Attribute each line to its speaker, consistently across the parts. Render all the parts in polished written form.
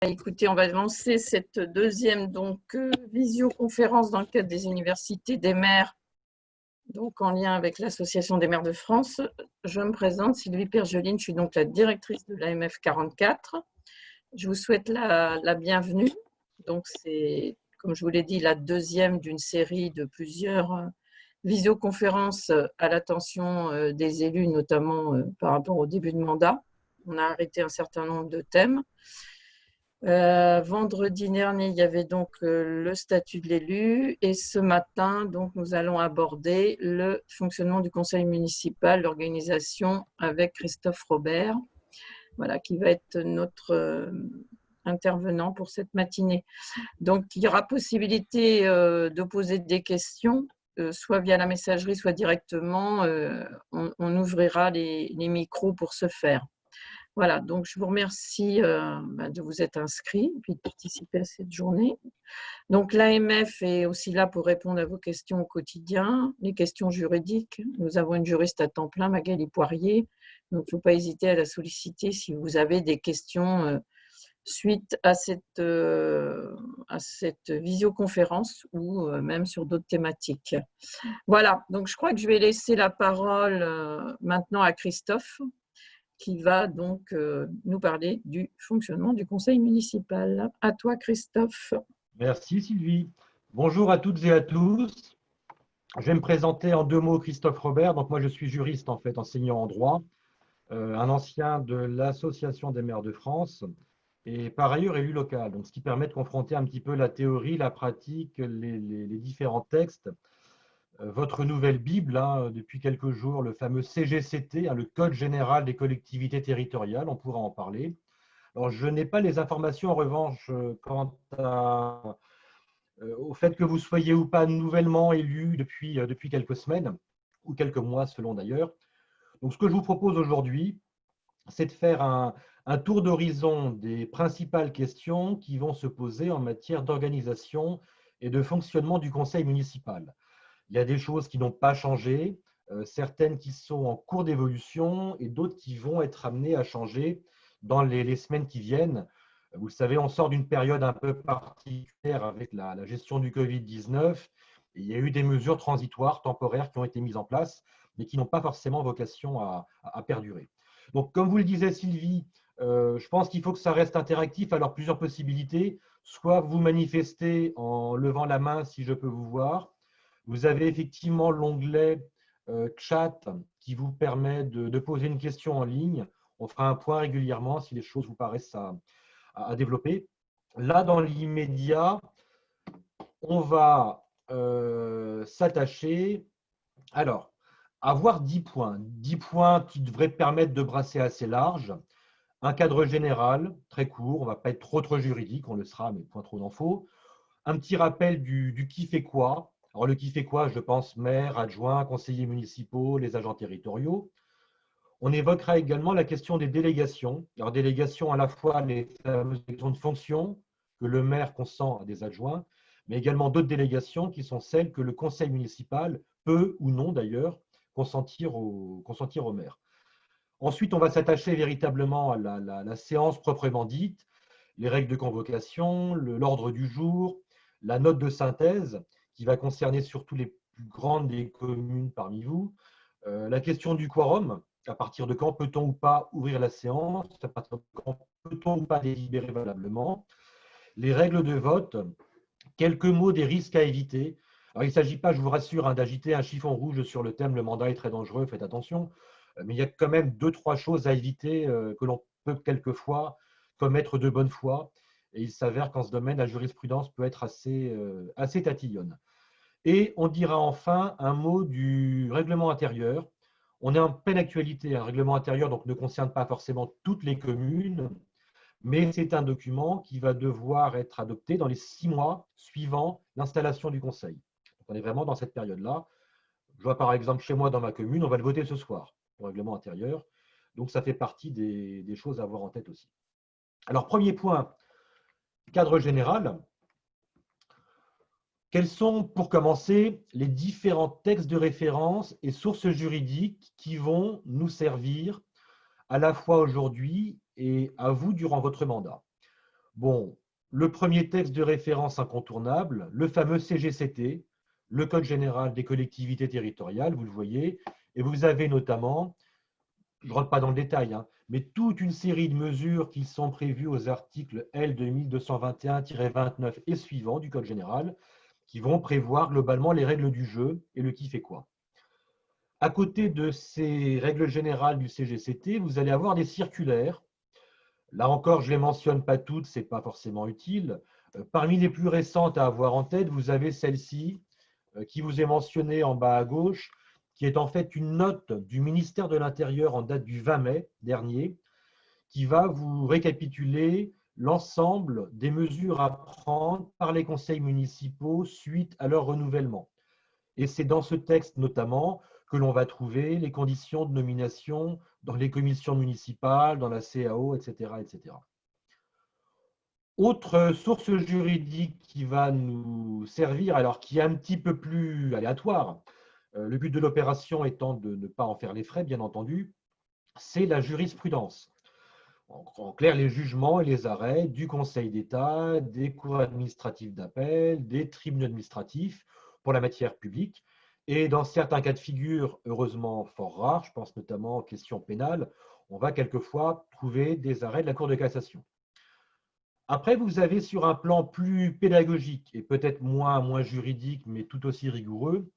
Speaker 1: Écoutez, on va lancer cette deuxième visioconférence dans le cadre des universités des maires, donc en lien avec l'Association des maires de France. Je me présente, Sylvie Pergeline, je suis donc la directrice de l'AMF 44. Je vous souhaite la bienvenue. Donc c'est, comme je vous l'ai dit, la deuxième d'une série de plusieurs visioconférences à l'attention des élus, notamment par rapport au début de mandat. On a arrêté un certain nombre de thèmes. Vendredi dernier, il y avait donc le statut de l'élu et ce matin, donc, nous allons aborder le fonctionnement du conseil municipal, l'organisation avec Christophe Robert, voilà, qui va être notre intervenant pour cette matinée. Donc, il y aura possibilité de poser des questions, soit via la messagerie, soit directement. On ouvrira les micros pour ce faire. Voilà, donc je vous remercie de vous être inscrits et puis de participer à cette journée. Donc l'AMF est aussi là pour répondre à vos questions au quotidien, les questions juridiques. Nous avons une juriste à temps plein, Magali Poirier, donc il ne faut pas hésiter à la solliciter si vous avez des questions suite à cette visioconférence ou même sur d'autres thématiques. Voilà, donc je crois que je vais laisser la parole maintenant à Christophe, qui va donc nous parler du fonctionnement du conseil municipal. À toi, Christophe.
Speaker 2: Merci Sylvie. Bonjour à toutes et à tous. Je vais me présenter en 2 mots, Christophe Robert. Donc moi je suis juriste en fait, enseignant en droit, un ancien de l'Association des maires de France et par ailleurs élu local. Donc ce qui permet de confronter un petit peu la théorie, la pratique, les différents textes. Votre nouvelle Bible, depuis quelques jours, le fameux CGCT, le Code général des collectivités territoriales, on pourra en parler. Alors, je n'ai pas les informations, en revanche, quant au fait que vous soyez ou pas nouvellement élu depuis quelques semaines, ou quelques mois selon d'ailleurs. Donc, ce que je vous propose aujourd'hui, c'est de faire un tour d'horizon des principales questions qui vont se poser en matière d'organisation et de fonctionnement du conseil municipal. Il y a des choses qui n'ont pas changé, certaines qui sont en cours d'évolution et d'autres qui vont être amenées à changer dans les semaines qui viennent. Vous le savez, on sort d'une période un peu particulière avec la gestion du Covid-19. Il y a eu des mesures transitoires, temporaires qui ont été mises en place, mais qui n'ont pas forcément vocation à perdurer. Donc, comme vous le disait Sylvie, je pense qu'il faut que ça reste interactif. Alors, plusieurs possibilités. Soit vous manifestez en levant la main si je peux vous voir. Vous avez effectivement l'onglet chat qui vous permet de poser une question en ligne. On fera un point régulièrement si les choses vous paraissent à développer. Là, dans l'immédiat, on va s'attacher alors à avoir 10 points. 10 points qui devraient permettre de brasser assez large. Un cadre général, très court, on ne va pas être trop juridique, on le sera, mais point trop d'infos. Un petit rappel du qui fait quoi. Alors, le qui fait quoi, je pense maire, adjoint, conseillers municipaux, les agents territoriaux. On évoquera également la question des délégations. Alors, délégations à la fois les fameuses délégations de fonction que le maire consent à des adjoints, mais également d'autres délégations qui sont celles que le conseil municipal peut ou non d'ailleurs consentir au maire. Ensuite, on va s'attacher véritablement à la séance proprement dite, les règles de convocation, l'ordre du jour, la note de synthèse qui va concerner surtout les plus grandes des communes parmi vous, la question du quorum, à partir de quand peut-on ou pas ouvrir la séance, à partir de quand peut-on ou pas délibérer valablement, les règles de vote, quelques mots des risques à éviter. Alors, il ne s'agit pas, je vous rassure, d'agiter un chiffon rouge sur le thème « Le mandat est très dangereux, faites attention », mais il y a quand même 2-3 choses à éviter que l'on peut quelquefois commettre de bonne foi. Et il s'avère qu'en ce domaine, la jurisprudence peut être assez tatillonne. Et on dira enfin un mot du règlement intérieur. On est en pleine actualité. Un règlement intérieur donc, ne concerne pas forcément toutes les communes, mais c'est un document qui va devoir être adopté dans les 6 mois suivant l'installation du conseil. Donc, on est vraiment dans cette période-là. Je vois par exemple chez moi dans ma commune, on va le voter ce soir, le règlement intérieur. Donc ça fait partie des choses à avoir en tête aussi. Alors premier point, cadre général. Quels sont, pour commencer, les différents textes de référence et sources juridiques qui vont nous servir à la fois aujourd'hui et à vous durant votre mandat? Bon, le premier texte de référence incontournable, le fameux CGCT, le Code général des collectivités territoriales, vous le voyez, et vous avez notamment, je ne rentre pas dans le détail, hein, mais toute une série de mesures qui sont prévues aux articles L 2221-29 et suivants du Code général, qui vont prévoir globalement les règles du jeu et le qui fait quoi. À côté de ces règles générales du CGCT, vous allez avoir des circulaires. Là encore, je ne les mentionne pas toutes, ce n'est pas forcément utile. Parmi les plus récentes à avoir en tête, vous avez celle-ci, qui vous est mentionnée en bas à gauche, qui est en fait une note du ministère de l'Intérieur en date du 20 mai dernier, qui va vous récapituler l'ensemble des mesures à prendre par les conseils municipaux suite à leur renouvellement. Et c'est dans ce texte notamment que l'on va trouver les conditions de nomination dans les commissions municipales, dans la CAO, etc., etc. Autre source juridique qui va nous servir, alors qui est un petit peu plus aléatoire, le but de l'opération étant de ne pas en faire les frais, bien entendu, c'est la jurisprudence. En clair, les jugements et les arrêts du Conseil d'État, des cours administratives d'appel, des tribunaux administratifs pour la matière publique. Et dans certains cas de figure, heureusement fort rares, je pense notamment aux questions pénales, on va quelquefois trouver des arrêts de la Cour de cassation. Après, vous avez sur un plan plus pédagogique et peut-être moins juridique, mais tout aussi rigoureux,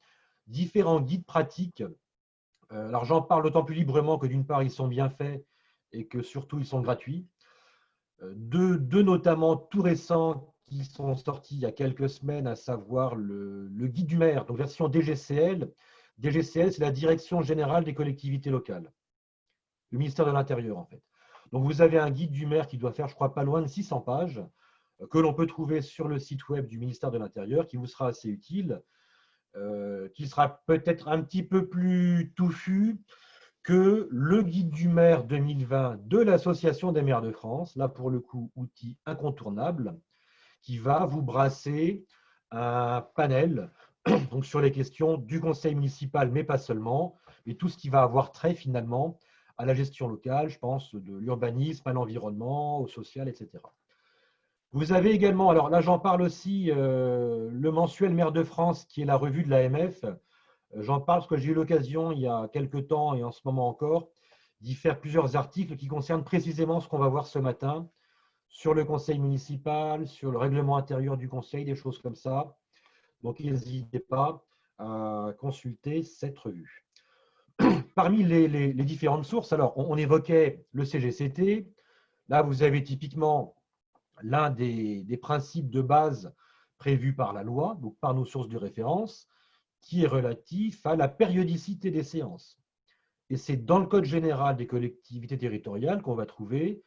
Speaker 2: différents guides pratiques. Alors, j'en parle d'autant plus librement que d'une part, ils sont bien faits et que surtout, ils sont gratuits. Deux notamment tout récents qui sont sortis il y a quelques semaines, à savoir le guide du maire, donc version DGCL. DGCL, c'est la Direction générale des collectivités locales, le ministère de l'Intérieur en fait. Donc vous avez un guide du maire qui doit faire, je crois, pas loin de 600 pages, que l'on peut trouver sur le site web du ministère de l'Intérieur, qui vous sera assez utile, qui sera peut-être un petit peu plus touffu que le guide du maire 2020 de l'Association des maires de France, là pour le coup, outil incontournable, qui va vous brasser un panel donc sur les questions du conseil municipal, mais pas seulement, et tout ce qui va avoir trait finalement à la gestion locale, je pense de l'urbanisme, à l'environnement, au social, etc. Vous avez également, alors là j'en parle aussi, le mensuel Maire de France, qui est la revue de l'AMF. J'en parle parce que j'ai eu l'occasion, il y a quelques temps et en ce moment encore, d'y faire plusieurs articles qui concernent précisément ce qu'on va voir ce matin, sur le conseil municipal, sur le règlement intérieur du conseil, des choses comme ça. Donc n'hésitez pas à consulter cette revue. Parmi les différentes sources, alors on évoquait le CGCT. Là, vous avez typiquement l'un des principes de base prévus par la loi, donc par nos sources de référence, qui est relatif à la périodicité des séances. Et c'est dans le Code général des collectivités territoriales qu'on va trouver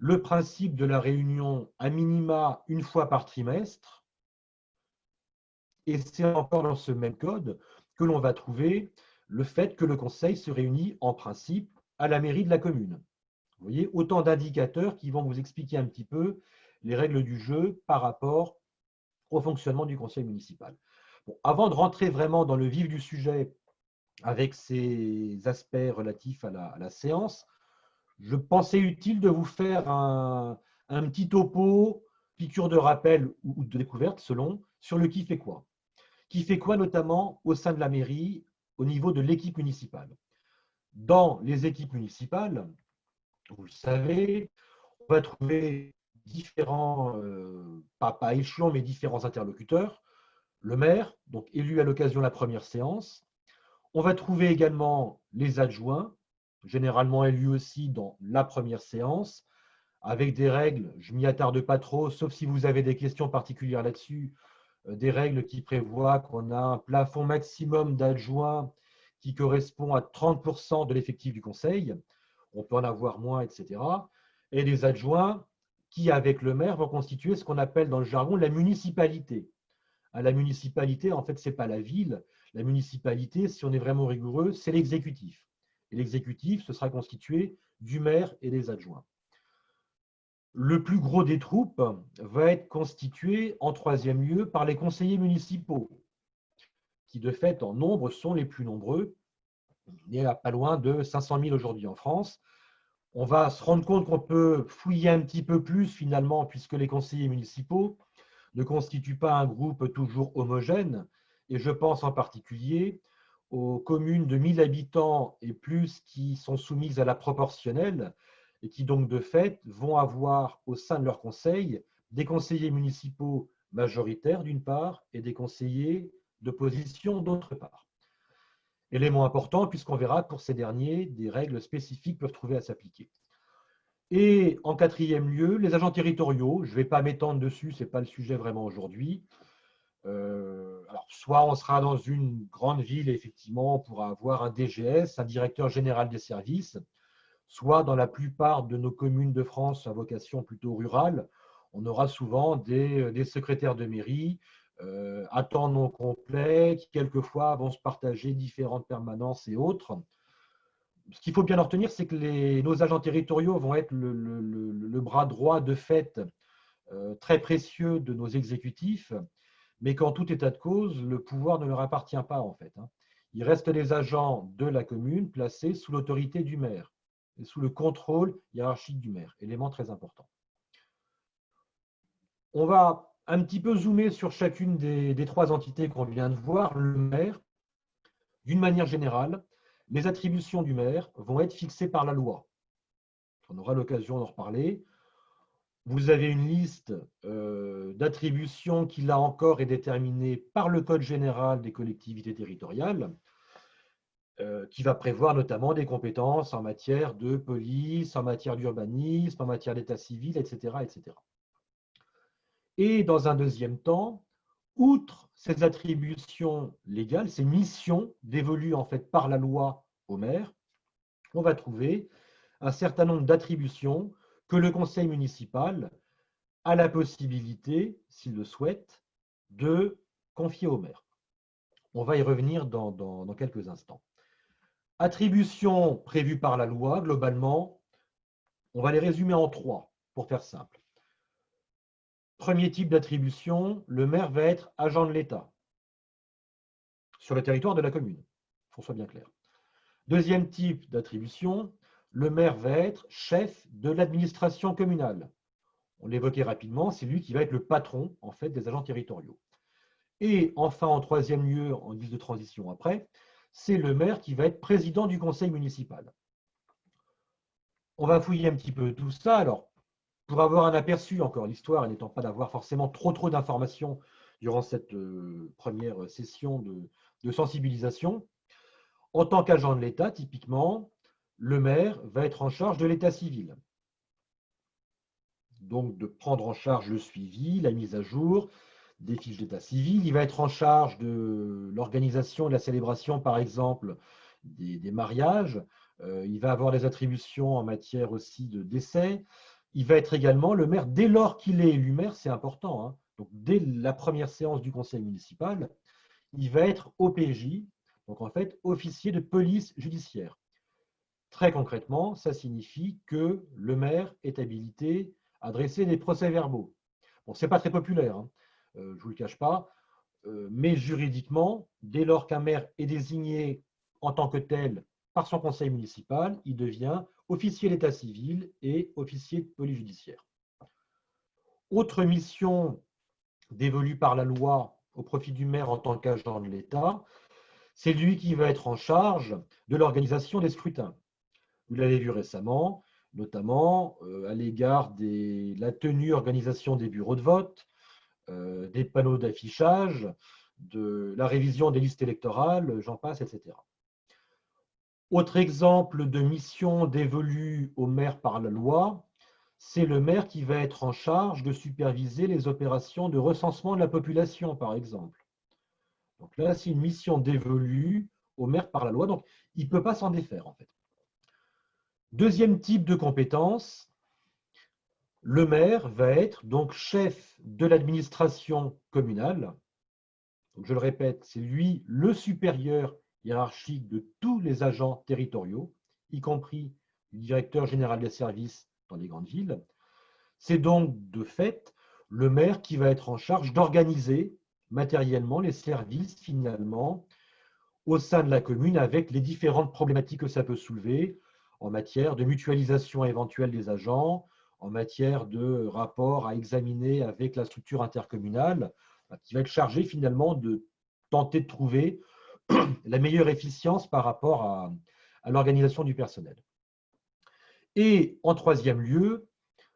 Speaker 2: le principe de la réunion à minima une fois par trimestre. Et c'est encore dans ce même code que l'on va trouver le fait que le conseil se réunit en principe à la mairie de la commune. Vous voyez, autant d'indicateurs qui vont vous expliquer un petit peu les règles du jeu par rapport au fonctionnement du conseil municipal. Bon, avant de rentrer vraiment dans le vif du sujet avec ces aspects relatifs à la séance, je pensais utile de vous faire un petit topo, piqûre de rappel ou de découverte selon, sur le qui fait quoi. Qui fait quoi notamment au sein de la mairie, au niveau de l'équipe municipale. Dans les équipes municipales, vous le savez, on va trouver différents, pas échelons, mais différents interlocuteurs. Le maire, donc élu à l'occasion de la première séance. On va trouver également les adjoints, généralement élus aussi dans la première séance, avec des règles, je m'y attarde pas trop, sauf si vous avez des questions particulières là-dessus, des règles qui prévoient qu'on a un plafond maximum d'adjoints qui correspond à 30% de l'effectif du conseil. On peut en avoir moins, etc. Et des adjoints qui, avec le maire, vont constituer ce qu'on appelle dans le jargon la municipalité. La municipalité, en fait, ce n'est pas la ville. La municipalité, si on est vraiment rigoureux, c'est l'exécutif. Et l'exécutif, ce sera constitué du maire et des adjoints. Le plus gros des troupes va être constitué en troisième lieu par les conseillers municipaux, qui de fait en nombre sont les plus nombreux. On est à pas loin de 500 000 aujourd'hui en France. On va se rendre compte qu'on peut fouiller un petit peu plus finalement, puisque les conseillers municipaux ne constituent pas un groupe toujours homogène. Et je pense en particulier aux communes de 1000 habitants et plus qui sont soumises à la proportionnelle et qui donc de fait vont avoir au sein de leur conseil des conseillers municipaux majoritaires d'une part et des conseillers d'opposition d'autre part. Élément important puisqu'on verra que pour ces derniers, des règles spécifiques peuvent trouver à s'appliquer. Et en quatrième lieu, les agents territoriaux. Je ne vais pas m'étendre dessus, ce n'est pas le sujet vraiment aujourd'hui. Alors, soit on sera dans une grande ville, effectivement, on pourra avoir un DGS, un directeur général des services, soit dans la plupart de nos communes de France à vocation plutôt rurale, on aura souvent des secrétaires de mairie à temps non complet, qui quelquefois vont se partager différentes permanences et autres. Ce qu'il faut bien en retenir, c'est que nos agents territoriaux vont être le bras droit de fait très précieux de nos exécutifs, mais qu'en tout état de cause, le pouvoir ne leur appartient pas en fait. Ils restent des agents de la commune placés sous l'autorité du maire, et sous le contrôle hiérarchique du maire, élément très important. On va un petit peu zoomer sur chacune des trois entités qu'on vient de voir. Le maire, d'une manière générale, les attributions du maire vont être fixées par la loi. On aura l'occasion d'en reparler. Vous avez une liste d'attributions qui, là encore, est déterminée par le Code général des collectivités territoriales, qui va prévoir notamment des compétences en matière de police, en matière d'urbanisme, en matière d'état civil, etc., etc. Et dans un deuxième temps, outre ces attributions légales, ces missions dévolues en fait par la loi au maire, on va trouver un certain nombre d'attributions que le conseil municipal a la possibilité, s'il le souhaite, de confier au maire. On va y revenir dans quelques instants. Attributions prévues par la loi, globalement, on va les résumer en trois, pour faire simple. Premier type d'attribution, le maire va être agent de l'État sur le territoire de la commune, il faut que ce soit bien clair. Deuxième type d'attribution, le maire va être chef de l'administration communale. On l'évoquait rapidement, c'est lui qui va être le patron en fait, des agents territoriaux. Et enfin, en troisième lieu, en guise de transition après, c'est le maire qui va être président du conseil municipal. On va fouiller un petit peu tout ça. Alors, pour avoir un aperçu, encore l'histoire n'étant pas d'avoir forcément trop d'informations durant cette première session de sensibilisation, en tant qu'agent de l'État, typiquement, le maire va être en charge de l'état civil. Donc, de prendre en charge le suivi, la mise à jour des fiches d'état civil. Il va être en charge de l'organisation et de la célébration, par exemple, des mariages. Il va avoir des attributions en matière aussi de décès. Il va être également le maire, dès lors qu'il est élu maire, c'est important, donc dès la première séance du conseil municipal, il va être OPJ, donc en fait officier de police judiciaire. Très concrètement, ça signifie que le maire est habilité à dresser des procès-verbaux. Bon, ce n'est pas très populaire, je ne vous le cache pas, mais juridiquement, dès lors qu'un maire est désigné en tant que tel par son conseil municipal, il devient officier d'état civil et officier de police judiciaire. Autre mission dévolue par la loi au profit du maire en tant qu'agent de l'État, c'est lui qui va être en charge de l'organisation des scrutins. Vous l'avez vu récemment, notamment à l'égard de la tenue, organisation des bureaux de vote, des panneaux d'affichage, de la révision des listes électorales, j'en passe, etc. Autre exemple de mission dévolue au maire par la loi, c'est le maire qui va être en charge de superviser les opérations de recensement de la population, par exemple. Donc là, c'est une mission dévolue au maire par la loi, donc il ne peut pas s'en défaire, en fait. Deuxième type de compétence, le maire va être donc chef de l'administration communale. Donc, je le répète, c'est lui le supérieur hiérarchique de tous les agents territoriaux, y compris le directeur général des services dans les grandes villes. C'est donc de fait le maire qui va être en charge d'organiser matériellement les services finalement au sein de la commune avec les différentes problématiques que ça peut soulever en matière de mutualisation éventuelle des agents, en matière de rapport à examiner avec la structure intercommunale, qui va être chargé finalement de tenter de trouver la meilleure efficience par rapport à l'organisation du personnel. Et en troisième lieu,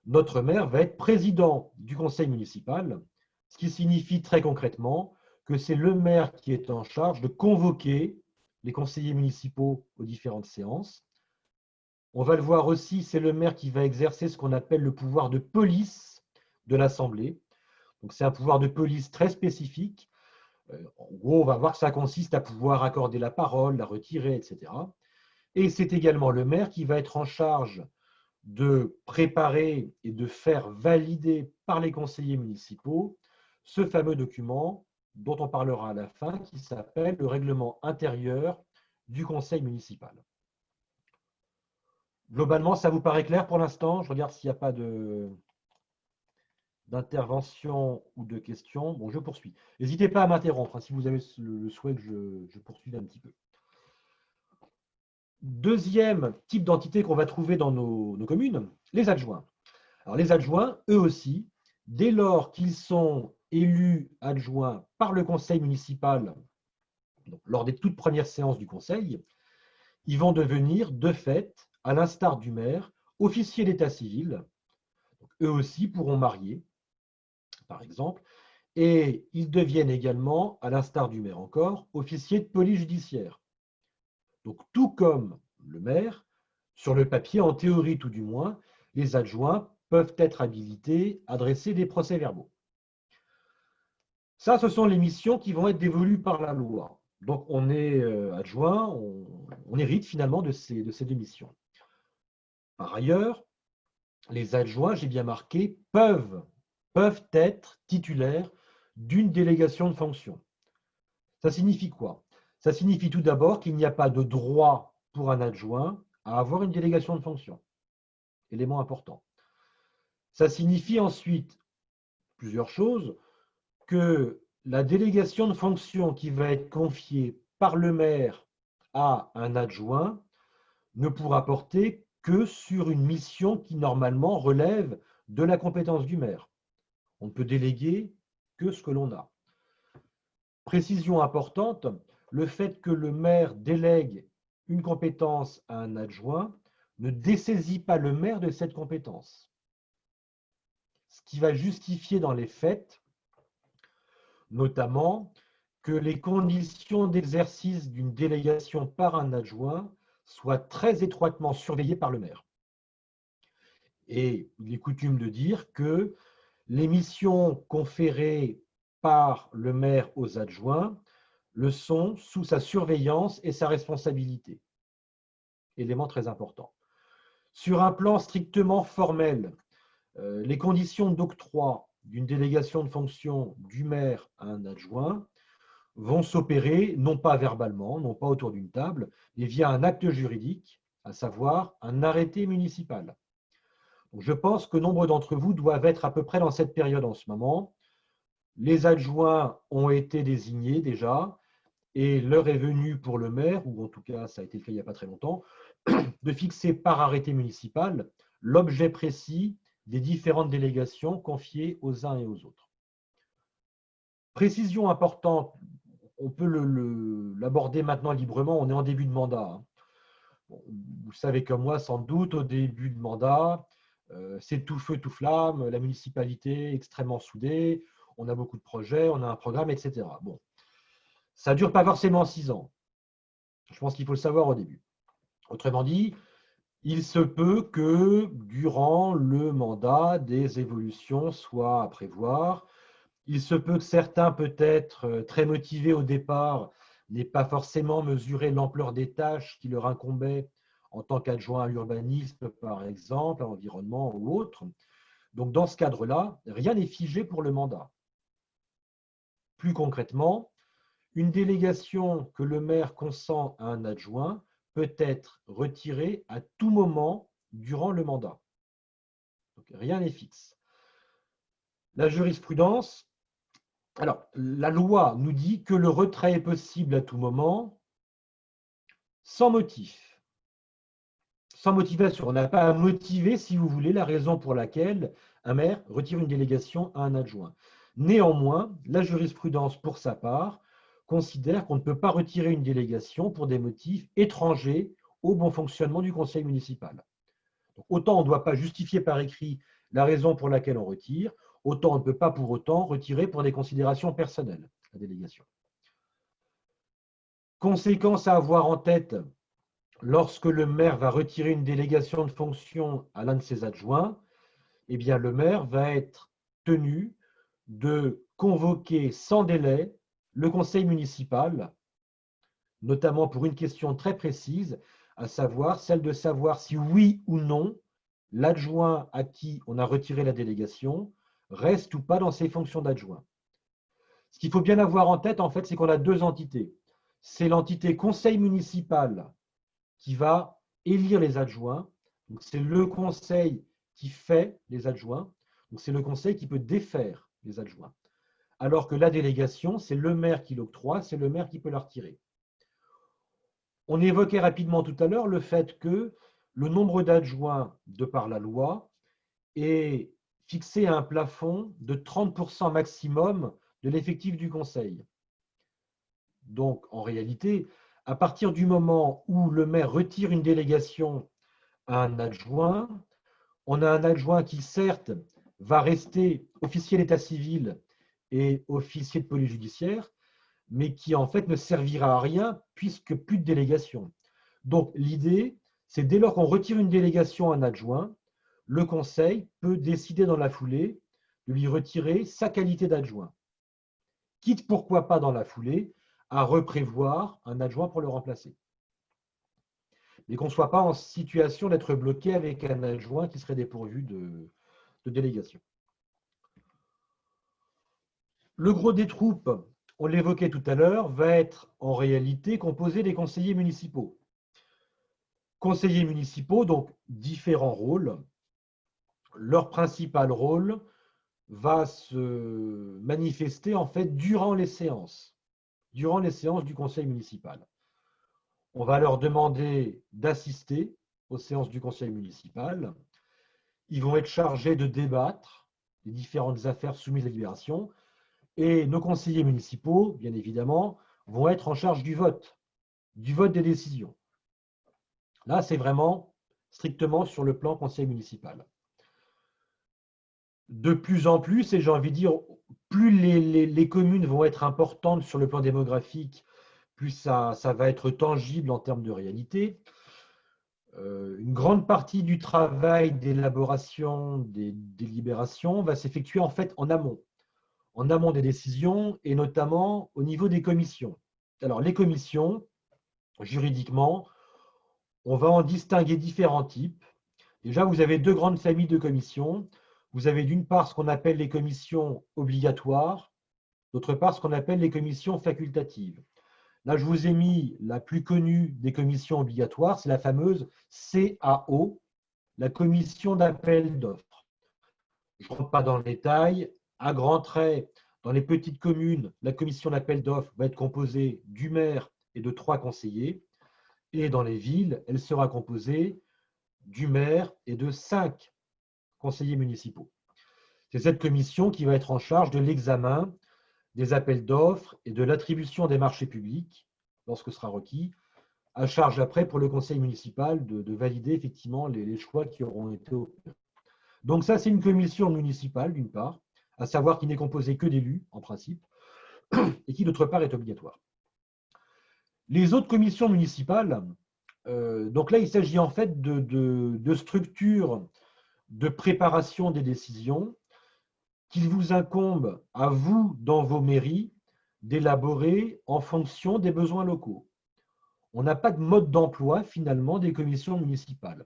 Speaker 2: notre maire va être président du conseil municipal, ce qui signifie très concrètement que c'est le maire qui est en charge de convoquer les conseillers municipaux aux différentes séances. On va le voir aussi, c'est le maire qui va exercer ce qu'on appelle le pouvoir de police de l'Assemblée. Donc c'est un pouvoir de police très spécifique. En gros, on va voir que ça consiste à pouvoir accorder la parole, la retirer, etc. Et c'est également le maire qui va être en charge de préparer et de faire valider par les conseillers municipaux ce fameux document dont on parlera à la fin, qui s'appelle le règlement intérieur du conseil municipal. Globalement, ça vous paraît clair pour l'instant? Je regarde s'il n'y a pas d'intervention ou de questions. Bon, je poursuis. N'hésitez pas à m'interrompre si vous avez le souhait que je poursuive un petit peu. Deuxième type d'entité qu'on va trouver dans nos communes, les adjoints. Alors les adjoints, eux aussi, dès lors qu'ils sont élus adjoints par le conseil municipal, donc lors des toutes premières séances du conseil, ils vont devenir de fait, à l'instar du maire, officiers d'état civil. Donc, eux aussi pourront marier, par exemple, et ils deviennent également, à l'instar du maire encore, officiers de police judiciaire. Donc tout comme le maire, sur le papier, en théorie tout du moins, les adjoints peuvent être habilités à dresser des procès-verbaux. Ça, ce sont les missions qui vont être dévolues par la loi. Donc, on est adjoint, on hérite finalement de ces deux missions. Par ailleurs, les adjoints, j'ai bien marqué, peuvent être titulaires d'une délégation de fonction. Ça signifie quoi? Ça signifie tout d'abord qu'il n'y a pas de droit pour un adjoint à avoir une délégation de fonction. Élément important. Ça signifie ensuite plusieurs choses, que la délégation de fonction qui va être confiée par le maire à un adjoint ne pourra porter que sur une mission qui normalement relève de la compétence du maire. On ne peut déléguer que ce que l'on a. Précision importante, le fait que le maire délègue une compétence à un adjoint ne dessaisit pas le maire de cette compétence. Ce qui va justifier dans les faits notamment que les conditions d'exercice d'une délégation par un adjoint soient très étroitement surveillées par le maire. Et il est coutume de dire que les missions conférées par le maire aux adjoints le sont sous sa surveillance et sa responsabilité. Élément très important. Sur un plan strictement formel, les conditions d'octroi d'une délégation de fonction du maire à un adjoint vont s'opérer non pas verbalement, non pas autour d'une table, mais via un acte juridique, à savoir un arrêté municipal. Donc, je pense que nombre d'entre vous doivent être à peu près dans cette période en ce moment. Les adjoints ont été désignés déjà et l'heure est venue pour le maire, ou en tout cas ça a été le cas il n'y a pas très longtemps, de fixer par arrêté municipal l'objet précis des différentes délégations confiées aux uns et aux autres. Précision importante, on peut l'aborder maintenant librement, on est en début de mandat. Bon, vous savez comme moi, sans doute, au début de mandat, c'est tout feu, tout flamme, la municipalité est extrêmement soudée, on a beaucoup de projets, on a un programme, etc. Bon, ça ne dure pas forcément 6 ans. Je pense qu'il faut le savoir au début. Autrement dit, il se peut que durant le mandat, des évolutions soient à prévoir. Il se peut que certains, peut-être très motivés au départ, n'aient pas forcément mesuré l'ampleur des tâches qui leur incombaient en tant qu'adjoint à l'urbanisme, par exemple, à l'environnement ou autre. Donc, dans ce cadre-là, rien n'est figé pour le mandat. Plus concrètement, une délégation que le maire consent à un adjoint peut être retirée à tout moment durant le mandat. Donc, rien n'est fixe. La jurisprudence, alors, la loi nous dit que le retrait est possible à tout moment, sans motif. sans motivation. On n'a pas à motiver, si vous voulez, la raison pour laquelle un maire retire une délégation à un adjoint. Néanmoins, la jurisprudence, pour sa part, considère qu'on ne peut pas retirer une délégation pour des motifs étrangers au bon fonctionnement du conseil municipal. Donc, autant on ne doit pas justifier par écrit la raison pour laquelle on retire, autant on ne peut pas pour autant retirer pour des considérations personnelles la délégation. Conséquence à avoir en tête lorsque le maire va retirer une délégation de fonction à l'un de ses adjoints, eh bien, le maire va être tenu de convoquer sans délai le conseil municipal, notamment pour une question très précise, à savoir celle de savoir si oui ou non l'adjoint à qui on a retiré la délégation reste ou pas dans ses fonctions d'adjoint. Ce qu'il faut bien avoir en tête, en fait, c'est qu'on a deux entités. C'est l'entité conseil municipal qui va élire les adjoints. C'est le conseil qui fait les adjoints. C'est le conseil qui peut défaire les adjoints. Alors que la délégation, c'est le maire qui l'octroie, c'est le maire qui peut la retirer. On évoquait rapidement tout à l'heure le fait que le nombre d'adjoints, de par la loi, est fixé à un plafond de 30% maximum de l'effectif du conseil. Donc, en réalité, à partir du moment où le maire retire une délégation à un adjoint, on a un adjoint qui, certes, va rester officier d'état civil et officier de police judiciaire, mais qui, en fait, ne servira à rien puisque plus de délégation. Donc, l'idée, c'est dès lors qu'on retire une délégation à un adjoint, le conseil peut décider dans la foulée de lui retirer sa qualité d'adjoint. Quitte, pourquoi pas, dans la foulée, à reprévoir un adjoint pour le remplacer. Mais qu'on ne soit pas en situation d'être bloqué avec un adjoint qui serait dépourvu de délégation. Le gros des troupes, on l'évoquait tout à l'heure, va être en réalité composé des conseillers municipaux. Conseillers municipaux, donc différents rôles. Leur principal rôle va se manifester en fait durant les séances du conseil municipal. On va leur demander d'assister aux séances du conseil municipal. Ils vont être chargés de débattre des différentes affaires soumises à délibération. Et nos conseillers municipaux, bien évidemment, vont être en charge du vote des décisions. Là, c'est vraiment strictement sur le plan conseil municipal. De plus en plus, et j'ai envie de dire, plus les communes vont être importantes sur le plan démographique, plus ça va être tangible en termes de réalité. Une grande partie du travail d'élaboration des délibérations va s'effectuer en fait en amont des décisions et notamment au niveau des commissions. Alors, les commissions, juridiquement, on va en distinguer différents types. Déjà, vous avez deux grandes familles de commissions. Vous avez d'une part ce qu'on appelle les commissions obligatoires, d'autre part ce qu'on appelle les commissions facultatives. Là, je vous ai mis la plus connue des commissions obligatoires, c'est la fameuse CAO, la commission d'appel d'offres. Je ne rentre pas dans le détail. À grands traits, dans les petites communes, la commission d'appel d'offres va être composée du maire et de 3 conseillers. Et dans les villes, elle sera composée du maire et de 5 conseillers municipaux. C'est cette commission qui va être en charge de l'examen des appels d'offres et de l'attribution des marchés publics, lorsque ce sera requis, à charge après pour le conseil municipal de valider effectivement les choix qui auront été opérés. Donc ça, c'est une commission municipale, d'une part, à savoir qui n'est composée que d'élus, en principe, et qui, d'autre part, est obligatoire. Les autres commissions municipales, donc là, il s'agit en fait de structures de préparation des décisions qu'il vous incombe à vous, dans vos mairies, d'élaborer en fonction des besoins locaux. On n'a pas de mode d'emploi, finalement, des commissions municipales.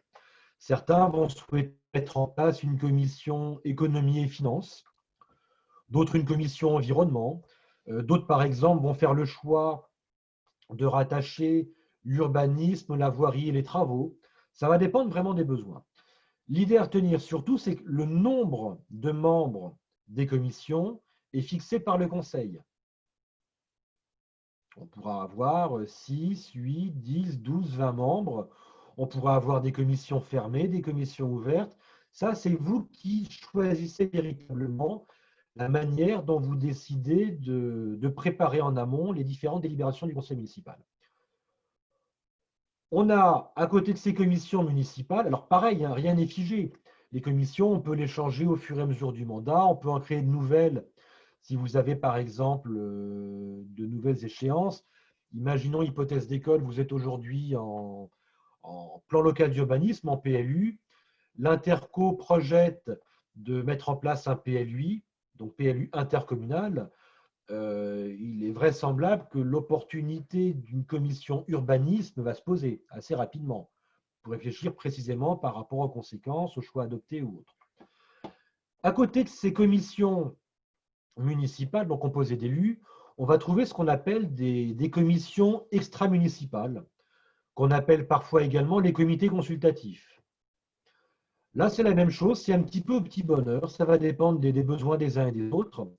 Speaker 2: Certains vont souhaiter mettre en place une commission économie et finances, d'autres une commission environnement, d'autres, par exemple, vont faire le choix de rattacher l'urbanisme, la voirie et les travaux. Ça va dépendre vraiment des besoins. L'idée à retenir surtout, c'est que le nombre de membres des commissions est fixé par le Conseil. On pourra avoir 6, 8, 10, 12, 20 membres. On pourra avoir des commissions fermées, des commissions ouvertes. Ça, c'est vous qui choisissez véritablement la manière dont vous décidez de préparer en amont les différentes délibérations du conseil municipal. On a, à côté de ces commissions municipales, alors pareil, hein, rien n'est figé. Les commissions, on peut les changer au fur et à mesure du mandat, on peut en créer de nouvelles. Si vous avez par exemple de nouvelles échéances, imaginons hypothèse d'école, vous êtes aujourd'hui en plan local d'urbanisme, en PLU, l'Interco projette de mettre en place un PLUI, donc PLU intercommunal. Il est vraisemblable que l'opportunité d'une commission urbanisme va se poser assez rapidement pour réfléchir précisément par rapport aux conséquences, aux choix adoptés ou autres. À côté de ces commissions municipales, donc composées d'élus, on va trouver ce qu'on appelle des commissions extra-municipales, qu'on appelle parfois également les comités consultatifs. Là, c'est la même chose, c'est un petit peu au petit bonheur, ça va dépendre des besoins des uns et des autres.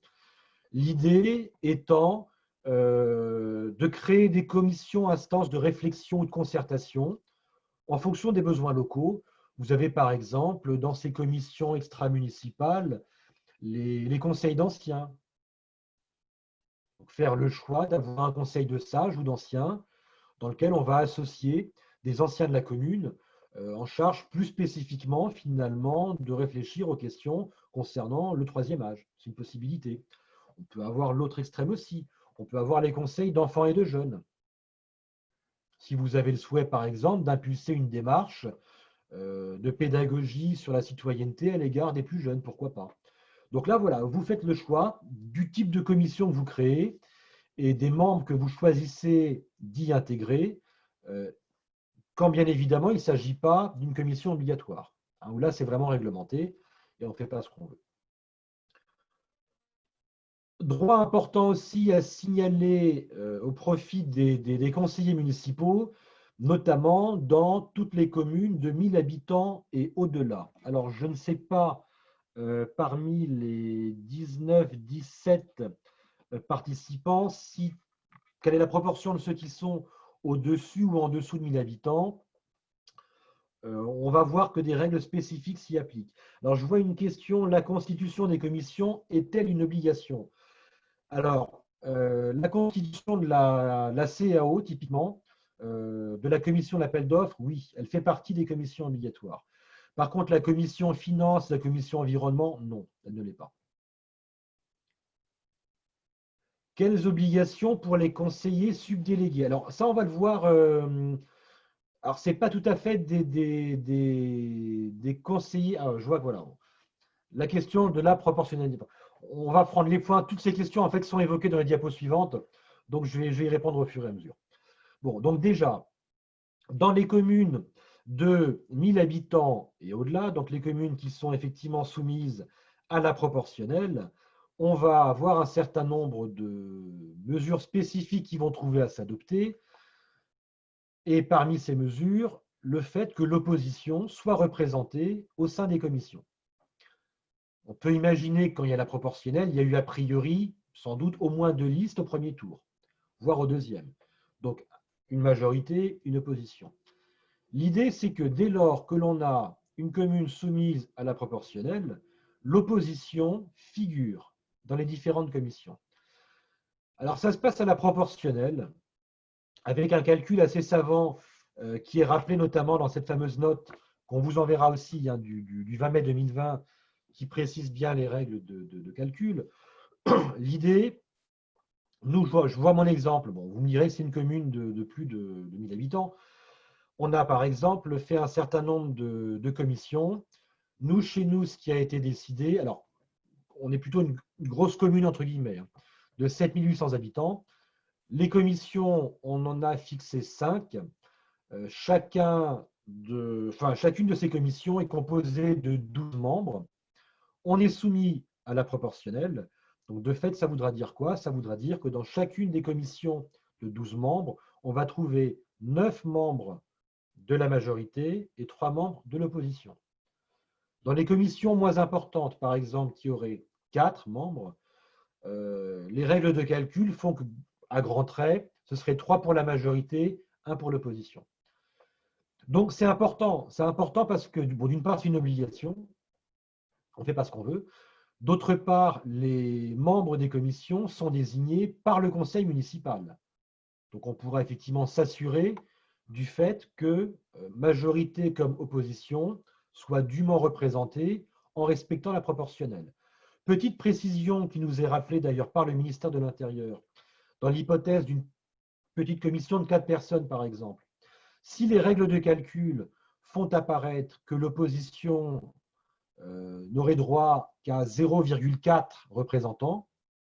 Speaker 2: L'idée étant de créer des commissions, instances de réflexion ou de concertation en fonction des besoins locaux. Vous avez par exemple dans ces commissions extra-municipales les conseils d'anciens. Faire le choix d'avoir un conseil de sages ou d'anciens dans lequel on va associer des anciens de la commune en charge plus spécifiquement finalement de réfléchir aux questions concernant le troisième âge. C'est une possibilité. On peut avoir l'autre extrême aussi. On peut avoir les conseils d'enfants et de jeunes. Si vous avez le souhait, par exemple, d'impulser une démarche de pédagogie sur la citoyenneté à l'égard des plus jeunes, pourquoi pas. Donc là, voilà, vous faites le choix du type de commission que vous créez et des membres que vous choisissez d'y intégrer, quand bien évidemment il ne s'agit pas d'une commission obligatoire, hein, où là c'est vraiment réglementé et on ne fait pas ce qu'on veut. Droit important aussi à signaler au profit des conseillers municipaux, notamment dans toutes les communes de 1000 habitants et au-delà. Alors, je ne sais pas, parmi les 19-17 participants, quelle est la proportion de ceux qui sont au-dessus ou en dessous de 1000 habitants. On va voir que des règles spécifiques s'y appliquent. Alors, je vois une question, la constitution des commissions est-elle une obligation? Alors, la constitution de la CAO, typiquement, de la commission d'appel d'offres, oui, elle fait partie des commissions obligatoires. Par contre, la commission finance, la commission environnement, non, elle ne l'est pas. Quelles obligations pour les conseillers subdélégués? Alors, ça, on va le voir. Alors, ce n'est pas tout à fait des conseillers. Alors, je vois, voilà. La question de la proportionnalité. On va prendre les points. Toutes ces questions, en fait, sont évoquées dans les diapos suivantes. Donc, je vais y répondre au fur et à mesure. Bon, donc déjà, dans les communes de 1000 habitants et au-delà, donc les communes qui sont effectivement soumises à la proportionnelle, on va avoir un certain nombre de mesures spécifiques qui vont trouver à s'adopter. Et parmi ces mesures, le fait que l'opposition soit représentée au sein des commissions. On peut imaginer que quand il y a la proportionnelle, il y a eu a priori sans doute au moins 2 listes au premier tour, voire au deuxième. Donc, une majorité, une opposition. L'idée, c'est que dès lors que l'on a une commune soumise à la proportionnelle, l'opposition figure dans les différentes commissions. Alors, ça se passe à la proportionnelle, avec un calcul assez savant qui est rappelé notamment dans cette fameuse note qu'on vous enverra aussi du 20 mai 2020, qui précise bien les règles de calcul. L'idée, je vois mon exemple. Bon, vous me direz que c'est une commune de plus de 1000 habitants. On a par exemple fait un certain nombre de commissions. Nous, chez nous, ce qui a été décidé, alors on est plutôt une grosse commune entre guillemets, de 7800 habitants. Les commissions, on en a fixé 5. Chacune de ces commissions est composée de 12 membres. On est soumis à la proportionnelle. Donc, de fait, ça voudra dire quoi? Ça voudra dire que dans chacune des commissions de 12 membres, on va trouver 9 membres de la majorité et 3 membres de l'opposition. Dans les commissions moins importantes, par exemple, qui auraient 4 membres, les règles de calcul font qu'à grands traits, ce serait 3 pour la majorité, 1 pour l'opposition. Donc c'est important parce que bon, d'une part, c'est une obligation, on ne fait pas ce qu'on veut. D'autre part, les membres des commissions sont désignés par le conseil municipal. Donc on pourra effectivement s'assurer du fait que majorité comme opposition soient dûment représentées en respectant la proportionnelle. Petite précision qui nous est rappelée d'ailleurs par le ministère de l'Intérieur, dans l'hypothèse d'une petite commission de 4 personnes par exemple, si les règles de calcul font apparaître que l'opposition n'aurait droit qu'à 0,4 représentants,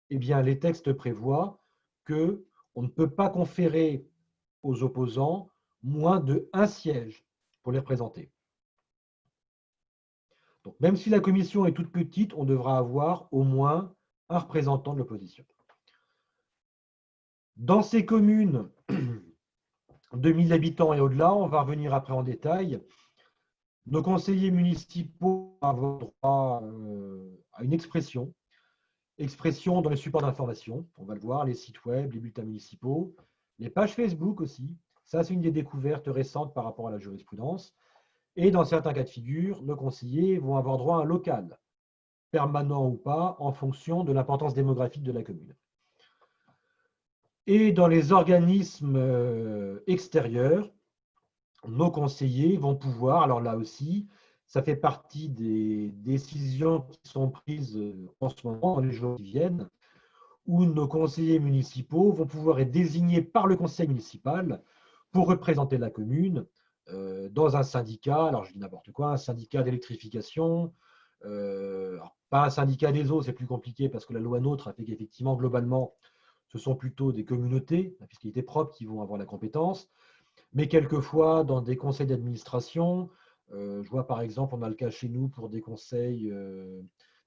Speaker 2: eh bien les textes prévoient qu'on ne peut pas conférer aux opposants moins de 1 siège pour les représenter. Donc, même si la commission est toute petite, on devra avoir au moins un représentant de l'opposition. Dans ces communes de 1000 habitants et au-delà, on va revenir après en détail. Nos conseillers municipaux ont droit à une expression dans les supports d'information. On va le voir, les sites web, les bulletins municipaux, les pages Facebook aussi. Ça, c'est une des découvertes récentes par rapport à la jurisprudence. Et dans certains cas de figure, nos conseillers vont avoir droit à un local, permanent ou pas, en fonction de l'importance démographique de la commune. Et dans les organismes extérieurs, nos conseillers vont pouvoir, alors là aussi, ça fait partie des décisions qui sont prises en ce moment, dans les jours qui viennent, où nos conseillers municipaux vont pouvoir être désignés par le conseil municipal pour représenter la commune dans un syndicat, alors je dis n'importe quoi, un syndicat d'électrification, pas un syndicat des eaux, c'est plus compliqué parce que la loi NOTRe a fait qu'effectivement, globalement, ce sont plutôt des communautés à fiscalité propre qui vont avoir la compétence, mais quelquefois dans des conseils d'administration, je vois par exemple, on a le cas chez nous pour des conseils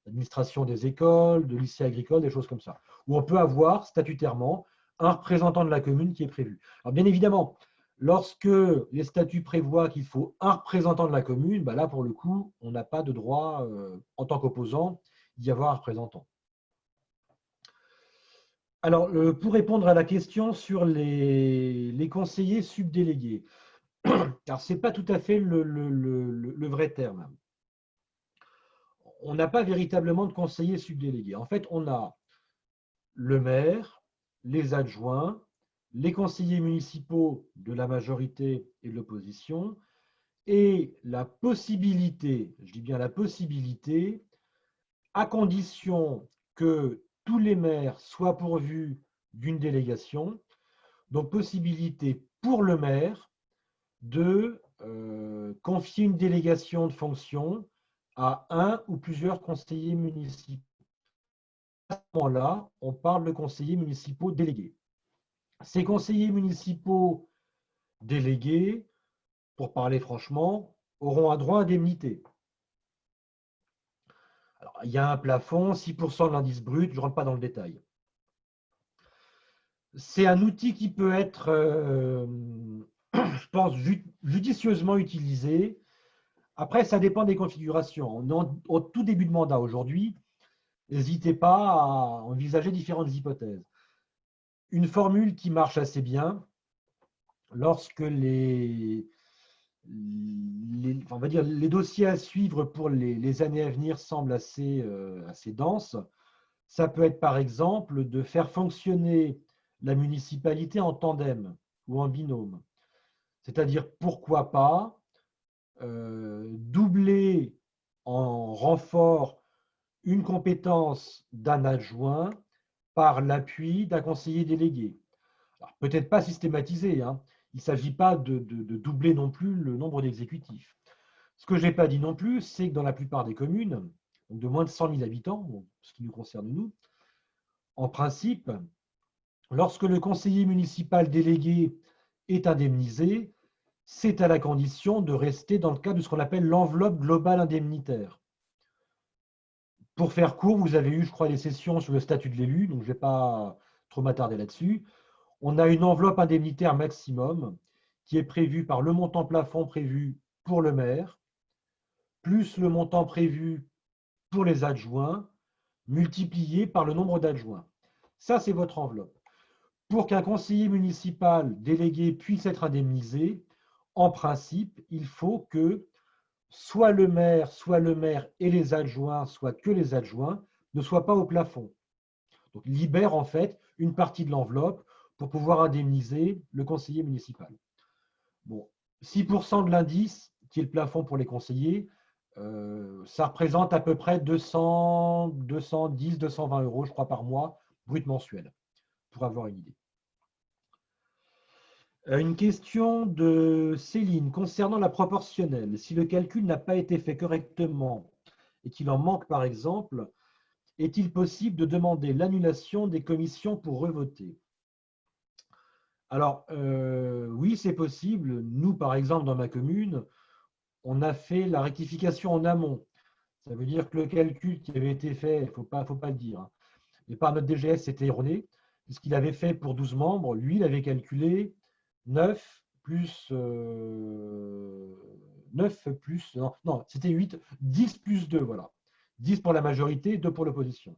Speaker 2: d'administration des écoles, de lycées agricoles, des choses comme ça, où on peut avoir statutairement un représentant de la commune qui est prévu. Alors bien évidemment, lorsque les statuts prévoient qu'il faut un représentant de la commune, bah là pour le coup, on n'a pas de droit en tant qu'opposant d'y avoir un représentant. Alors, pour répondre à la question sur les conseillers subdélégués, alors ce n'est pas tout à fait le vrai terme. On n'a pas véritablement de conseillers subdélégués. En fait, on a le maire, les adjoints, les conseillers municipaux de la majorité et de l'opposition, et la possibilité, je dis bien la possibilité, à condition que tous les maires soient pourvus d'une délégation, donc possibilité pour le maire de confier une délégation de fonction à un ou plusieurs conseillers municipaux. À ce moment-là, on parle de conseillers municipaux délégués. Ces conseillers municipaux délégués, pour parler franchement, auront un droit à indemnité. Alors, il y a un plafond, 6% de l'indice brut, je ne rentre pas dans le détail. C'est un outil qui peut être, je pense, judicieusement utilisé. Après, ça dépend des configurations. Au tout début de mandat aujourd'hui, n'hésitez pas à envisager différentes hypothèses. Une formule qui marche assez bien, lorsque on va dire, les dossiers à suivre pour les années à venir semblent assez denses, ça peut être par exemple de faire fonctionner la municipalité en tandem ou en binôme. C'est-à-dire, pourquoi pas doubler en renfort une compétence d'un adjoint par l'appui d'un conseiller délégué. Peut-être pas systématisé, hein. Il ne s'agit pas de doubler non plus le nombre d'exécutifs. Ce que je n'ai pas dit non plus, c'est que dans la plupart des communes, donc de moins de 100 000 habitants, ce qui nous concerne nous, en principe, lorsque le conseiller municipal délégué est indemnisé, c'est à la condition de rester dans le cadre de ce qu'on appelle l'enveloppe globale indemnitaire. Pour faire court, vous avez eu, je crois, des sessions sur le statut de l'élu, donc je ne vais pas trop m'attarder là-dessus. On a une enveloppe indemnitaire maximum qui est prévue par le montant plafond prévu pour le maire, plus le montant prévu pour les adjoints, multiplié par le nombre d'adjoints. Ça, c'est votre enveloppe. Pour qu'un conseiller municipal délégué puisse être indemnisé, en principe, il faut que soit le maire et les adjoints, soit que les adjoints, ne soient pas au plafond. Donc, libère en fait une partie de l'enveloppe pour pouvoir indemniser le conseiller municipal. Bon, 6% de l'indice, qui est le plafond pour les conseillers, ça représente à peu près 200, 210, 220 euros, je crois, par mois, brut mensuel, pour avoir une idée. Une question de Céline concernant la proportionnelle. Si le calcul n'a pas été fait correctement et qu'il en manque par exemple, est-il possible de demander l'annulation des commissions pour revoter? Alors, oui, c'est possible. Nous, par exemple, dans ma commune, on a fait la rectification en amont. Ça veut dire que le calcul qui avait été fait, il ne faut pas le dire, hein, mais par notre DGS, c'était erroné, puisqu'il avait fait pour 12 membres, lui, il avait calculé 9 plus, 9 plus, non, c'était 8, 10 plus 2, voilà. 10 pour la majorité, 2 pour l'opposition.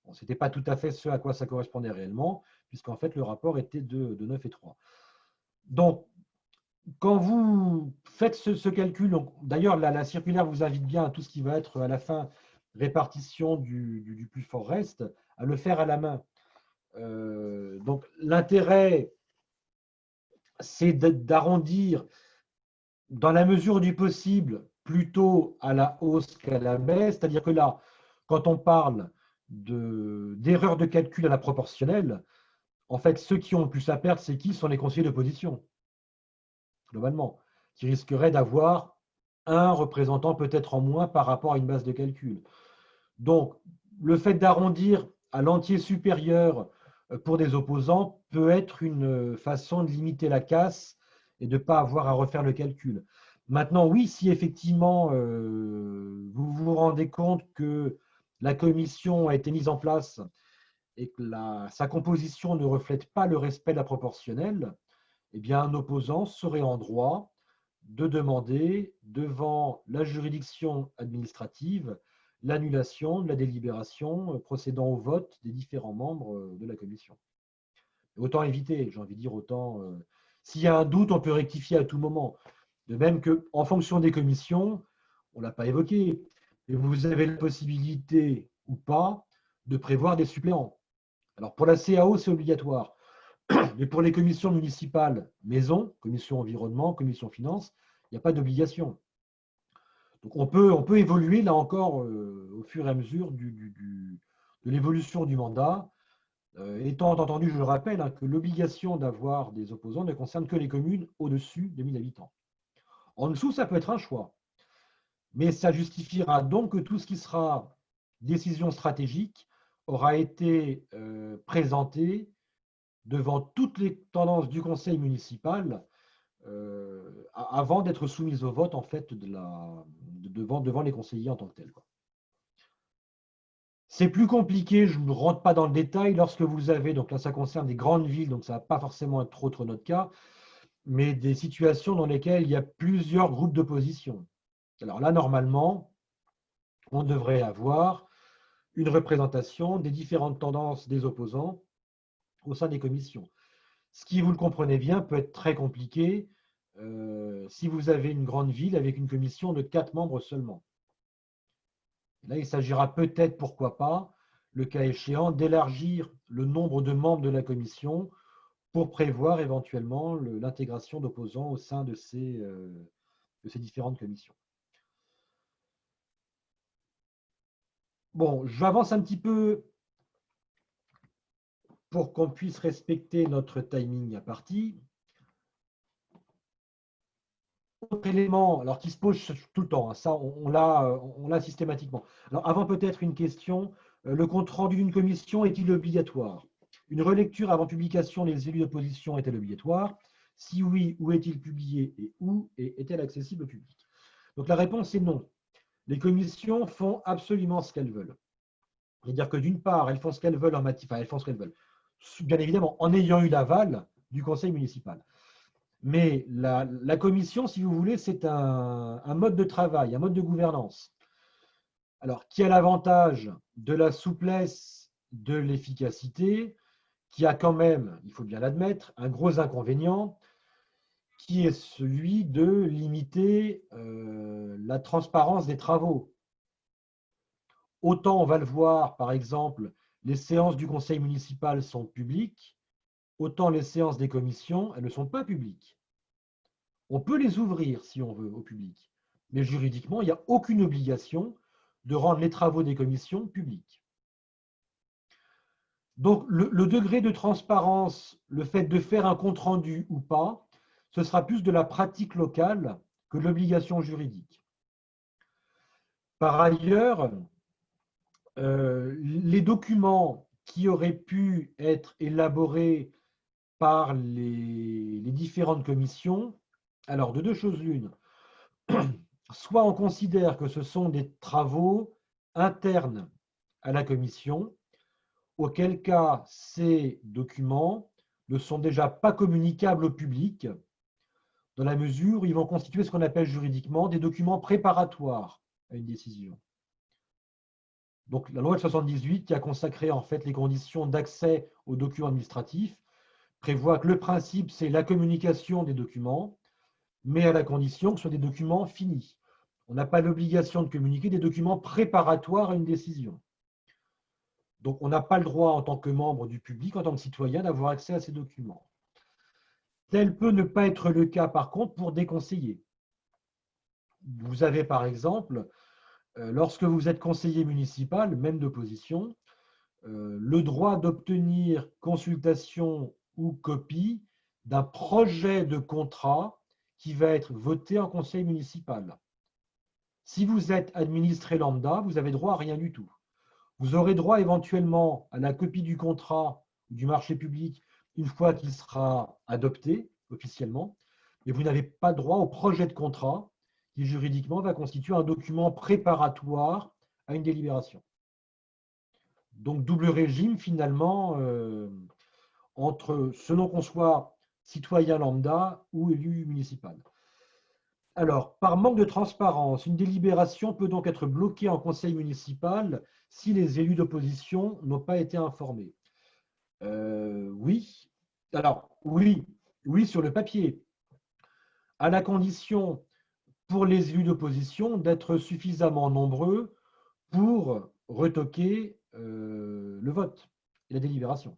Speaker 2: Bon, ce n'était pas tout à fait ce à quoi ça correspondait réellement, puisqu'en fait, le rapport était de 9 et 3. Donc, quand vous faites ce calcul, d'ailleurs, la circulaire vous invite bien à tout ce qui va être à la fin répartition du plus fort reste, à le faire à la main. Donc, l'intérêt, c'est d'arrondir dans la mesure du possible plutôt à la hausse qu'à la baisse. C'est-à-dire que là, quand on parle d'erreur de calcul à la proportionnelle, en fait, ceux qui ont le plus à perdre, c'est qui? Sont les conseillers d'opposition, globalement, qui risqueraient d'avoir un représentant peut-être en moins par rapport à une base de calcul. Donc, le fait d'arrondir à l'entier supérieur pour des opposants peut être une façon de limiter la casse et de ne pas avoir à refaire le calcul. Maintenant, oui, si effectivement vous vous rendez compte que la commission a été mise en place et que sa composition ne reflète pas le respect de la proportionnelle, eh bien, un opposant serait en droit de demander devant la juridiction administrative l'annulation de la délibération procédant au vote des différents membres de la commission. Autant éviter, j'ai envie de dire, autant. S'il y a un doute, on peut rectifier à tout moment. De même qu'en fonction des commissions, on ne l'a pas évoqué, mais vous avez la possibilité ou pas de prévoir des suppléants. Alors pour la CAO, c'est obligatoire. Mais pour les commissions municipales, maison, commission environnement, commission finance, il n'y a pas d'obligation. Donc on peut évoluer là encore au fur et à mesure de l'évolution du mandat, étant entendu, je le rappelle, hein, que l'obligation d'avoir des opposants ne concerne que les communes au-dessus de 1000 habitants. En dessous, ça peut être un choix, mais ça justifiera donc que tout ce qui sera décision stratégique aura été présenté devant toutes les tendances du conseil municipal avant d'être soumise au vote en fait devant les conseillers en tant que tels. C'est plus compliqué, je ne rentre pas dans le détail, lorsque vous avez, donc là ça concerne des grandes villes, donc ça ne va pas forcément être trop notre cas, mais des situations dans lesquelles il y a plusieurs groupes d'opposition. Alors là, normalement, on devrait avoir une représentation des différentes tendances des opposants au sein des commissions. Ce qui, vous le comprenez bien, peut être très compliqué si vous avez une grande ville avec une commission de 4 membres seulement. Là, il s'agira peut-être, pourquoi pas, le cas échéant, d'élargir le nombre de membres de la commission pour prévoir éventuellement l'intégration d'opposants au sein de ces différentes commissions. Bon, j'avance un petit peu pour qu'on puisse respecter notre timing à partie. Autre élément, alors qui se pose tout le temps, hein, ça on l'a systématiquement. Alors avant peut-être une question, le compte rendu d'une commission est-il obligatoire? Une relecture avant publication des élus d'opposition est-elle obligatoire? Si oui, où est-il publié et où est-elle accessible au public? Donc la réponse est non. Les commissions font absolument ce qu'elles veulent. C'est-à-dire que d'une part, elles font ce qu'elles veulent en matière, enfin elles font ce qu'elles veulent, bien évidemment en ayant eu l'aval du conseil municipal. Mais la commission, si vous voulez, c'est un mode de travail, un mode de gouvernance. Alors, qui a l'avantage de la souplesse, de l'efficacité, qui a quand même, il faut bien l'admettre, un gros inconvénient, qui est celui de limiter la transparence des travaux. Autant on va le voir, par exemple, les séances du conseil municipal sont publiques, autant les séances des commissions, elles ne sont pas publiques. On peut les ouvrir, si on veut, au public, mais juridiquement, il n'y a aucune obligation de rendre les travaux des commissions publics. Donc, le degré de transparence, le fait de faire un compte-rendu ou pas, ce sera plus de la pratique locale que de l'obligation juridique. Par ailleurs, les documents qui auraient pu être élaborés par les différentes commissions, alors de deux choses l'une, soit on considère que ce sont des travaux internes à la commission, auquel cas ces documents ne sont déjà pas communicables au public, dans la mesure où ils vont constituer ce qu'on appelle juridiquement des documents préparatoires à une décision. Donc la loi de 78, qui a consacré en fait les conditions d'accès aux documents administratifs, prévoit que le principe, c'est la communication des documents, mais à la condition que ce soit des documents finis. On n'a pas l'obligation de communiquer des documents préparatoires à une décision. Donc, on n'a pas le droit, en tant que membre du public, en tant que citoyen, d'avoir accès à ces documents. Tel peut ne pas être le cas, par contre, pour des conseillers. Vous avez, par exemple, lorsque vous êtes conseiller municipal, même d'opposition, le droit d'obtenir consultation ou copie d'un projet de contrat qui va être voté en conseil municipal. Si vous êtes administré lambda, vous avez droit à rien du tout. Vous aurez droit éventuellement à la copie du contrat du marché public une fois qu'il sera adopté officiellement, mais vous n'avez pas droit au projet de contrat qui juridiquement va constituer un document préparatoire à une délibération. Donc double régime finalement entre selon qu'on soit citoyen lambda ou élu municipal. Alors, par manque de transparence, une délibération peut donc être bloquée en conseil municipal si les élus d'opposition n'ont pas été informés. Oui. Alors, oui, oui sur le papier, à la condition pour les élus d'opposition d'être suffisamment nombreux pour retoquer le vote et la délibération.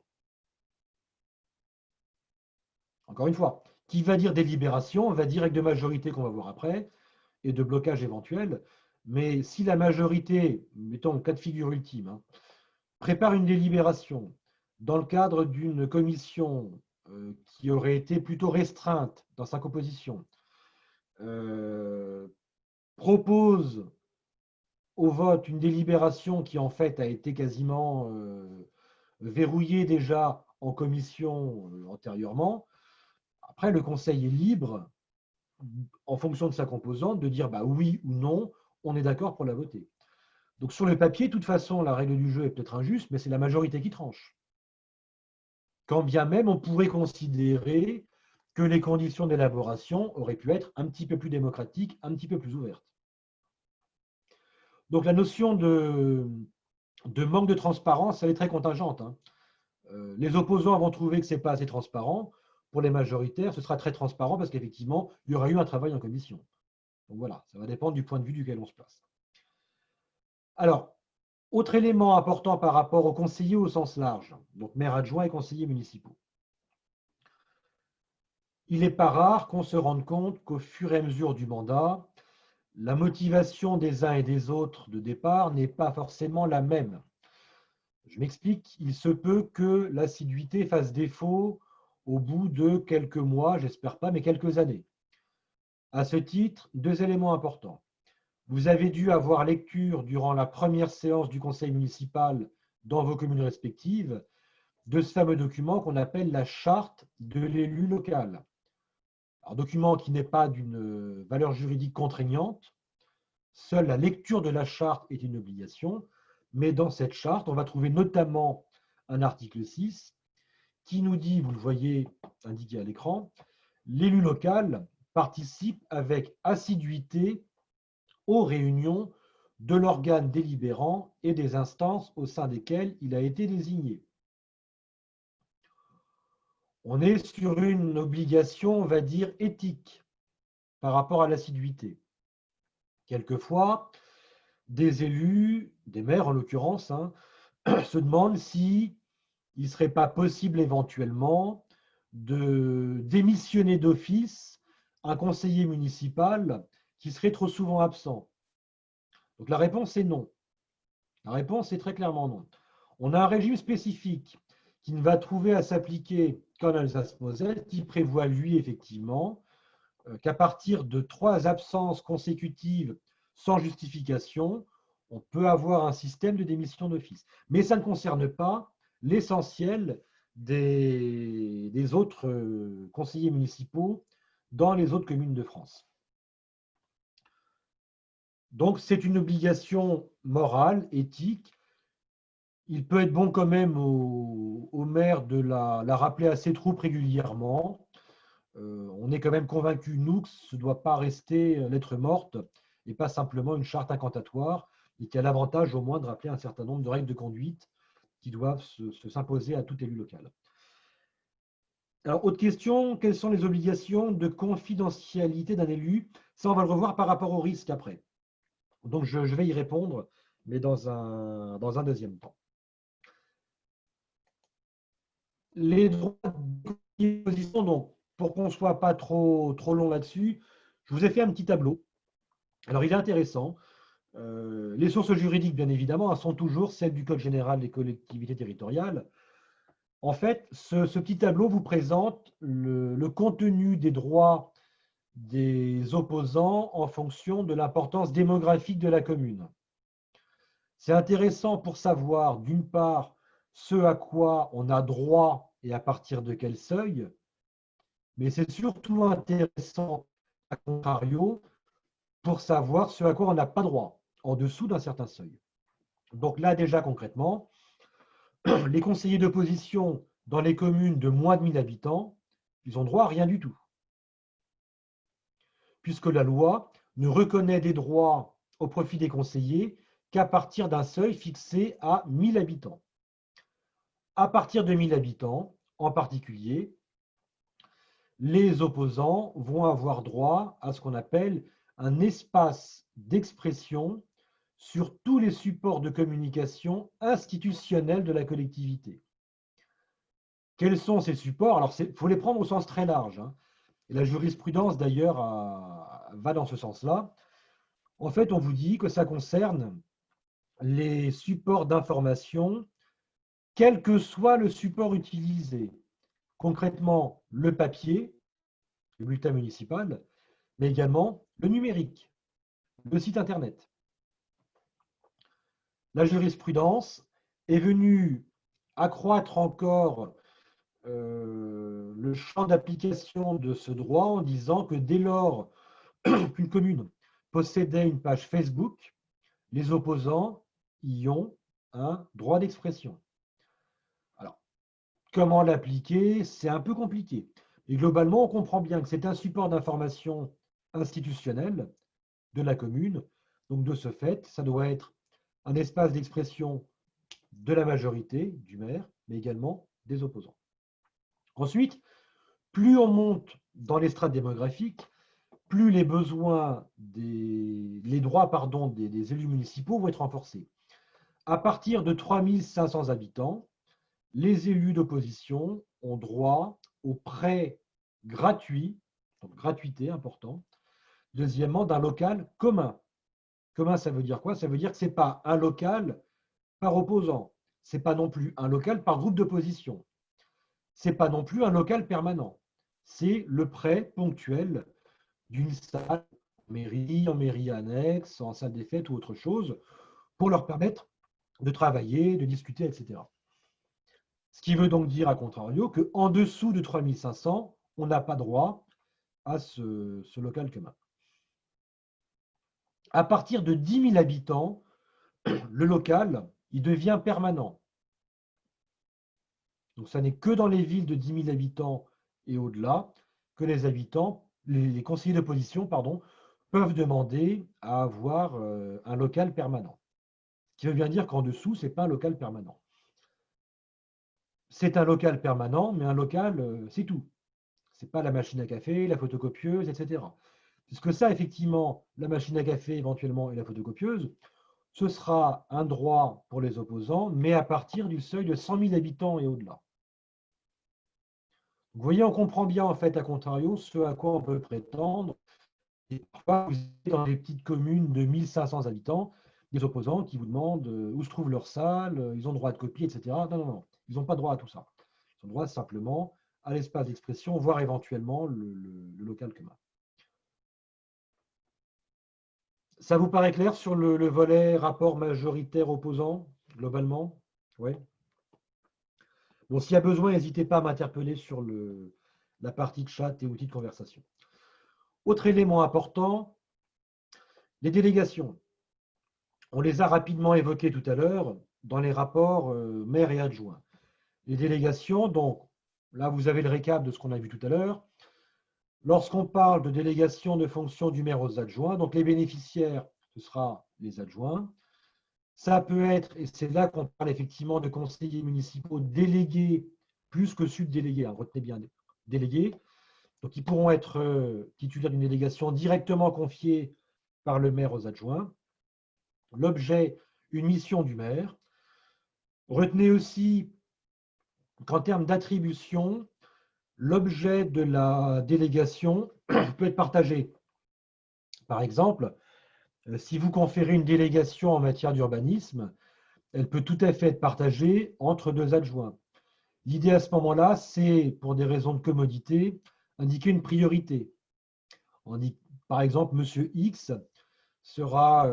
Speaker 2: Encore une fois, qui va dire délibération va dire avec de majorité qu'on va voir après et de blocage éventuel. Mais si la majorité, mettons le cas de figure ultime, prépare une délibération dans le cadre d'une commission qui aurait été plutôt restreinte dans sa composition, propose au vote une délibération qui en fait a été quasiment verrouillée déjà en commission antérieurement, après le Conseil est libre, en fonction de sa composante, de dire bah, oui ou non, on est d'accord pour la voter. Donc sur le papier, de toute façon, la règle du jeu est peut-être injuste, mais c'est la majorité qui tranche. Quand bien même on pourrait considérer que les conditions d'élaboration auraient pu être un petit peu plus démocratiques, un petit peu plus ouvertes. Donc la notion de manque de transparence, elle est très contingente. Les opposants vont trouver que ce n'est pas assez transparent. Pour les majoritaires, ce sera très transparent parce qu'effectivement, il y aura eu un travail en commission. Donc voilà, ça va dépendre du point de vue duquel on se place. Alors, autre élément important par rapport aux conseillers au sens large, donc maire adjoint et conseillers municipaux. Il n'est pas rare qu'on se rende compte qu'au fur et à mesure du mandat, la motivation des uns et des autres de départ n'est pas forcément la même. Je m'explique, il se peut que l'assiduité fasse défaut au bout de quelques mois, j'espère pas, mais quelques années. À ce titre, deux éléments importants. Vous avez dû avoir lecture durant la première séance du conseil municipal dans vos communes respectives de ce fameux document qu'on appelle la charte de l'élu local. Un document qui n'est pas d'une valeur juridique contraignante, seule la lecture de la charte est une obligation, mais dans cette charte, on va trouver notamment un article 6 qui nous dit, vous le voyez indiqué à l'écran, l'élu local participe avec assiduité aux réunions de l'organe délibérant et des instances au sein desquelles il a été désigné. On est sur une obligation, on va dire, éthique par rapport à l'assiduité. Quelquefois, des élus, des maires en l'occurrence, hein, se demandent si il ne serait pas possible éventuellement de démissionner d'office un conseiller municipal qui serait trop souvent absent. Donc la réponse est non. La réponse est très clairement non. On a un régime spécifique qui ne va trouver à s'appliquer qu'en Alsace-Moselle, qui prévoit, lui, effectivement, qu'à partir de 3 absences consécutives sans justification, on peut avoir un système de démission d'office. Mais ça ne concerne pas l'essentiel des autres conseillers municipaux dans les autres communes de France. Donc, c'est une obligation morale, éthique. Il peut être bon quand même au maire de la rappeler à ses troupes régulièrement. On est quand même convaincu, nous, que ce ne doit pas rester lettre morte et pas simplement une charte incantatoire, et qu'il y a l'avantage au moins de rappeler un certain nombre de règles de conduite qui doivent s'imposer à tout élu local. Alors, autre question, quelles sont les obligations de confidentialité d'un élu? Ça, on va le revoir par rapport au risque après. Donc, je vais y répondre, mais dans un deuxième temps. Les droits d'opposition, donc, pour qu'on ne soit pas trop long là-dessus, je vous ai fait un petit tableau. Alors, il est intéressant. Les sources juridiques, bien évidemment, sont toujours celles du Code général des collectivités territoriales. En fait, ce petit tableau vous présente le contenu des droits des opposants en fonction de l'importance démographique de la commune. C'est intéressant pour savoir, d'une part, ce à quoi on a droit et à partir de quel seuil, mais c'est surtout intéressant, à contrario, pour savoir ce à quoi on n'a pas droit, en dessous d'un certain seuil. Donc là, déjà concrètement, les conseillers d'opposition dans les communes de moins de 1000 habitants, ils ont droit à rien du tout, puisque la loi ne reconnaît des droits au profit des conseillers qu'à partir d'un seuil fixé à 1000 habitants. À partir de 1000 habitants, en particulier, les opposants vont avoir droit à ce qu'on appelle un espace d'expression sur tous les supports de communication institutionnels de la collectivité. Quels sont ces supports? Alors, il faut les prendre au sens très large, hein. Et la jurisprudence, d'ailleurs, va dans ce sens-là. En fait, on vous dit que ça concerne les supports d'information, quel que soit le support utilisé. Concrètement, le papier, le bulletin municipal, mais également le numérique, le site Internet. La jurisprudence est venue accroître encore le champ d'application de ce droit en disant que dès lors qu'une commune possédait une page Facebook, les opposants y ont un droit d'expression. Alors, comment l'appliquer? C'est un peu compliqué. Et globalement, on comprend bien que c'est un support d'information institutionnel de la commune. Donc, de ce fait, ça doit être un espace d'expression de la majorité, du maire, mais également des opposants. Ensuite, plus on monte dans les strates démographiques, plus les besoins, les droits des élus municipaux vont être renforcés. À partir de 3500 habitants, les élus d'opposition ont droit au prêt gratuit, donc gratuité important, deuxièmement, d'un local commun. Commun, ça veut dire quoi? Ça veut dire que ce n'est pas un local par opposant, ce n'est pas non plus un local par groupe d'opposition, ce n'est pas non plus un local permanent. C'est le prêt ponctuel d'une salle en mairie annexe, en salle des fêtes ou autre chose, pour leur permettre de travailler, de discuter, etc. Ce qui veut donc dire, à contrario, qu'en dessous de 3500, on n'a pas droit à ce local commun. À partir de 10 000 habitants, le local, il devient permanent. Donc, ça n'est que dans les villes de 10 000 habitants et au-delà que les habitants, les conseillers d'opposition, pardon, peuvent demander à avoir un local permanent. Ce qui veut bien dire qu'en dessous, ce n'est pas un local permanent. c'est un local permanent, mais un local, c'est tout. Ce n'est pas la machine à café, la photocopieuse, etc. Puisque ça, effectivement, la machine à café éventuellement et la photocopieuse, ce sera un droit pour les opposants, mais à partir du seuil de 100 000 habitants et au-delà. Vous voyez, on comprend bien, en fait, à contrario, ce à quoi on peut prétendre. Et parfois, vous êtes dans des petites communes de 1500 habitants, des opposants qui vous demandent où se trouve leur salle, ils ont droit de copie, etc. Non, non, non, ils n'ont pas droit à tout ça. Ils ont droit simplement à l'espace d'expression, voire éventuellement le local commun. Ça vous paraît clair sur le volet rapport majoritaire-opposant, globalement? Oui. Bon, s'il y a besoin, n'hésitez pas à m'interpeller sur la partie de chat et outils de conversation. Autre élément important, les délégations. On les a rapidement évoquées tout à l'heure dans les rapports maire et adjoint. Les délégations, donc, là, vous avez le récap de ce qu'on a vu tout à l'heure. Lorsqu'on parle de délégation de fonction du maire aux adjoints, donc les bénéficiaires, ce sera les adjoints. Ça peut être, et c'est là qu'on parle effectivement de conseillers municipaux délégués plus que subdélégués, hein, retenez bien, délégués. Donc, ils pourront être titulaires d'une délégation directement confiée par le maire aux adjoints. L'objet, une mission du maire. Retenez aussi qu'en termes d'attribution, l'objet de la délégation peut être partagé. Par exemple, si vous conférez une délégation en matière d'urbanisme, elle peut tout à fait être partagée entre deux adjoints. L'idée à ce moment-là, c'est, pour des raisons de commodité, indiquer une priorité. Par exemple, Monsieur X sera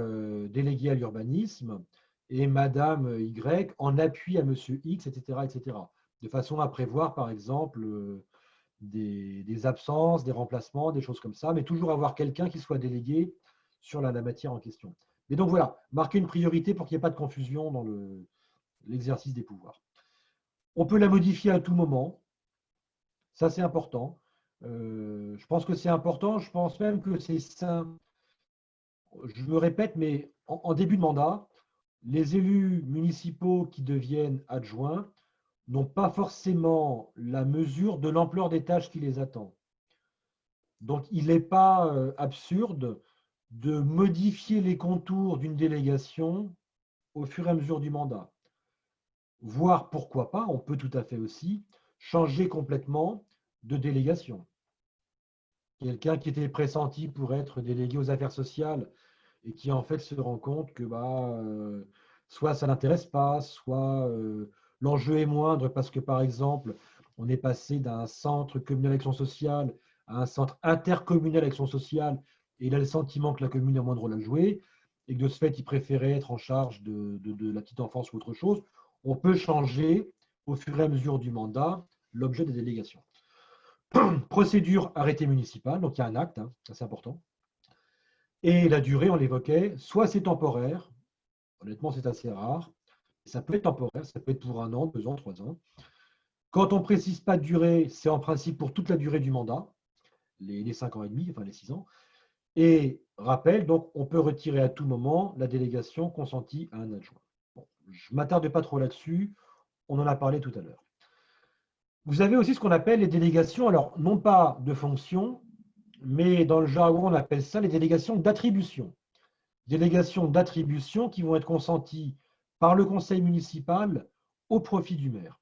Speaker 2: délégué à l'urbanisme et Madame Y en appui à Monsieur X, etc., etc. De façon à prévoir, par exemple, des absences, des remplacements, des choses comme ça, mais toujours avoir quelqu'un qui soit délégué sur la matière en question. Et donc voilà, marquer une priorité pour qu'il n'y ait pas de confusion dans l'exercice des pouvoirs. On peut la modifier à tout moment. Ça, c'est important. Je pense que c'est important. Je pense même que c'est sain. Je me répète, mais en début de mandat, les élus municipaux qui deviennent adjoints n'ont pas forcément la mesure de l'ampleur des tâches qui les attend. Donc, il n'est pas absurde de modifier les contours d'une délégation au fur et à mesure du mandat. Voire, pourquoi pas, on peut tout à fait aussi changer complètement de délégation. Quelqu'un qui était pressenti pour être délégué aux affaires sociales et qui en fait se rend compte que soit ça ne l'intéresse pas, soit l'enjeu est moindre parce que par exemple, on est passé d'un centre communal d'action sociale à un centre intercommunal d'action sociale et il a le sentiment que la commune a moins de rôle à jouer et que de ce fait, il préférait être en charge de la petite enfance ou autre chose. On peut changer au fur et à mesure du mandat l'objet des délégations. Procédure arrêté municipal, donc il y a un acte, hein, c'est important. Et la durée, on l'évoquait, soit c'est temporaire, honnêtement c'est assez rare, ça peut être temporaire, ça peut être pour 1 an, 2 ans, 3 ans. Quand on ne précise pas de durée, c'est en principe pour toute la durée du mandat, les 5 ans et demi, enfin les 6 ans. Et rappel, donc on peut retirer à tout moment la délégation consentie à un adjoint. Bon, je ne m'attarde pas trop là-dessus, on en a parlé tout à l'heure. Vous avez aussi ce qu'on appelle les délégations, alors non pas de fonction, mais dans le jargon, on appelle ça les délégations d'attribution. Délégations d'attribution qui vont être consenties par le conseil municipal au profit du maire.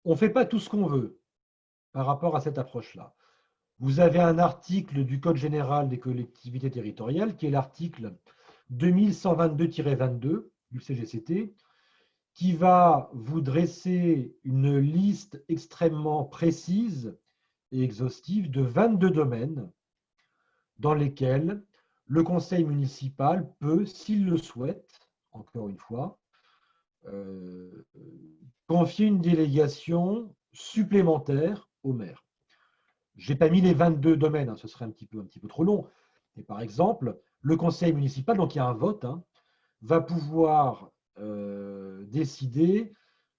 Speaker 2: On ne fait pas tout ce qu'on veut par rapport à cette approche-là. Vous avez un article du Code général des collectivités territoriales, qui est l'article 2122-22 du CGCT, qui va vous dresser une liste extrêmement précise et exhaustive de 22 domaines dans lesquels le conseil municipal peut, s'il le souhaite, encore une fois, confier une délégation supplémentaire au maire. Je n'ai pas mis les 22 domaines, hein, ce serait un petit peu trop long. Mais par exemple, le conseil municipal, donc il y a un vote, hein, va pouvoir décider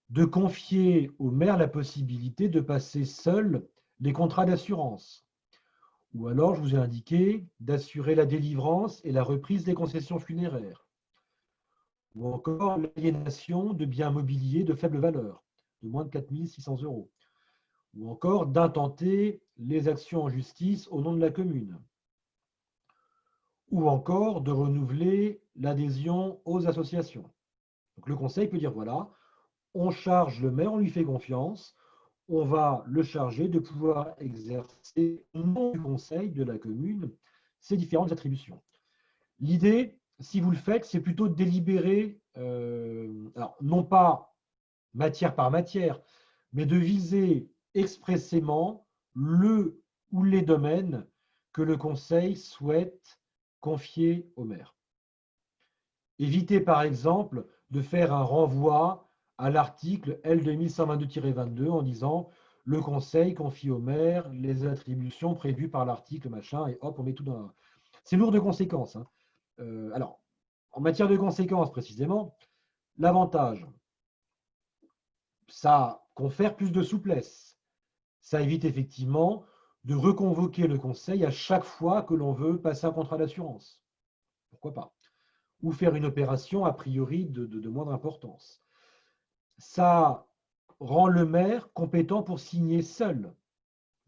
Speaker 2: de confier au maire la possibilité de passer seul les contrats d'assurance. Ou alors, je vous ai indiqué d'assurer la délivrance et la reprise des concessions funéraires. ou encore l'aliénation de biens mobiliers de faible valeur, de moins de 4 600 euros, ou encore d'intenter les actions en justice au nom de la commune, ou encore de renouveler l'adhésion aux associations. Donc le conseil peut dire, voilà, on charge le maire, on lui fait confiance, on va le charger de pouvoir exercer au nom du conseil de la commune ces différentes attributions. L'idée, si vous le faites, c'est plutôt de délibérer, alors non pas matière par matière, mais de viser expressément le ou les domaines que le conseil souhaite confier au maire. Évitez par exemple de faire un renvoi à l'article L2122-22 en disant le conseil confie au maire les attributions prévues par l'article machin et hop, on met tout dans. C'est lourd de conséquences. Hein. Alors, en matière de conséquences précisément, l'avantage, ça confère plus de souplesse. Ça évite effectivement de reconvoquer le conseil à chaque fois que l'on veut passer un contrat d'assurance. Pourquoi pas? Ou faire une opération a priori de moindre importance. Ça rend le maire compétent pour signer seul.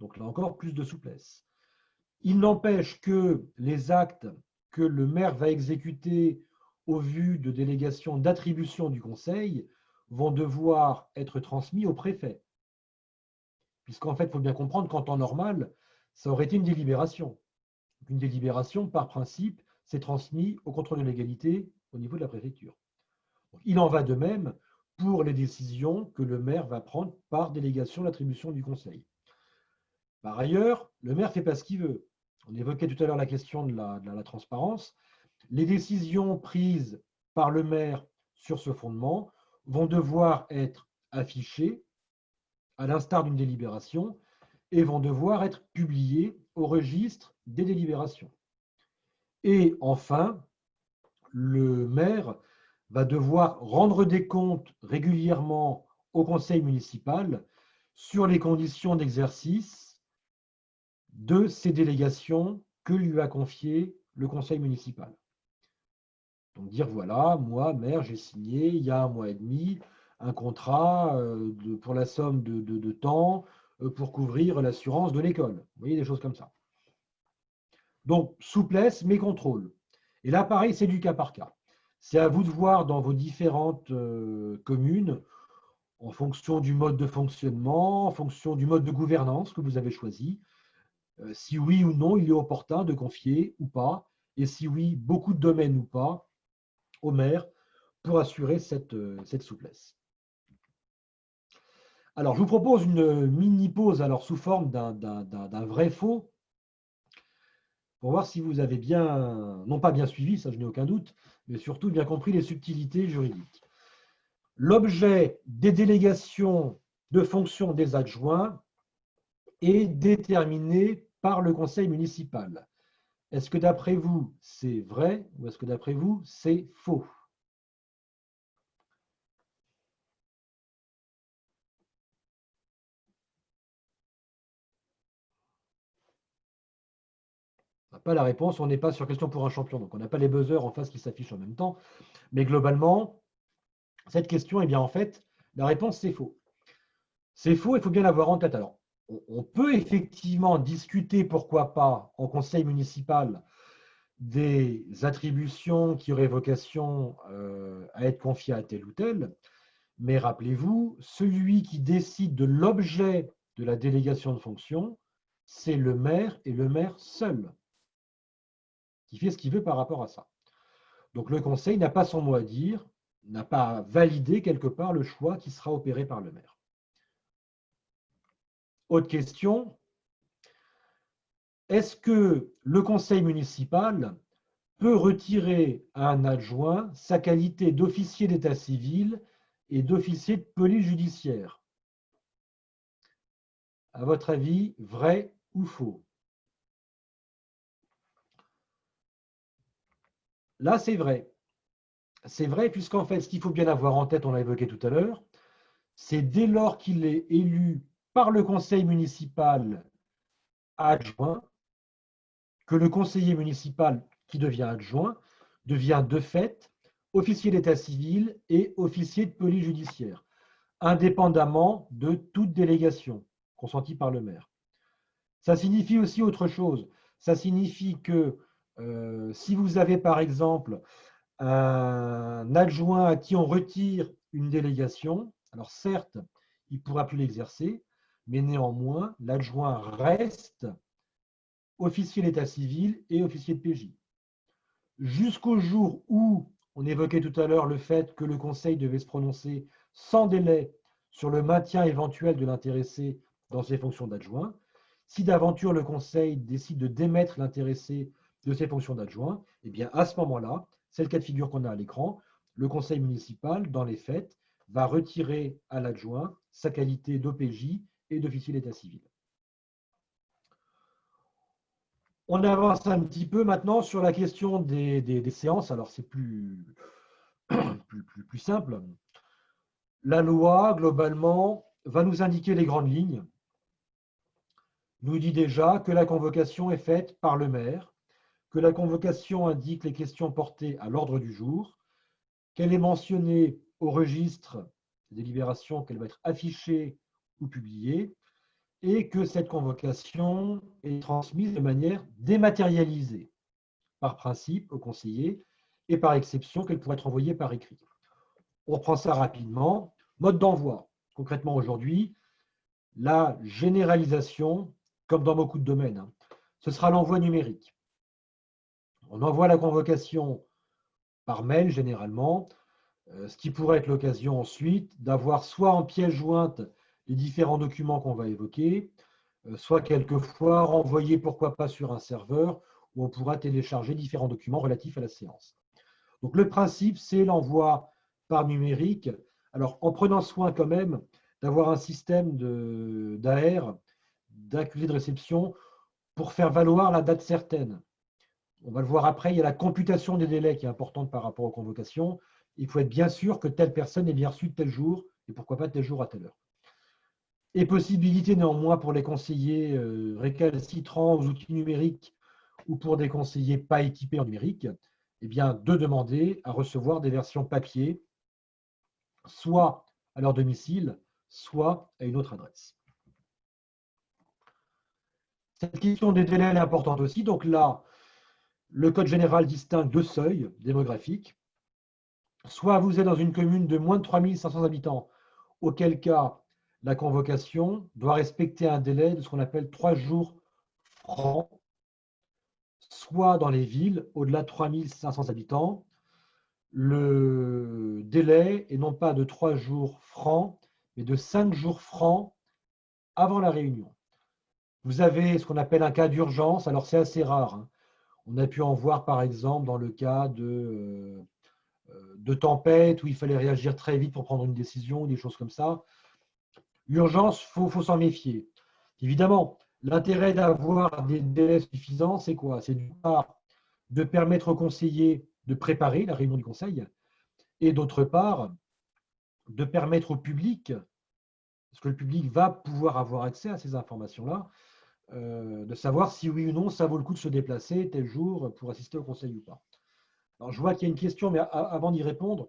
Speaker 2: Donc là encore, plus de souplesse. Il n'empêche que les actes que le maire va exécuter au vu de délégation d'attribution du conseil vont devoir être transmis au préfet. Puisqu'en fait, il faut bien comprendre qu'en temps normal, ça aurait été une délibération. Une délibération, par principe, c'est transmis au contrôle de légalité au niveau de la préfecture. Donc, il en va de même pour les décisions que le maire va prendre par délégation d'attribution du conseil. Par ailleurs, le maire ne fait pas ce qu'il veut. On évoquait tout à l'heure la question de la transparence. Les décisions prises par le maire sur ce fondement vont devoir être affichées, à l'instar d'une délibération, et vont devoir être publiées au registre des délibérations. Et enfin, le maire va devoir rendre des comptes régulièrement au conseil municipal sur les conditions d'exercice de ces délégations que lui a confiées le conseil municipal. Donc dire voilà, moi, maire, j'ai signé il y a 1 mois et demi un contrat pour la somme de temps pour couvrir l'assurance de l'école. Vous voyez, des choses comme ça. Donc souplesse, mais contrôle. Et là, pareil, c'est du cas par cas. C'est à vous de voir dans vos différentes communes, en fonction du mode de fonctionnement, en fonction du mode de gouvernance que vous avez choisi, si oui ou non il est opportun de confier ou pas, et si oui, beaucoup de domaines ou pas, au maire pour assurer cette souplesse. Alors, je vous propose une mini-pause alors sous forme d'un vrai faux, pour voir si vous avez bien, non pas bien suivi, ça je n'ai aucun doute, mais surtout bien compris les subtilités juridiques. L'objet des délégations de fonction des adjoints est déterminé par le conseil municipal. Est-ce que d'après vous, c'est vrai ou est-ce que d'après vous, c'est faux? On n'a pas la réponse, on n'est pas sur question pour un champion, donc on n'a pas les buzzers en face qui s'affichent en même temps. Mais globalement, cette question, eh bien, en fait, la réponse, c'est faux. C'est faux, il faut bien l'avoir en tête. Alors, on peut effectivement discuter, pourquoi pas, en conseil municipal, des attributions qui auraient vocation à être confiées à tel ou tel, mais rappelez-vous, celui qui décide de l'objet de la délégation de fonction, c'est le maire et le maire seul, qui fait ce qu'il veut par rapport à ça. Donc le conseil n'a pas son mot à dire, n'a pas validé quelque part le choix qui sera opéré par le maire. Autre question, est-ce que le conseil municipal peut retirer à un adjoint sa qualité d'officier d'état civil et d'officier de police judiciaire? À votre avis, vrai ou faux? Là, c'est vrai. C'est vrai puisqu'en fait, ce qu'il faut bien avoir en tête, on l'a évoqué tout à l'heure, c'est dès lors qu'il est élu par le conseil municipal adjoint, que le conseiller municipal qui devient adjoint devient de fait officier d'état civil et officier de police judiciaire, indépendamment de toute délégation consentie par le maire. Ça signifie aussi autre chose. Ça signifie que si vous avez par exemple un adjoint à qui on retire une délégation, alors certes, il ne pourra plus l'exercer, mais néanmoins, l'adjoint reste officier d'état civil et officier de PJ. Jusqu'au jour où, on évoquait tout à l'heure le fait que le Conseil devait se prononcer sans délai sur le maintien éventuel de l'intéressé dans ses fonctions d'adjoint. Si d'aventure le Conseil décide de démettre l'intéressé de ses fonctions d'adjoint, eh bien à ce moment-là, c'est le cas de figure qu'on a à l'écran, le Conseil municipal, dans les faits, va retirer à l'adjoint sa qualité d'OPJ et d'officier d'état civil. On avance un petit peu maintenant sur la question des séances. Alors, c'est plus simple. La loi, globalement, va nous indiquer les grandes lignes. Nous dit déjà que la convocation est faite par le maire, que la convocation indique les questions portées à l'ordre du jour, qu'elle est mentionnée au registre des délibérations, qu'elle va être affichée ou publiée, et que cette convocation est transmise de manière dématérialisée, par principe au conseiller, et par exception qu'elle pourrait être envoyée par écrit. On reprend ça rapidement. Mode d'envoi. Concrètement aujourd'hui, la généralisation, comme dans beaucoup de domaines, ce sera l'envoi numérique. On envoie la convocation par mail généralement, ce qui pourrait être l'occasion ensuite d'avoir soit en pièce jointe les différents documents qu'on va évoquer, soit quelquefois renvoyer pourquoi pas sur un serveur où on pourra télécharger différents documents relatifs à la séance. Donc le principe, c'est l'envoi par numérique. Alors en prenant soin quand même d'avoir un système d'AR, d'accusé de réception, pour faire valoir la date certaine. On va le voir après, il y a la computation des délais qui est importante par rapport aux convocations. Il faut être bien sûr que telle personne est bien reçue tel jour, et pourquoi pas tel jour à telle heure. Et possibilité néanmoins pour les conseillers récalcitrants aux outils numériques ou pour des conseillers pas équipés en numérique, eh bien, de demander à recevoir des versions papier, soit à leur domicile, soit à une autre adresse. Cette question des délais est importante aussi. Donc là, le Code général distingue deux seuils démographiques. Soit vous êtes dans une commune de moins de 3500 habitants, auquel cas la convocation doit respecter un délai de ce qu'on appelle 3 jours francs, soit dans les villes au-delà de 3500 habitants, le délai est non pas de 3 jours francs, mais de 5 jours francs avant la réunion. Vous avez ce qu'on appelle un cas d'urgence, alors c'est assez rare. On a pu en voir par exemple dans le cas de tempête où il fallait réagir très vite pour prendre une décision ou des choses comme ça. L'urgence, il faut s'en méfier. Évidemment, l'intérêt d'avoir des délais suffisants, c'est quoi? C'est d'une part de permettre aux conseillers de préparer la réunion du conseil et d'autre part de permettre au public, parce que le public va pouvoir avoir accès à ces informations-là, de savoir si oui ou non ça vaut le coup de se déplacer tel jour pour assister au conseil ou pas. Alors, je vois qu'il y a une question, mais avant d'y répondre,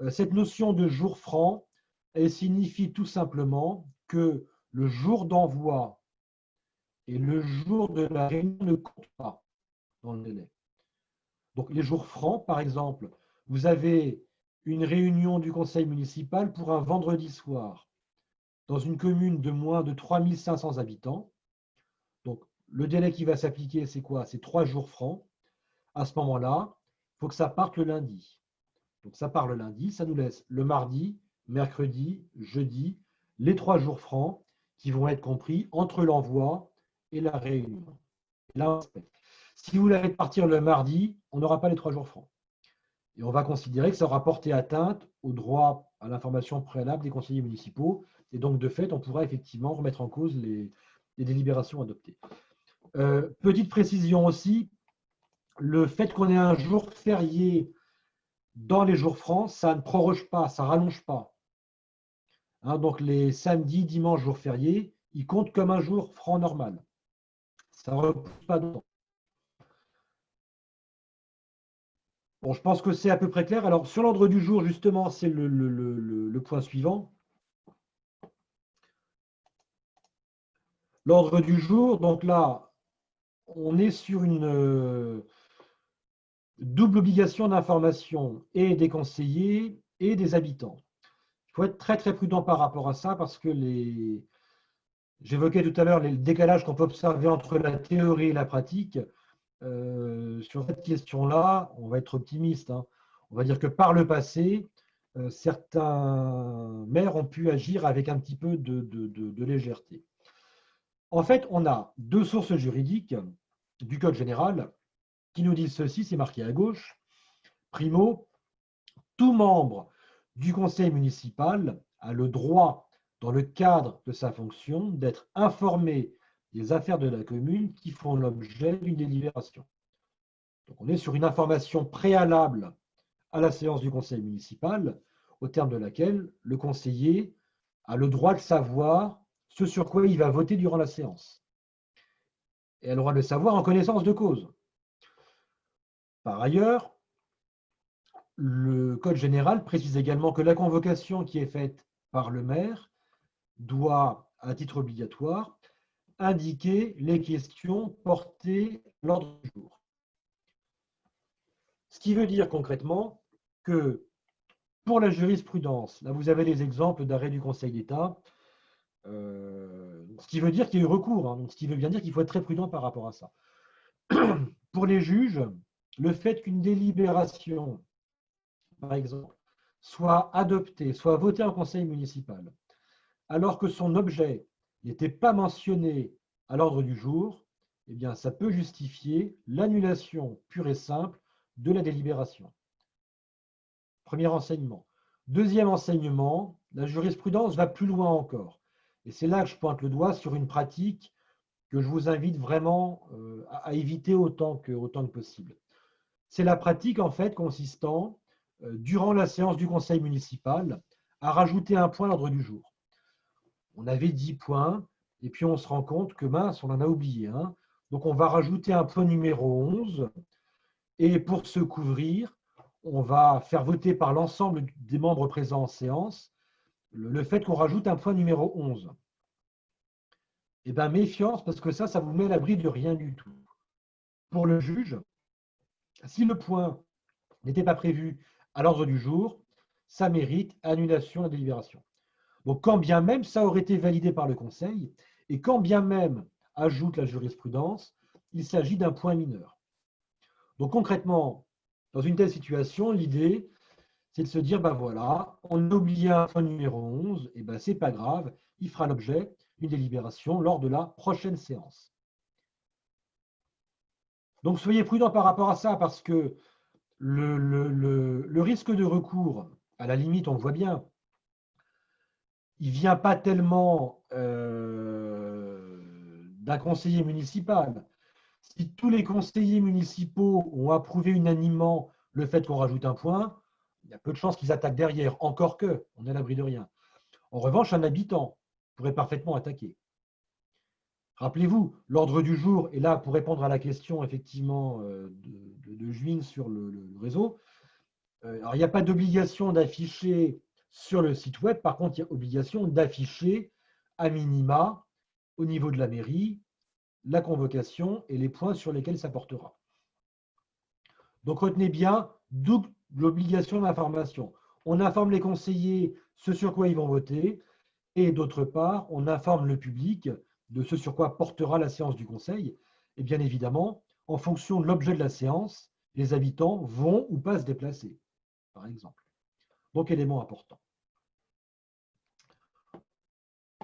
Speaker 2: cette notion de jour franc, elle signifie tout simplement que le jour d'envoi et le jour de la réunion ne comptent pas dans le délai. Donc, les jours francs, par exemple, vous avez une réunion du conseil municipal pour un vendredi soir dans une commune de moins de 3500 habitants. Donc, le délai qui va s'appliquer, c'est quoi? C'est 3 jours francs. À ce moment-là, il faut que ça parte le lundi. Donc, ça part le lundi, ça nous laisse le mardi, mercredi, jeudi, les 3 jours francs qui vont être compris entre l'envoi et la réunion. Là, si vous l'avez partir le mardi, on n'aura pas les 3 jours francs. Et on va considérer que ça aura porté atteinte au droit à l'information préalable des conseillers municipaux. Et donc, de fait, on pourra effectivement remettre en cause les délibérations adoptées. Petite précision aussi, le fait qu'on ait un jour férié dans les jours francs, ça ne proroge pas, ça ne rallonge pas. Donc, les samedis, dimanches, jours fériés, ils comptent comme un jour franc normal. Ça ne repousse pas d'autant. Bon, je pense que c'est à peu près clair. Alors, sur l'ordre du jour, justement, c'est le point suivant. L'ordre du jour, donc là, on est sur une double obligation d'information et des conseillers et des habitants. Il faut être très, très prudent par rapport à ça parce que j'évoquais tout à l'heure le décalage qu'on peut observer entre la théorie et la pratique. Sur cette question-là, on va être optimiste, hein. On va dire que par le passé, certains maires ont pu agir avec un petit peu de légèreté. En fait, on a deux sources juridiques du Code général qui nous disent ceci, c'est marqué à gauche. Primo, tout membre du conseil municipal a le droit, dans le cadre de sa fonction, d'être informé des affaires de la commune qui font l'objet d'une délibération. Donc on est sur une information préalable à la séance du conseil municipal, au terme de laquelle le conseiller a le droit de savoir ce sur quoi il va voter durant la séance. Et a le droit de le savoir en connaissance de cause. Par ailleurs, le Code général précise également que la convocation qui est faite par le maire doit, à titre obligatoire, indiquer les questions portées à l'ordre du jour. Ce qui veut dire concrètement que pour la jurisprudence, là vous avez les exemples d'arrêt du Conseil d'État, ce qui veut dire qu'il y a eu recours, hein, donc ce qui veut bien dire qu'il faut être très prudent par rapport à ça. Pour les juges, le fait qu'une délibération, par exemple, soit adoptée, soit votée en conseil municipal, alors que son objet n'était pas mentionné à l'ordre du jour, eh bien, ça peut justifier l'annulation pure et simple de la délibération. Premier enseignement. Deuxième enseignement, la jurisprudence va plus loin encore. Et c'est là que je pointe le doigt sur une pratique que je vous invite vraiment à éviter autant que possible. C'est la pratique en fait consistant, durant la séance du conseil municipal, à rajouter un point à l'ordre du jour. On avait 10 points, et puis on se rend compte que mince, on en a oublié un. Donc on va rajouter un point numéro 11, et pour se couvrir, on va faire voter par l'ensemble des membres présents en séance le fait qu'on rajoute un point numéro 11. Eh bien, méfiance, parce que ça vous met à l'abri de rien du tout. Pour le juge, si le point n'était pas prévu à l'ordre du jour, ça mérite annulation de la délibération. Donc, quand bien même ça aurait été validé par le Conseil, et quand bien même, ajoute la jurisprudence, il s'agit d'un point mineur. Donc, concrètement, dans une telle situation, l'idée, c'est de se dire, ben voilà, on a oublié un point numéro 11, et ben c'est pas grave, il fera l'objet d'une délibération lors de la prochaine séance. Donc, soyez prudents par rapport à ça, parce que le risque de recours, à la limite, on le voit bien, il ne vient pas tellement d'un conseiller municipal. Si tous les conseillers municipaux ont approuvé unanimement le fait qu'on rajoute un point, il y a peu de chances qu'ils attaquent derrière, encore que, on est à l'abri de rien. En revanche, un habitant pourrait parfaitement attaquer. Rappelez-vous, l'ordre du jour, et là, pour répondre à la question effectivement de Juine sur le réseau, alors il n'y a pas d'obligation d'afficher sur le site web, par contre, il y a obligation d'afficher à minima, au niveau de la mairie, la convocation et les points sur lesquels ça portera. Donc retenez bien, double l'obligation d'information. On informe les conseillers ce sur quoi ils vont voter, et d'autre part, on informe le public de ce sur quoi portera la séance du conseil. Et bien évidemment, en fonction de l'objet de la séance, les habitants vont ou pas se déplacer, par exemple. Donc, élément important.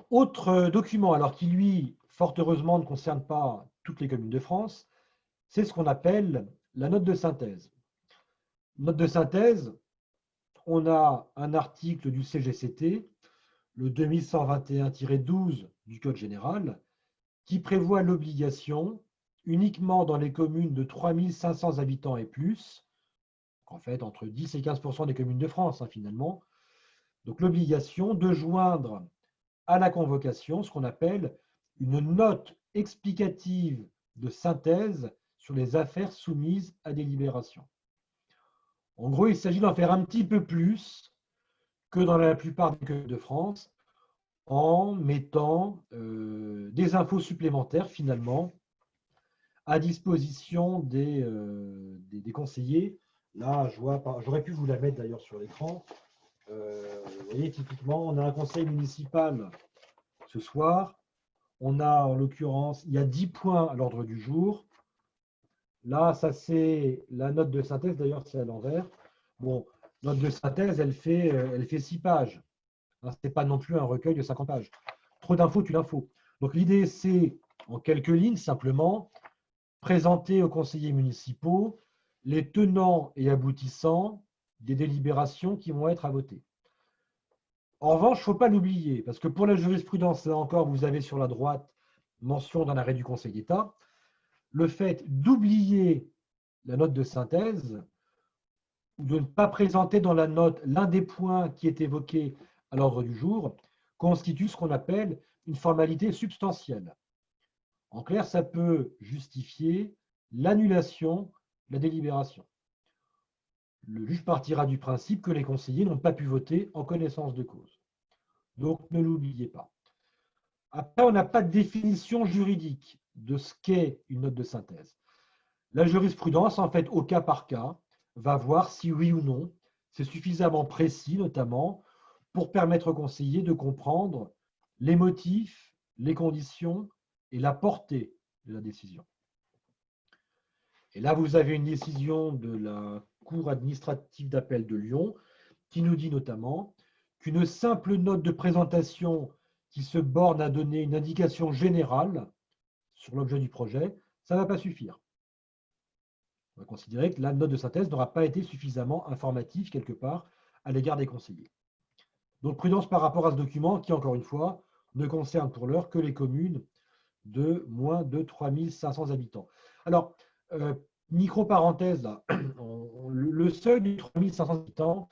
Speaker 2: Autre document, alors qui lui, fort heureusement, ne concerne pas toutes les communes de France, c'est ce qu'on appelle la note de synthèse. Note de synthèse, on a un article du CGCT, le 2121-12 du Code général, qui prévoit l'obligation, uniquement dans les communes de 3500 habitants et plus, en fait entre 10 et 15% des communes de France finalement, donc l'obligation de joindre à la convocation ce qu'on appelle une note explicative de synthèse sur les affaires soumises à délibération. En gros, il s'agit d'en faire un petit peu plus que dans la plupart des communes de France en mettant des infos supplémentaires finalement à disposition des conseillers. Là, j'aurais pu vous la mettre d'ailleurs sur l'écran. Vous voyez, typiquement, on a un conseil municipal ce soir. On a, en l'occurrence, il y a 10 points à l'ordre du jour. Là, ça c'est la note de synthèse, d'ailleurs, c'est à l'envers. Bon, note de synthèse, elle fait 6 pages. Ce n'est pas non plus un recueil de 50 pages. Trop d'infos, tu l'info. Donc l'idée, c'est, en quelques lignes, simplement, présenter aux conseillers municipaux les tenants et aboutissants des délibérations qui vont être à voter. En revanche, il ne faut pas l'oublier, parce que pour la jurisprudence, là encore, vous avez sur la droite mention d'un arrêt du Conseil d'État, le fait d'oublier la note de synthèse ou de ne pas présenter dans la note l'un des points qui est évoqué à l'ordre du jour constitue ce qu'on appelle une formalité substantielle. En clair, ça peut justifier l'annulation de la délibération. Le juge partira du principe que les conseillers n'ont pas pu voter en connaissance de cause. Donc, ne l'oubliez pas. Après, on n'a pas de définition juridique de ce qu'est une note de synthèse. La jurisprudence, en fait, au cas par cas, va voir si oui ou non c'est suffisamment précis, notamment, pour permettre aux conseillers de comprendre les motifs, les conditions et la portée de la décision. Et là, vous avez une décision de la Cour administrative d'appel de Lyon qui nous dit notamment qu'une simple note de présentation qui se borne à donner une indication générale sur l'objet du projet, ça ne va pas suffire. On va considérer que la note de synthèse n'aura pas été suffisamment informative quelque part à l'égard des conseillers. Donc prudence par rapport à ce document qui, encore une fois, ne concerne pour l'heure que les communes de moins de 3500 habitants. Alors, micro-parenthèse, là, le seuil de 3500 habitants,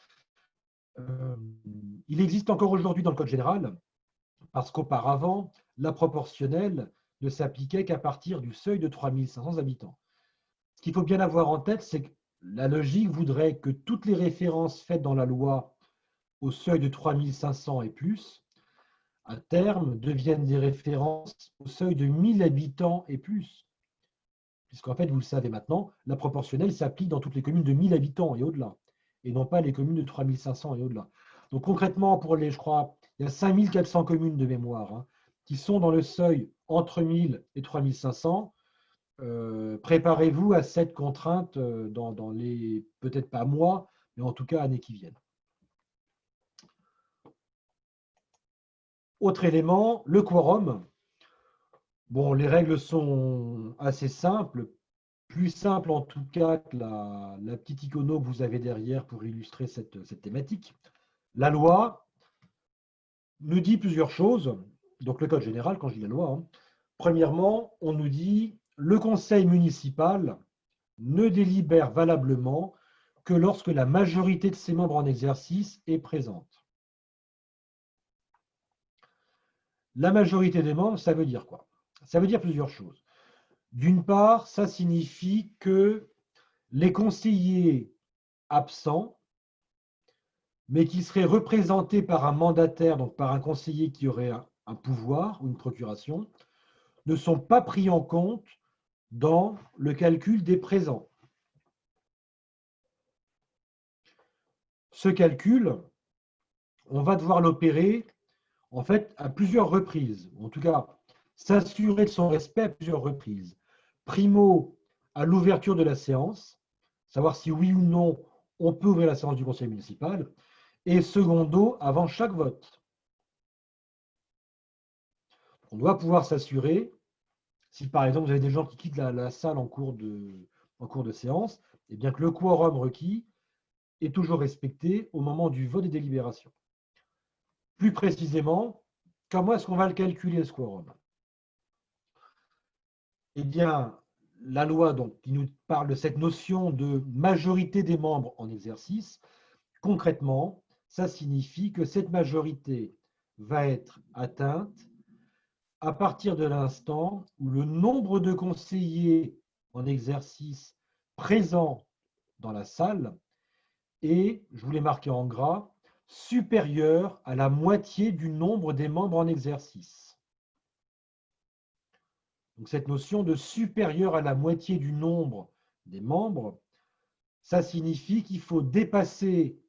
Speaker 2: il existe encore aujourd'hui dans le Code général, parce qu'auparavant, la proportionnelle ne s'appliquait qu'à partir du seuil de 3500 habitants. Ce qu'il faut bien avoir en tête, c'est que la logique voudrait que toutes les références faites dans la loi au seuil de 3500 et plus, à terme, deviennent des références au seuil de 1000 habitants et plus. Puisqu'en fait, vous le savez maintenant, la proportionnelle s'applique dans toutes les communes de 1000 habitants et au-delà, et non pas les communes de 3500 et au-delà. Donc concrètement, pour les, je crois, il y a 5400 communes de mémoire qui sont dans le seuil entre 1000 et 3500. Préparez-vous à cette contrainte dans les, peut-être pas mois, mais en tout cas années qui viennent. Autre élément, le quorum. Bon, les règles sont assez simples, plus simples en tout cas que la petite icono que vous avez derrière pour illustrer cette thématique. La loi nous dit plusieurs choses, donc le code général, quand je dis la loi. Premièrement, on nous dit le conseil municipal ne délibère valablement que lorsque la majorité de ses membres en exercice est présente. La majorité des membres, ça veut dire quoi? Ça veut dire plusieurs choses. D'une part, ça signifie que les conseillers absents, mais qui seraient représentés par un mandataire, donc par un conseiller qui aurait un pouvoir ou une procuration, ne sont pas pris en compte dans le calcul des présents. Ce calcul, on va devoir l'opérer en fait à plusieurs reprises, en tout cas s'assurer de son respect à plusieurs reprises. Primo, à l'ouverture de la séance, savoir si oui ou non on peut ouvrir la séance du conseil municipal, et secondo, avant chaque vote. On doit pouvoir s'assurer, si par exemple vous avez des gens qui quittent la salle en cours de séance, et bien que le quorum requis est toujours respecté au moment du vote des délibérations. Plus précisément, comment est-ce qu'on va le calculer, ce quorum? Eh bien, la loi donc, qui nous parle de cette notion de majorité des membres en exercice, concrètement, ça signifie que cette majorité va être atteinte à partir de l'instant où le nombre de conseillers en exercice présents dans la salle et, je vous l'ai marqué en gras, supérieur à la moitié du nombre des membres en exercice. Donc cette notion de supérieur à la moitié du nombre des membres, ça signifie qu'il faut dépasser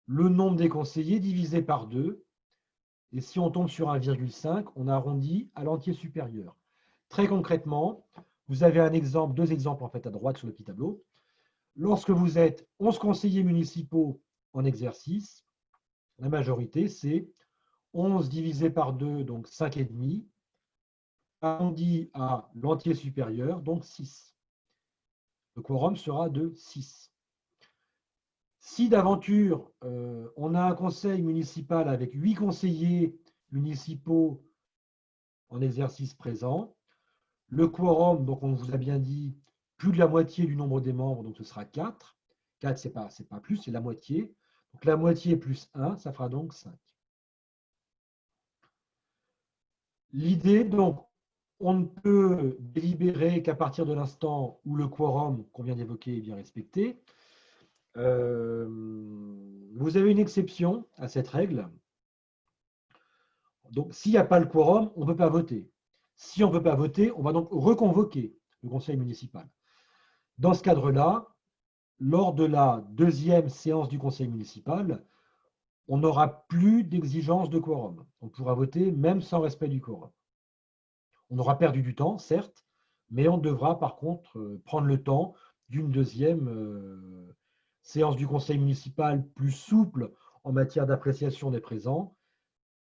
Speaker 2: le nombre des conseillers divisé par 2. Et si on tombe sur 1,5, on arrondit à l'entier supérieur. Très concrètement, vous avez un exemple, deux exemples en fait à droite sur le petit tableau. Lorsque vous êtes 11 conseillers municipaux en exercice, la majorité, c'est 11 divisé par 2, donc 5,5, arrondi à l'entier supérieur, donc 6. Le quorum sera de 6. Si d'aventure, on a un conseil municipal avec 8 conseillers municipaux en exercice présent, le quorum, donc on vous a bien dit, plus de la moitié du nombre des membres, donc ce sera 4. 4, ce n'est pas plus, c'est la moitié. Donc la moitié plus 1, ça fera donc 5. L'idée, donc, on ne peut délibérer qu'à partir de l'instant où le quorum qu'on vient d'évoquer est bien respecté. Vous avez une exception à cette règle. Donc, s'il n'y a pas le quorum, on ne peut pas voter. Si on ne peut pas voter, on va donc reconvoquer le conseil municipal. Dans ce cadre-là, lors de la deuxième séance du conseil municipal, on n'aura plus d'exigence de quorum. On pourra voter même sans respect du quorum. On aura perdu du temps, certes, mais on devra par contre prendre le temps d'une deuxième séance du conseil municipal plus souple en matière d'appréciation des présents,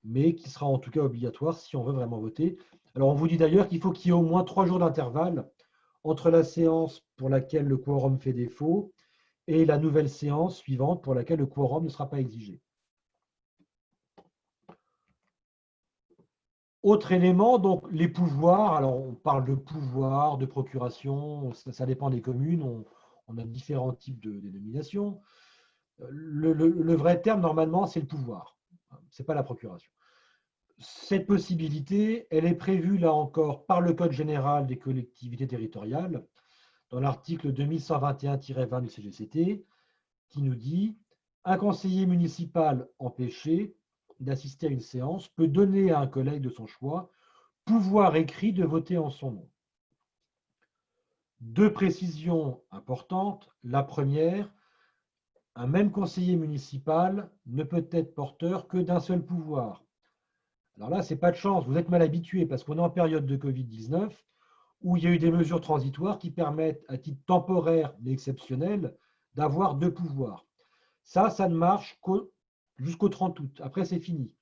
Speaker 2: mais qui sera en tout cas obligatoire si on veut vraiment voter. Alors on vous dit d'ailleurs qu'il faut qu'il y ait au moins 3 jours d'intervalle entre la séance pour laquelle le quorum fait défaut et la nouvelle séance suivante pour laquelle le quorum ne sera pas exigé. Autre élément, donc les pouvoirs. Alors, on parle de pouvoir, de procuration, ça dépend des communes. On a différents types de dénominations. Le vrai terme, normalement, c'est le pouvoir. Ce n'est pas la procuration. Cette possibilité, elle est prévue, là encore, par le Code général des collectivités territoriales, dans l'article 2121-20 du CGCT, qui nous dit « Un conseiller municipal empêché d'assister à une séance peut donner à un collègue de son choix pouvoir écrit de voter en son nom. » Deux précisions importantes. La première, un même conseiller municipal ne peut être porteur que d'un seul pouvoir. Alors là, ce n'est pas de chance, vous êtes mal habitué parce qu'on est en période de Covid-19 où il y a eu des mesures transitoires qui permettent, à titre temporaire mais exceptionnel, d'avoir deux pouvoirs. Ça ne marche jusqu'au 30 août. Après, c'est fini.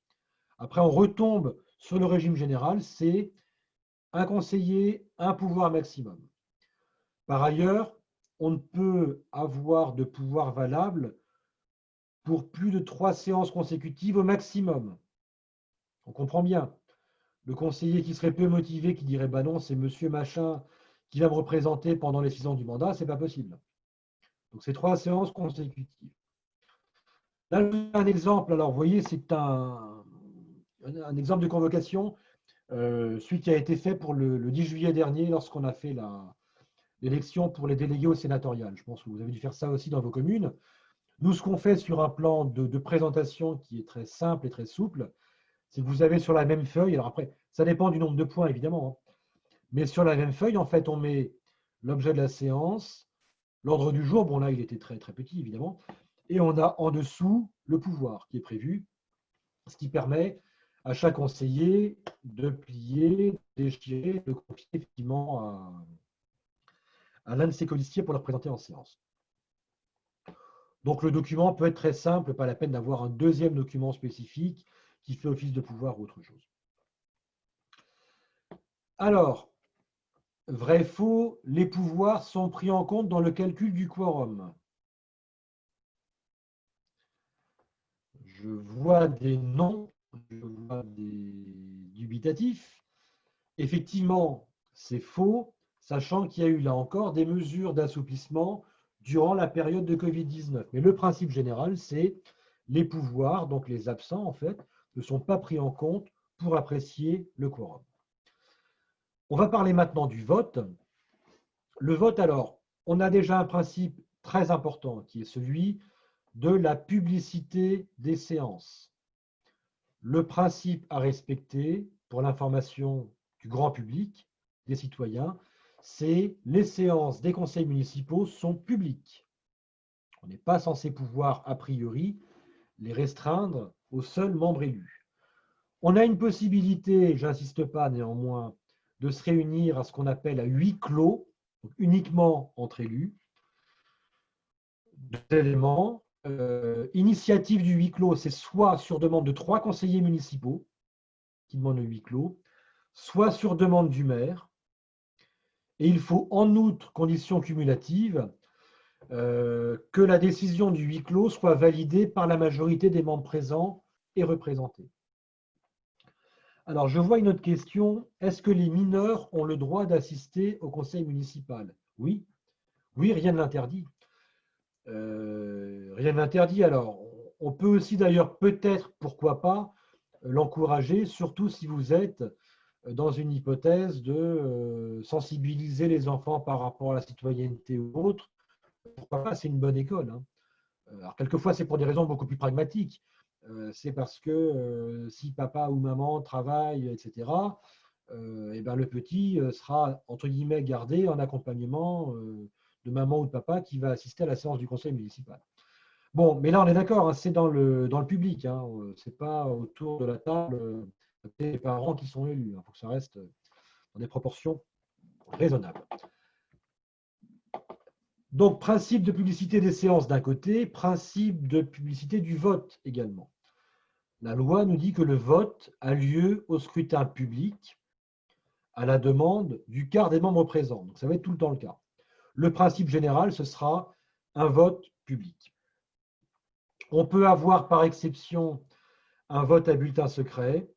Speaker 2: Après, on retombe sur le régime général, c'est un conseiller, un pouvoir maximum. Par ailleurs, on ne peut avoir de pouvoir valable pour plus de 3 séances consécutives au maximum. On comprend bien. Le conseiller qui serait peu motivé, qui dirait bah non, c'est monsieur machin qui va me représenter pendant les 6 ans du mandat, c'est pas possible. Donc c'est 3 séances consécutives. Là, un exemple, alors vous voyez, c'est un exemple de convocation, celui qui a été fait pour le 10 juillet dernier lorsqu'on a fait l'élection pour les délégués au sénatorial. Je pense que vous avez dû faire ça aussi dans vos communes. Nous, ce qu'on fait sur un plan de présentation qui est très simple et très souple, c'est que vous avez sur la même feuille, alors après, ça dépend du nombre de points évidemment, hein, mais sur la même feuille, en fait, on met l'objet de la séance, l'ordre du jour, bon là, il était très, très petit évidemment, et on a en dessous le pouvoir qui est prévu, ce qui permet à chaque conseiller de plier, déchirer, de confier effectivement à l'un de ses colistiers pour le présenter en séance. Donc le document peut être très simple, pas la peine d'avoir un deuxième document spécifique qui fait office de pouvoir ou autre chose. Alors, vrai, faux, les pouvoirs sont pris en compte dans le calcul du quorum. Je vois des noms, je vois des dubitatifs. Effectivement, c'est faux, sachant qu'il y a eu là encore des mesures d'assouplissement durant la période de Covid-19. Mais le principe général, c'est les pouvoirs, donc les absents en fait, ne sont pas pris en compte pour apprécier le quorum. On va parler maintenant du vote. Le vote, alors, on a déjà un principe très important qui est celui de la publicité des séances. Le principe à respecter pour l'information du grand public, des citoyens, c'est les séances des conseils municipaux sont publiques. On n'est pas censé pouvoir, a priori, les restreindre aux seuls membres élus. On a une possibilité, j'insiste pas néanmoins, de se réunir à ce qu'on appelle à huis clos, donc uniquement entre élus. Deux éléments. Initiative du huis clos, c'est soit sur demande de 3 conseillers municipaux qui demandent le huis clos, soit sur demande du maire. Et il faut en outre, condition cumulative, que la décision du huis clos soit validée par la majorité des membres présents et représentés. Alors, je vois une autre question. Est-ce que les mineurs ont le droit d'assister au conseil municipal? Oui. Oui, rien ne l'interdit. Rien ne l'interdit. Alors, on peut aussi d'ailleurs peut-être, pourquoi pas, l'encourager, surtout si vous êtes dans une hypothèse de sensibiliser les enfants par rapport à la citoyenneté ou autre. Pourquoi pas, c'est une bonne école, hein. Alors, quelquefois, c'est pour des raisons beaucoup plus pragmatiques. C'est parce que si papa ou maman travaille, etc., et ben, le petit sera, entre guillemets, gardé en accompagnement de maman ou de papa qui va assister à la séance du conseil municipal. Bon, mais là, on est d'accord, hein, c'est dans le public. Hein, ce n'est pas autour de la table des parents qui sont élus. Il faut que ça reste dans des proportions raisonnables. Donc, principe de publicité des séances d'un côté, principe de publicité du vote également. La loi nous dit que le vote a lieu au scrutin public à la demande du quart des membres présents. Donc, ça va être tout le temps le cas. Le principe général, ce sera un vote public. On peut avoir par exception un vote à bulletin secret.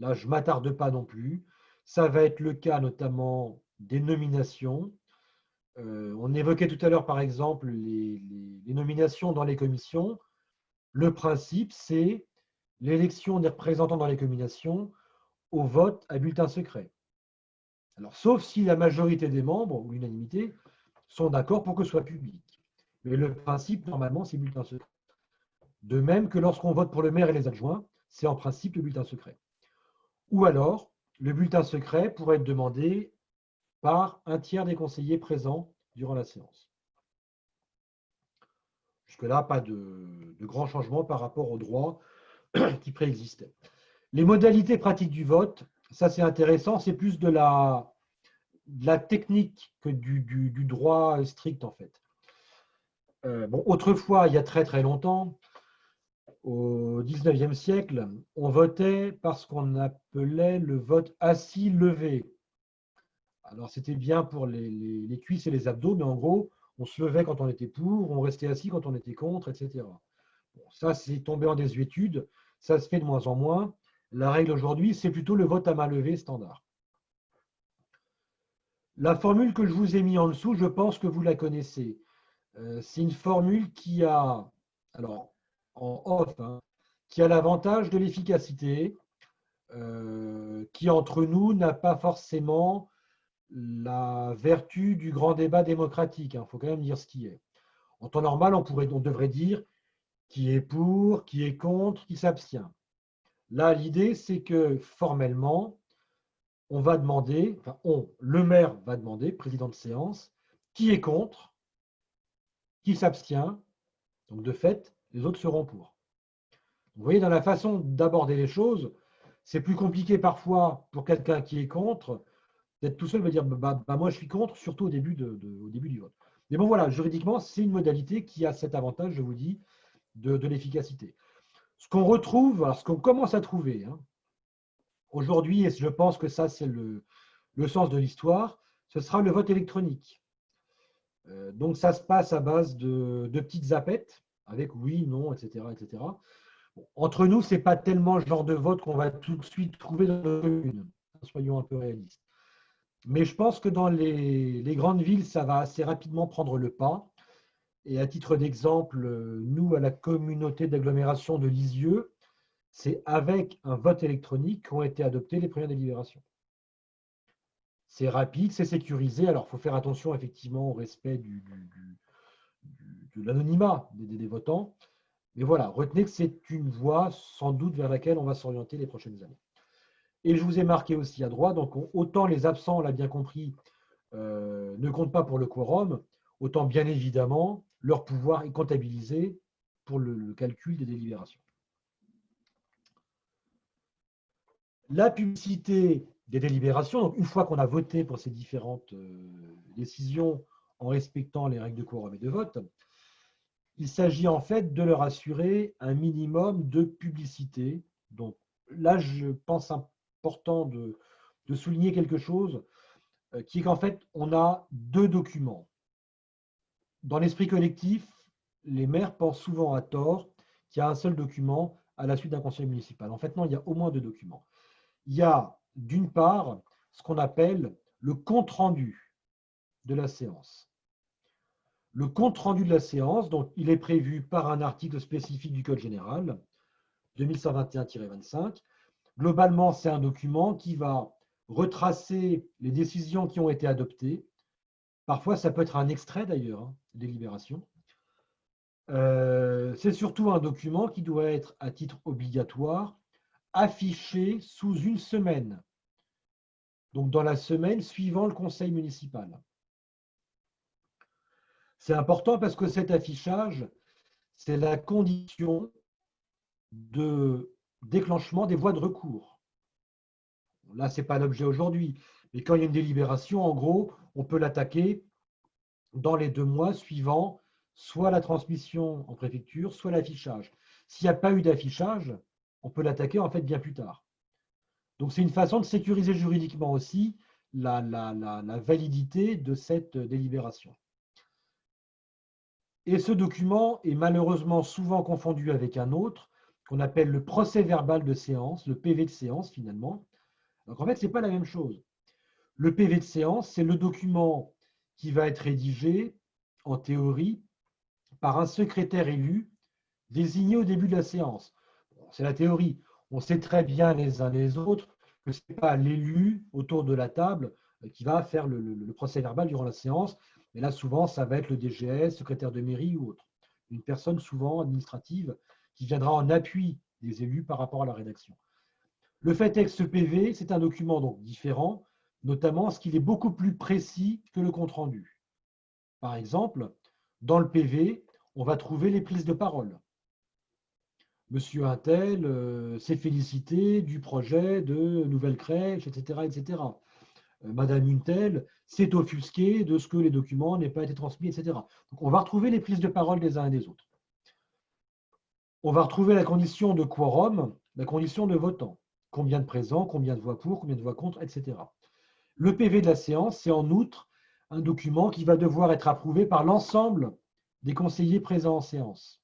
Speaker 2: Là, je ne m'attarde pas non plus. Ça va être le cas notamment des nominations. On évoquait tout à l'heure, par exemple, les nominations dans les commissions. Le principe, c'est l'élection des représentants dans les commissions au vote à bulletin secret. Alors, sauf si la majorité des membres, ou l'unanimité, sont d'accord pour que ce soit public. Mais le principe, normalement, c'est bulletin secret. De même que lorsqu'on vote pour le maire et les adjoints, c'est en principe le bulletin secret. Ou alors, le bulletin secret pourrait être demandé par un tiers des conseillers présents durant la séance. Jusque-là, pas de grands changements par rapport au droit qui préexistait. Les modalités pratiques du vote, ça c'est intéressant, c'est plus de la technique que du droit strict en fait. Bon, autrefois, il y a très très longtemps, au 19e siècle, on votait par ce qu'on appelait le vote assis-levé. Alors c'était bien pour les cuisses et les abdos, mais en gros, on se levait quand on était pour, on restait assis quand on était contre, etc. Bon, ça, c'est tombé en désuétude, ça se fait de moins en moins. La règle aujourd'hui, c'est plutôt le vote à main levée standard. La formule que je vous ai mis en dessous, je pense que vous la connaissez. C'est une formule qui a, alors en off, hein, qui a l'avantage de l'efficacité, qui entre nous n'a pas forcément la vertu du grand débat démocratique. Il faut quand même dire ce qui est. En temps normal, on devrait dire qui est pour, qui est contre, qui s'abstient. Là, l'idée, c'est que formellement, on va demander, enfin, le maire va demander, président de séance, qui est contre, qui s'abstient. Donc, de fait, les autres seront pour. Vous voyez, dans la façon d'aborder les choses, c'est plus compliqué parfois pour quelqu'un qui est contre d'être tout seul et dire moi je suis contre, surtout au début du vote. Mais bon, voilà, juridiquement, c'est une modalité qui a cet avantage, je vous dis, de l'efficacité. Ce qu'on retrouve, alors ce qu'on commence à trouver, hein, aujourd'hui, et je pense que ça, c'est le sens de l'histoire, ce sera le vote électronique. Donc, ça se passe à base de petites zapettes, avec oui, non, etc. etc. Bon, entre nous, ce n'est pas tellement le genre de vote qu'on va tout de suite trouver dans nos communes. Soyons un peu réalistes. Mais je pense que dans les grandes villes, ça va assez rapidement prendre le pas. Et à titre d'exemple, nous, à la communauté d'agglomération de Lisieux, c'est avec un vote électronique qu'ont été adoptées les premières délibérations. C'est rapide, c'est sécurisé. Alors, il faut faire attention effectivement au respect de l'anonymat des votants. Mais voilà, retenez que c'est une voie sans doute vers laquelle on va s'orienter les prochaines années. Et je vous ai marqué aussi à droite, donc autant les absents, on l'a bien compris, ne comptent pas pour le quorum, autant bien évidemment leur pouvoir est comptabilisé pour le calcul des délibérations. La publicité des délibérations, donc une fois qu'on a voté pour ces différentes décisions en respectant les règles de quorum et de vote, il s'agit en fait de leur assurer un minimum de publicité. Donc là, je pense important de souligner quelque chose qui est qu'en fait, on a deux documents. Dans l'esprit collectif, les maires pensent souvent à tort qu'il y a un seul document à la suite d'un conseil municipal. En fait, non, il y a au moins deux documents. Il y a d'une part ce qu'on appelle le compte-rendu de la séance. Le compte-rendu de la séance, donc, il est prévu par un article spécifique du Code général, 2121-25. Globalement, c'est un document qui va retracer les décisions qui ont été adoptées. Parfois, ça peut être un extrait d'ailleurs, délibération. C'est surtout un document qui doit être, à titre obligatoire, affiché sous une semaine. Donc, dans la semaine suivant le conseil municipal. C'est important parce que cet affichage, c'est la condition de déclenchement des voies de recours. Là, ce n'est pas l'objet aujourd'hui, mais quand il y a une délibération, en gros, on peut l'attaquer dans les 2 mois suivant soit la transmission en préfecture, soit l'affichage. S'il n'y a pas eu d'affichage, on peut l'attaquer en fait bien plus tard. Donc c'est une façon de sécuriser juridiquement aussi la validité de cette délibération. Et ce document est malheureusement souvent confondu avec un autre qu'on appelle le procès-verbal de séance, le PV de séance finalement. Donc en fait, ce n'est pas la même chose. Le PV de séance, c'est le document qui va être rédigé, en théorie, par un secrétaire élu désigné au début de la séance. Bon, c'est la théorie. On sait très bien les uns les autres que ce n'est pas l'élu autour de la table qui va faire le procès-verbal durant la séance. Mais là, souvent, ça va être le DGS, secrétaire de mairie ou autre. Une personne souvent administrative qui viendra en appui des élus par rapport à la rédaction. Le fait est que ce PV, c'est un document donc différent, notamment parce qu'il est beaucoup plus précis que le compte-rendu. Par exemple, dans le PV, on va trouver les prises de parole. Monsieur Untel s'est félicité du projet de nouvelle crèche, etc., etc. Madame Untel s'est offusquée de ce que les documents n'aient pas été transmis, etc. Donc, on va retrouver les prises de parole des uns et des autres. On va retrouver la condition de quorum, la condition de votant. Combien de présents, combien de voix pour, combien de voix contre, etc. Le PV de la séance, c'est en outre un document qui va devoir être approuvé par l'ensemble des conseillers présents en séance.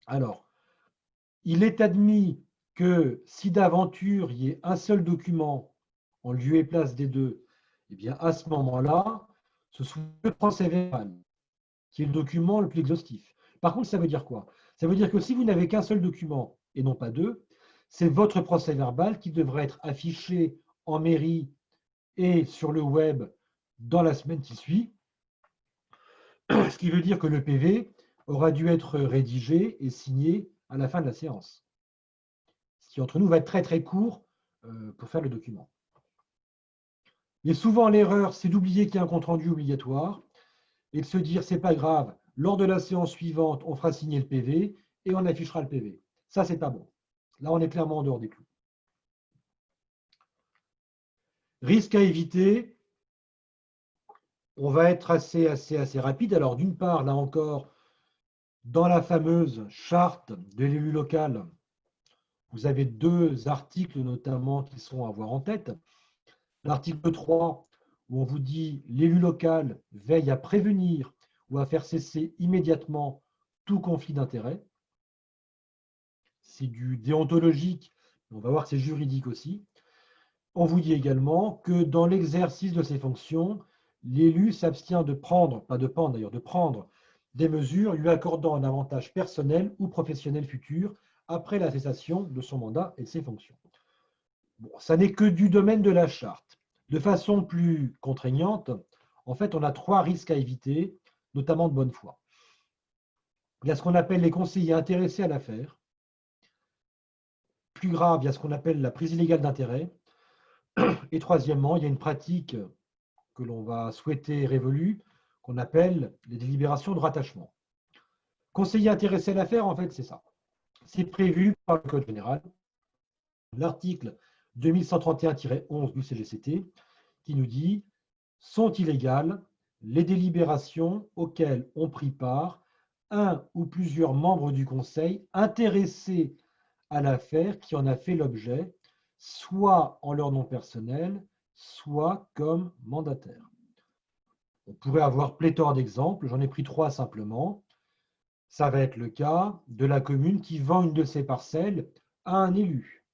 Speaker 2: Alors, il est admis que si d'aventure il y ait un seul document en lieu et place des deux, eh bien à ce moment-là, ce sera le procès-verbal qui est le document le plus exhaustif. Par contre, ça veut dire quoi? Ça veut dire que si vous n'avez qu'un seul document et non pas deux, c'est votre procès-verbal qui devrait être affiché en mairie et sur le web dans la semaine qui suit, ce qui veut dire que le PV aura dû être rédigé et signé à la fin de la séance. Ce qui, entre nous, va être très très court pour faire le document. Mais souvent, l'erreur, c'est d'oublier qu'il y a un compte-rendu obligatoire et de se dire, c'est pas grave, lors de la séance suivante, on fera signer le PV et on affichera le PV. Ça, c'est pas bon. Là, on est clairement en dehors des clous. Risque à éviter, on va être assez rapide. Alors, d'une part, là encore, dans la fameuse charte de l'élu local, vous avez 2 articles notamment qui sont à avoir en tête. L'article 3, où on vous dit l'élu local veille à prévenir ou à faire cesser immédiatement tout conflit d'intérêts. C'est du déontologique, mais on va voir que c'est juridique aussi. On vous dit également que dans l'exercice de ses fonctions, l'élu s'abstient de prendre, pas de prendre d'ailleurs, de prendre des mesures lui accordant un avantage personnel ou professionnel futur après la cessation de son mandat et de ses fonctions. Bon, ça n'est que du domaine de la charte. De façon plus contraignante, en fait, on a 3 risques à éviter, notamment de bonne foi. Il y a ce qu'on appelle les conseillers intéressés à l'affaire. Plus grave, il y a ce qu'on appelle la prise illégale d'intérêt. Et troisièmement, il y a une pratique que l'on va souhaiter révolue, qu'on appelle les délibérations de rattachement. Conseiller intéressé à l'affaire, en fait, c'est ça. C'est prévu par le Code général, l'article 2131-11 du CGCT, qui nous dit « Sont illégales les délibérations auxquelles ont pris part un ou plusieurs membres du Conseil intéressés à l'affaire qui en a fait l'objet, soit en leur nom personnel, soit comme mandataire. » On pourrait avoir pléthore d'exemples, j'en ai pris 3 simplement. Ça va être le cas de la commune qui vend une de ses parcelles à un élu.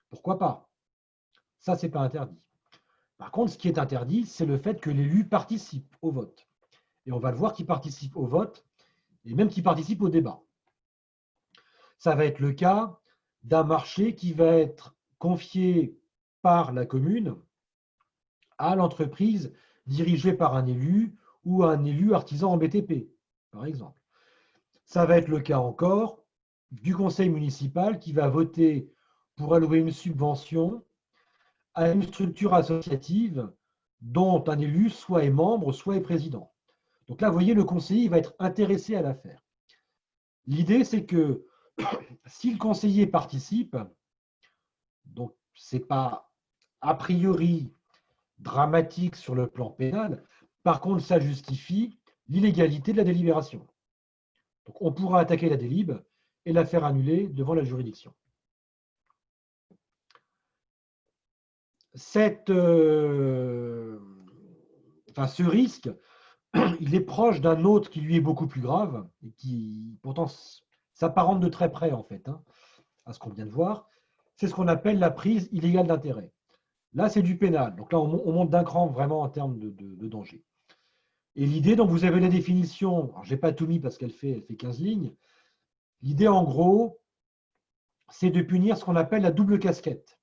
Speaker 2: Pourquoi pas? Ça, ce n'est pas interdit. Par contre, ce qui est interdit, c'est le fait que l'élu participe au vote. Et on va le voir qu'il participe au vote et même qu'il participe au débat. Ça va être le cas d'un marché qui va être confié par la commune à l'entreprise dirigée par un élu ou un élu artisan en BTP, par exemple. Ça va être le cas encore du conseil municipal qui va voter pour allouer une subvention à une structure associative dont un élu soit est membre, soit est président. Donc là, vous voyez, le conseiller va être intéressé à l'affaire. L'idée, c'est que si le conseiller participe, donc ce n'est pas a priori dramatique sur le plan pénal, par contre, ça justifie l'illégalité de la délibération. Donc on pourra attaquer la délib et la faire annuler devant la juridiction. Ce risque, il est proche d'un autre qui lui est beaucoup plus grave et qui pourtant s'apparente de très près en fait à ce qu'on vient de voir. C'est ce qu'on appelle la prise illégale d'intérêt. Là, c'est du pénal. Donc là, on monte d'un cran vraiment en termes de danger. Et l'idée, donc vous avez la définition, alors je n'ai pas tout mis parce qu'elle fait 15 lignes. L'idée, en gros, c'est de punir ce qu'on appelle la double casquette.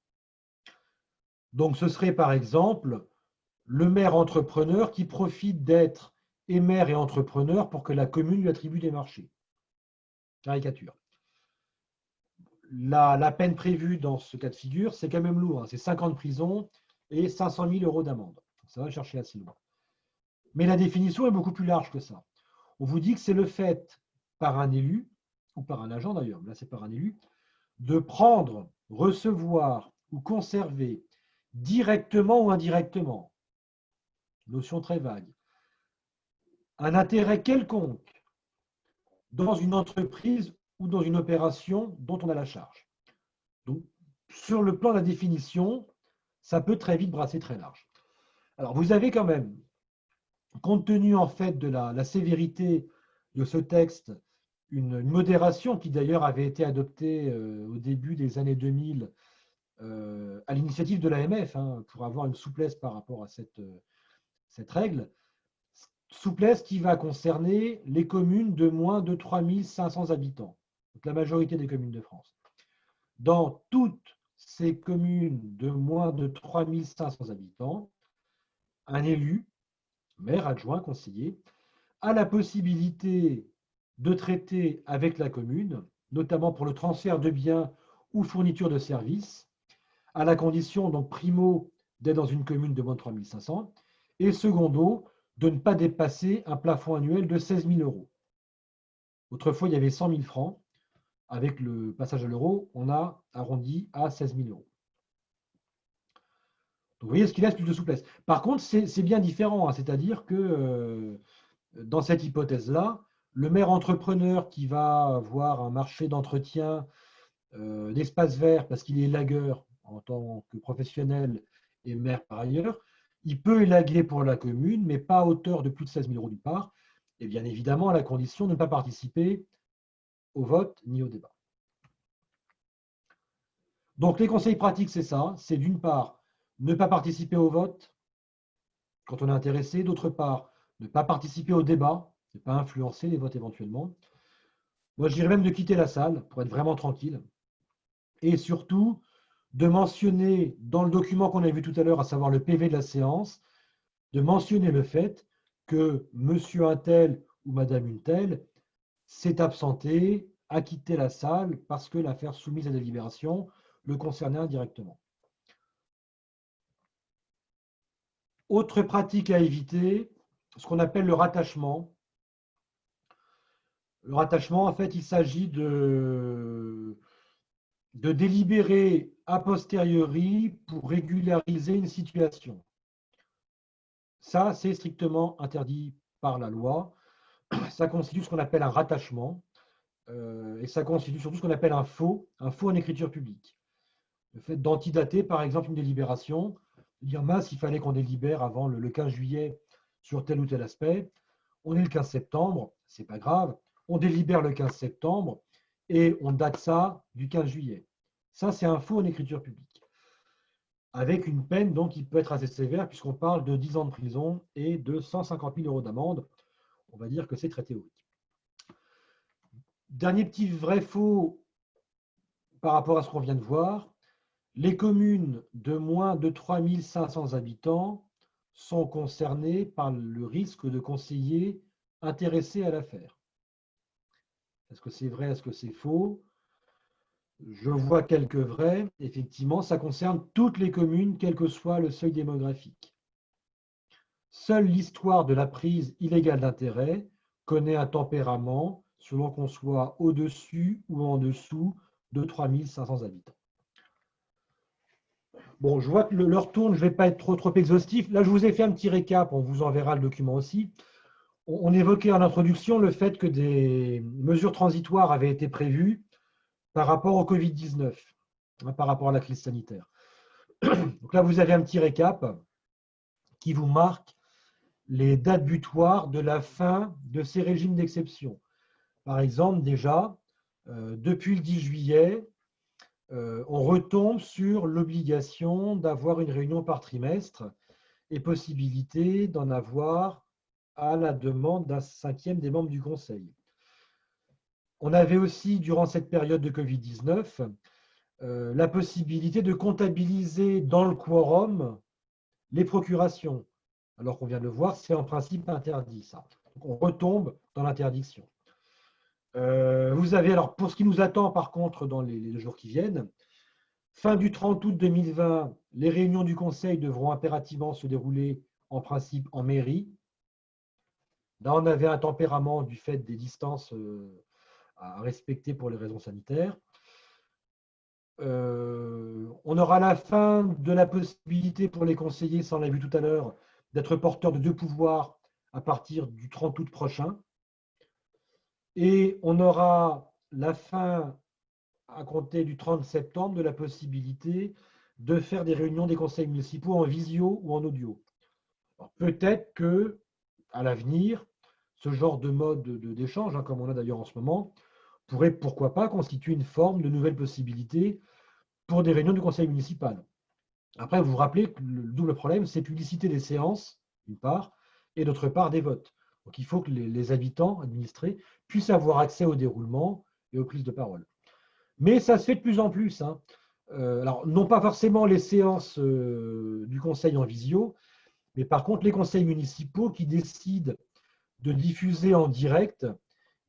Speaker 2: Donc ce serait par exemple le maire entrepreneur qui profite d'être et maire et entrepreneur pour que la commune lui attribue des marchés. Caricature. La peine prévue dans ce cas de figure, c'est quand même lourd. C'est 5 ans de prison et 500 000 € d'amende. Ça va chercher assez loin. Mais la définition est beaucoup plus large que ça. On vous dit que c'est le fait par un élu, ou par un agent d'ailleurs, là c'est par un élu, de prendre, recevoir ou conserver directement ou indirectement, notion très vague, un intérêt quelconque dans une entreprise ou dans une opération dont on a la charge. Donc, sur le plan de la définition, ça peut très vite brasser très large. Alors, vous avez quand même, compte tenu en fait de la sévérité de ce texte, une modération qui d'ailleurs avait été adoptée au début des années 2000 à l'initiative de l'AMF pour avoir une souplesse par rapport à cette règle. Souplesse qui va concerner les communes de moins de 3 500 habitants, donc la majorité des communes de France. Dans toutes ces communes de moins de 3 500 habitants, un élu, maire, adjoint, conseiller, a la possibilité de traiter avec la commune, notamment pour le transfert de biens ou fourniture de services, à la condition, donc primo, d'être dans une commune de moins de 3 500, et secondo, de ne pas dépasser un plafond annuel de 16 000 €. Autrefois, il y avait 100 000 francs. Avec le passage à l'euro, on a arrondi à 16 000 €. Donc, vous voyez ce qu'il laisse plus de souplesse. Par contre, c'est bien différent, c'est-à-dire que dans cette hypothèse-là, le maire entrepreneur qui va avoir un marché d'entretien d'espace vert parce qu'il est élagueur en tant que professionnel et maire par ailleurs, il peut élaguer pour la commune, mais pas à hauteur de plus de 16 000 € d'une part, et bien évidemment à la condition de ne pas participer au vote ni au débat. Donc les conseils pratiques, c'est ça, c'est d'une part ne pas participer au vote quand on est intéressé, d'autre part ne pas participer au débat, ne pas influencer les votes éventuellement. Moi je dirais même de quitter la salle pour être vraiment tranquille, et surtout de mentionner dans le document qu'on a vu tout à l'heure, à savoir le PV de la séance, de mentionner le fait que monsieur un tel ou madame une telle s'est absenté, a quitté la salle parce que l'affaire soumise à délibération le concernait indirectement. Autre pratique à éviter, ce qu'on appelle le rattachement. Le rattachement, en fait, il s'agit de délibérer a posteriori pour régulariser une situation. Ça, c'est strictement interdit par la loi. Ça constitue ce qu'on appelle un rattachement et ça constitue surtout ce qu'on appelle un faux en écriture publique. Le fait d'antidater, par exemple, une délibération, de dire mince, il fallait qu'on délibère avant le 15 juillet sur tel ou tel aspect. On est le 15 septembre, c'est pas grave. On délibère le 15 septembre et on date ça du 15 juillet. Ça, c'est un faux en écriture publique. Avec une peine donc, qui peut être assez sévère, puisqu'on parle de 10 ans de prison et de 150 000 € d'amende. On va dire que c'est très théorique. Dernier petit vrai-faux par rapport à ce qu'on vient de voir. Les communes de moins de 3 500 habitants sont concernées par le risque de conseillers intéressés à l'affaire. Est-ce que c'est vrai? Est-ce que c'est faux? Je vois quelques vrais. Effectivement, ça concerne toutes les communes, quel que soit le seuil démographique. Seule l'histoire de la prise illégale d'intérêt connaît un tempérament selon qu'on soit au-dessus ou en dessous de 3 500 habitants. Bon, je vois que l'heure tourne, je ne vais pas être trop exhaustif. Là, je vous ai fait un petit récap, on vous enverra le document aussi. On évoquait en introduction le fait que des mesures transitoires avaient été prévues par rapport au Covid-19, par rapport à la crise sanitaire. Donc là, vous avez un petit récap qui vous marque les dates butoirs de la fin de ces régimes d'exception. Par exemple, déjà, depuis le 10 juillet, on retombe sur l'obligation d'avoir une réunion par trimestre et possibilité d'en avoir à la demande d'un cinquième des membres du Conseil. On avait aussi, durant cette période de Covid-19, la possibilité de comptabiliser dans le quorum les procurations. Alors qu'on vient de le voir, c'est en principe interdit, ça. Donc on retombe dans l'interdiction. Vous avez, alors pour ce qui nous attend par contre dans les jours qui viennent, fin du 30 août 2020, les réunions du Conseil devront impérativement se dérouler en principe en mairie. Là, on avait un tempérament du fait des distances à respecter pour les raisons sanitaires. On aura la fin de la possibilité pour les conseillers, ça on l'a vu tout à l'heure, d'être porteurs de 2 pouvoirs à partir du 30 août prochain. Et on aura la fin, à compter du 30 septembre, de la possibilité de faire des réunions des conseils municipaux en visio ou en audio. Peut-être que, à l'avenir, ce genre de mode d'échange, comme on a d'ailleurs en ce moment, pourrait, pourquoi pas, constituer une forme de nouvelle possibilité pour des réunions du conseil municipal. Après, vous vous rappelez que le double problème, c'est publicité des séances, d'une part, et d'autre part, des votes. Donc, il faut que les habitants administrés puissent avoir accès au déroulement et aux prises de parole. Mais ça se fait de plus en plus. Alors, non pas forcément les séances du conseil en visio, mais par contre, les conseils municipaux qui décident de diffuser en direct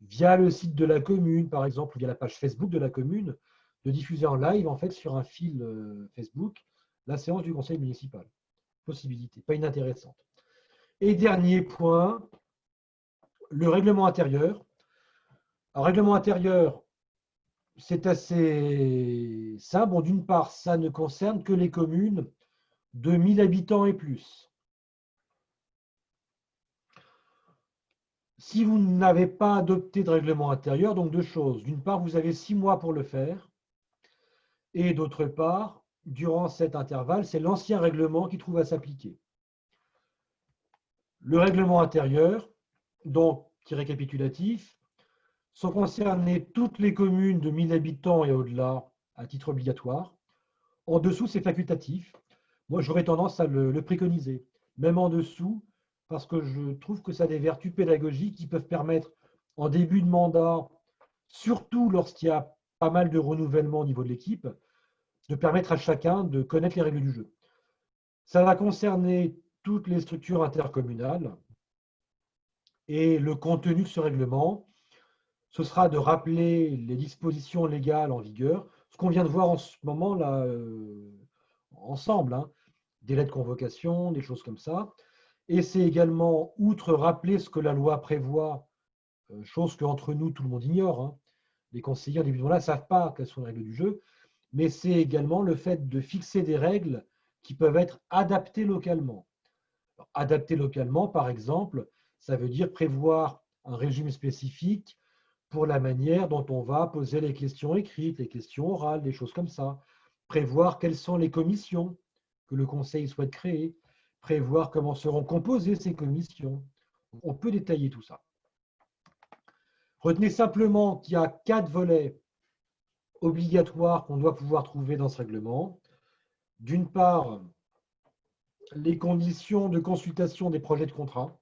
Speaker 2: via le site de la commune, par exemple, ou via la page Facebook de la commune, de diffuser en live, en fait, sur un fil Facebook, la séance du conseil municipal. Possibilité, pas inintéressante. Et dernier point, le règlement intérieur. Alors, règlement intérieur, c'est assez simple. Bon, d'une part, ça ne concerne que les communes de 1000 habitants et plus. Si vous n'avez pas adopté de règlement intérieur, donc 2 choses. D'une part, vous avez 6 mois pour le faire. Et d'autre part, durant cet intervalle, c'est l'ancien règlement qui trouve à s'appliquer. Le règlement intérieur, donc, qui est récapitulatif, sont concernées toutes les communes de 1000 habitants et au-delà à titre obligatoire. En dessous, c'est facultatif. Moi, j'aurais tendance à le préconiser, même en dessous, parce que je trouve que ça a des vertus pédagogiques qui peuvent permettre, en début de mandat, surtout lorsqu'il y a pas mal de renouvellement au niveau de l'équipe, de permettre à chacun de connaître les règles du jeu. Ça va concerner toutes les structures intercommunales et le contenu de ce règlement ce sera de rappeler les dispositions légales en vigueur, ce qu'on vient de voir en ce moment là, ensemble, hein, délai de convocation, des choses comme ça. Et c'est également, outre rappeler ce que la loi prévoit, chose qu'entre nous, tout le monde ignore, hein, les conseillers individuels ne savent pas quelles sont les règles du jeu, mais c'est également le fait de fixer des règles qui peuvent être adaptées localement. Alors, adaptées localement, par exemple, ça veut dire prévoir un régime spécifique pour la manière dont on va poser les questions écrites, les questions orales, des choses comme ça. Prévoir quelles sont les commissions que le Conseil souhaite créer, prévoir comment seront composées ces commissions. On peut détailler tout ça. Retenez simplement qu'il y a 4 volets obligatoires qu'on doit pouvoir trouver dans ce règlement. D'une part, les conditions de consultation des projets de contrat.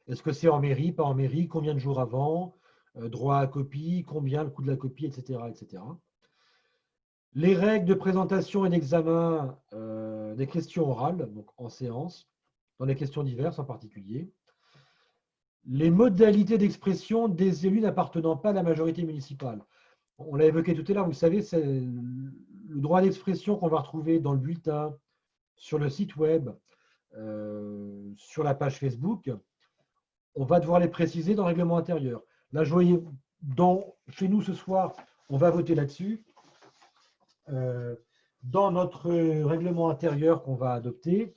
Speaker 2: Est-ce que c'est en mairie, pas en mairie, combien de jours avant, droit à copie, combien le coût de la copie, etc., etc. Les règles de présentation et d'examen des questions orales, donc en séance, dans les questions diverses en particulier. Les modalités d'expression des élus n'appartenant pas à la majorité municipale. On l'a évoqué tout à l'heure, vous savez, c'est le droit d'expression qu'on va retrouver dans le bulletin, sur le site web, sur la page Facebook. On va devoir les préciser dans le règlement intérieur. Là, je voyais, chez nous ce soir, on va voter là-dessus. Dans notre règlement intérieur qu'on va adopter,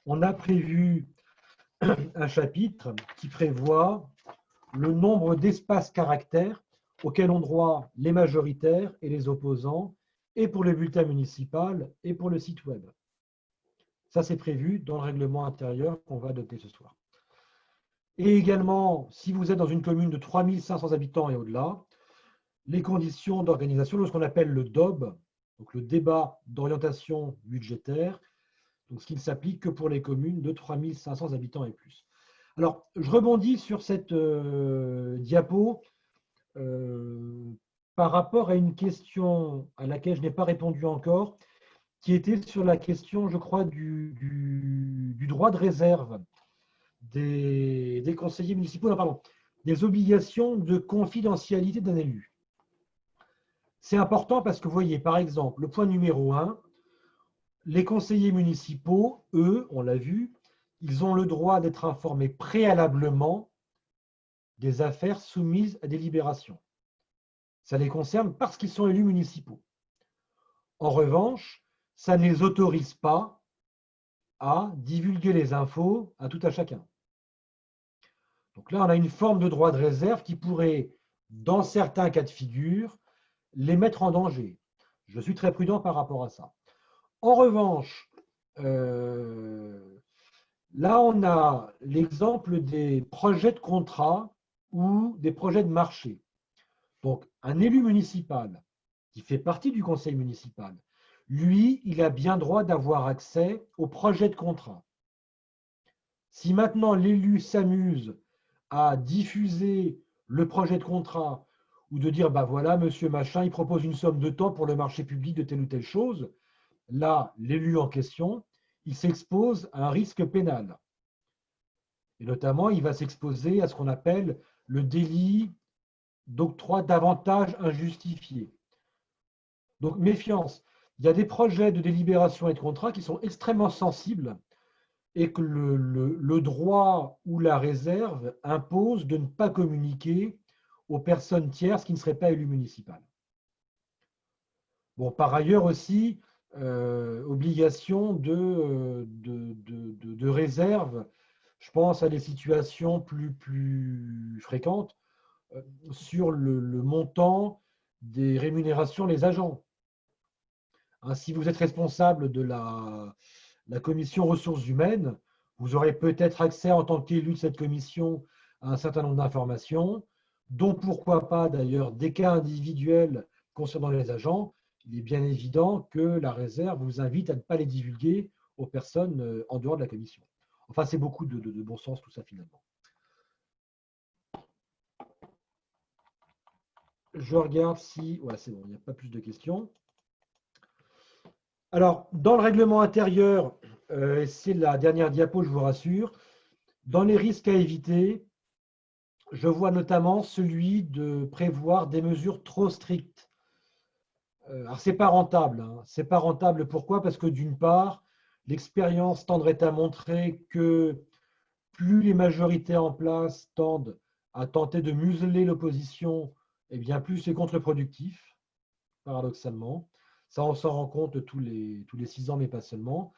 Speaker 2: on a prévu un chapitre qui prévoit le nombre d'espaces caractères auxquels ont droit les majoritaires et les opposants, et pour le bulletin municipal et pour le site web. Ça, c'est prévu dans le règlement intérieur qu'on va adopter ce soir. Et également, si vous êtes dans une commune de 3500 habitants et au-delà, les conditions d'organisation de ce qu'on appelle le DOB, donc le débat d'orientation budgétaire, donc ce qui ne s'applique que pour les communes de 3500 habitants et plus. Alors, je rebondis sur cette diapo par rapport à une question à laquelle je n'ai pas répondu encore, qui était sur la question, je crois, du droit de réserve des conseillers municipaux, non, pardon, des obligations de confidentialité d'un élu. C'est important parce que vous voyez, par exemple, le point numéro 1, les conseillers municipaux, eux, on l'a vu, ils ont le droit d'être informés préalablement des affaires soumises à délibération. Ça les concerne parce qu'ils sont élus municipaux. En revanche, ça ne les autorise pas à divulguer les infos à tout à chacun. Donc là, on a une forme de droit de réserve qui pourrait, dans certains cas de figure, les mettre en danger. Je suis très prudent par rapport à ça. En revanche, là, on a l'exemple des projets de contrat ou des projets de marché. Donc, un élu municipal qui fait partie du conseil municipal, lui, il a bien droit d'avoir accès au projet de contrat. Si maintenant l'élu s'amuse à diffuser le projet de contrat ou de dire, bah voilà, monsieur machin, il propose une somme de temps pour le marché public de telle ou telle chose, là, l'élu en question, il s'expose à un risque pénal. Et notamment, il va s'exposer à ce qu'on appelle le délit d'octroi d'avantages injustifiés. Donc, méfiance. Il y a des projets de délibération et de contrat qui sont extrêmement sensibles et que le droit ou la réserve impose de ne pas communiquer aux personnes tierces qui ne seraient pas élues municipales. Bon, par ailleurs aussi, obligation de réserve. Je pense à des situations plus fréquentes sur le montant des rémunérations des agents. Hein, si vous êtes responsable de la commission ressources humaines, vous aurez peut-être accès en tant qu'élu de cette commission à un certain nombre d'informations, dont pourquoi pas d'ailleurs des cas individuels concernant les agents. Il est bien évident que la réserve vous invite à ne pas les divulguer aux personnes en dehors de la commission. Enfin, c'est beaucoup de bon sens tout ça finalement. Je regarde si... Ouais, c'est bon, il n'y a pas plus de questions. Alors, dans le règlement intérieur, c'est la dernière diapo, je vous rassure, dans les risques à éviter, je vois notamment celui de prévoir des mesures trop strictes. Alors, c'est pas rentable, hein. C'est pas rentable. Pourquoi? Parce que d'une part, l'expérience tendrait à montrer que plus les majorités en place tendent à tenter de museler l'opposition, eh bien plus c'est contre-productif, paradoxalement. Ça, on s'en rend compte tous les 6 ans, mais pas seulement.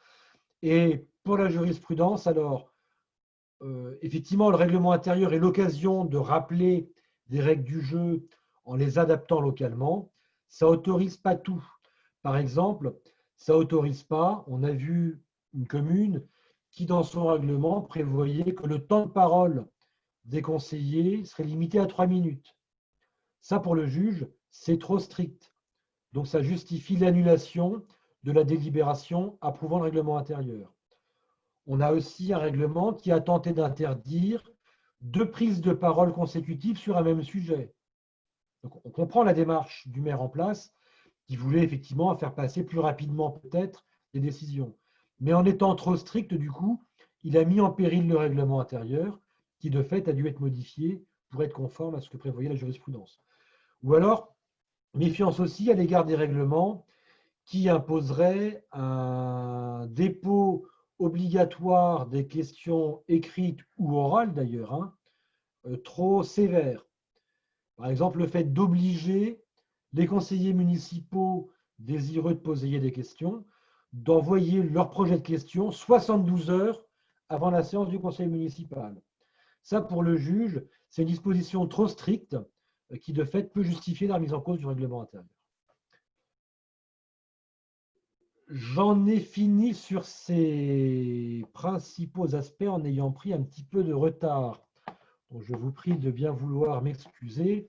Speaker 2: Et pour la jurisprudence, alors, effectivement, le règlement intérieur est l'occasion de rappeler des règles du jeu en les adaptant localement. Ça n'autorise pas tout. Par exemple, ça n'autorise pas, on a vu une commune qui, dans son règlement, prévoyait que le temps de parole des conseillers serait limité à 3 minutes. Ça, pour le juge, c'est trop strict. Donc, ça justifie l'annulation de la délibération approuvant le règlement intérieur. On a aussi un règlement qui a tenté d'interdire 2 prises de parole consécutives sur un même sujet. Donc, on comprend la démarche du maire en place qui voulait effectivement faire passer plus rapidement peut-être des décisions. Mais en étant trop strict, du coup, il a mis en péril le règlement intérieur qui, de fait, a dû être modifié pour être conforme à ce que prévoyait la jurisprudence. Ou alors, méfiance aussi à l'égard des règlements qui imposeraient un dépôt obligatoire des questions écrites ou orales d'ailleurs, hein, trop sévère. Par exemple, le fait d'obliger les conseillers municipaux désireux de poser des questions d'envoyer leur projet de questions 72 heures avant la séance du conseil municipal. Ça, pour le juge, c'est une disposition trop stricte qui, de fait, peut justifier la remise en cause du règlement intérieur. J'en ai fini sur ces principaux aspects en ayant pris un petit peu de retard. Donc, je vous prie de bien vouloir m'excuser.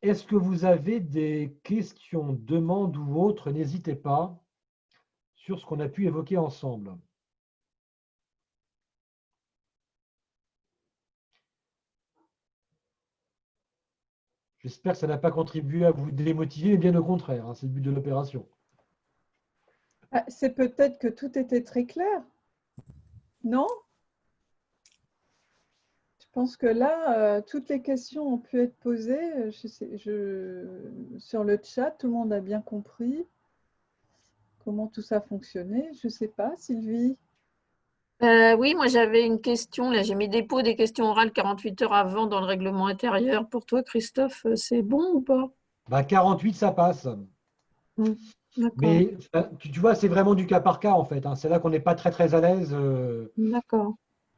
Speaker 2: Est-ce que vous avez des questions, demandes ou autres? N'hésitez pas sur ce qu'on a pu évoquer ensemble. J'espère que ça n'a pas contribué à vous démotiver, mais bien au contraire, hein, c'est le but de l'opération.
Speaker 3: Ah, c'est peut-être que tout était très clair, non? Je pense que là, toutes les questions ont pu être posées. Sur le chat, tout le monde a bien compris comment tout ça fonctionnait. Je ne sais pas, Sylvie.
Speaker 1: Oui, moi j'avais une question. Là, j'ai mis dépôt des questions orales 48 heures avant dans le règlement intérieur. Pour toi, Christophe, c'est bon ou pas?
Speaker 2: 48, ça passe.
Speaker 1: D'accord,
Speaker 2: Mais tu vois, c'est vraiment du cas par cas, en fait, hein. C'est là qu'on n'est pas très, très à l'aise.
Speaker 1: d'accord.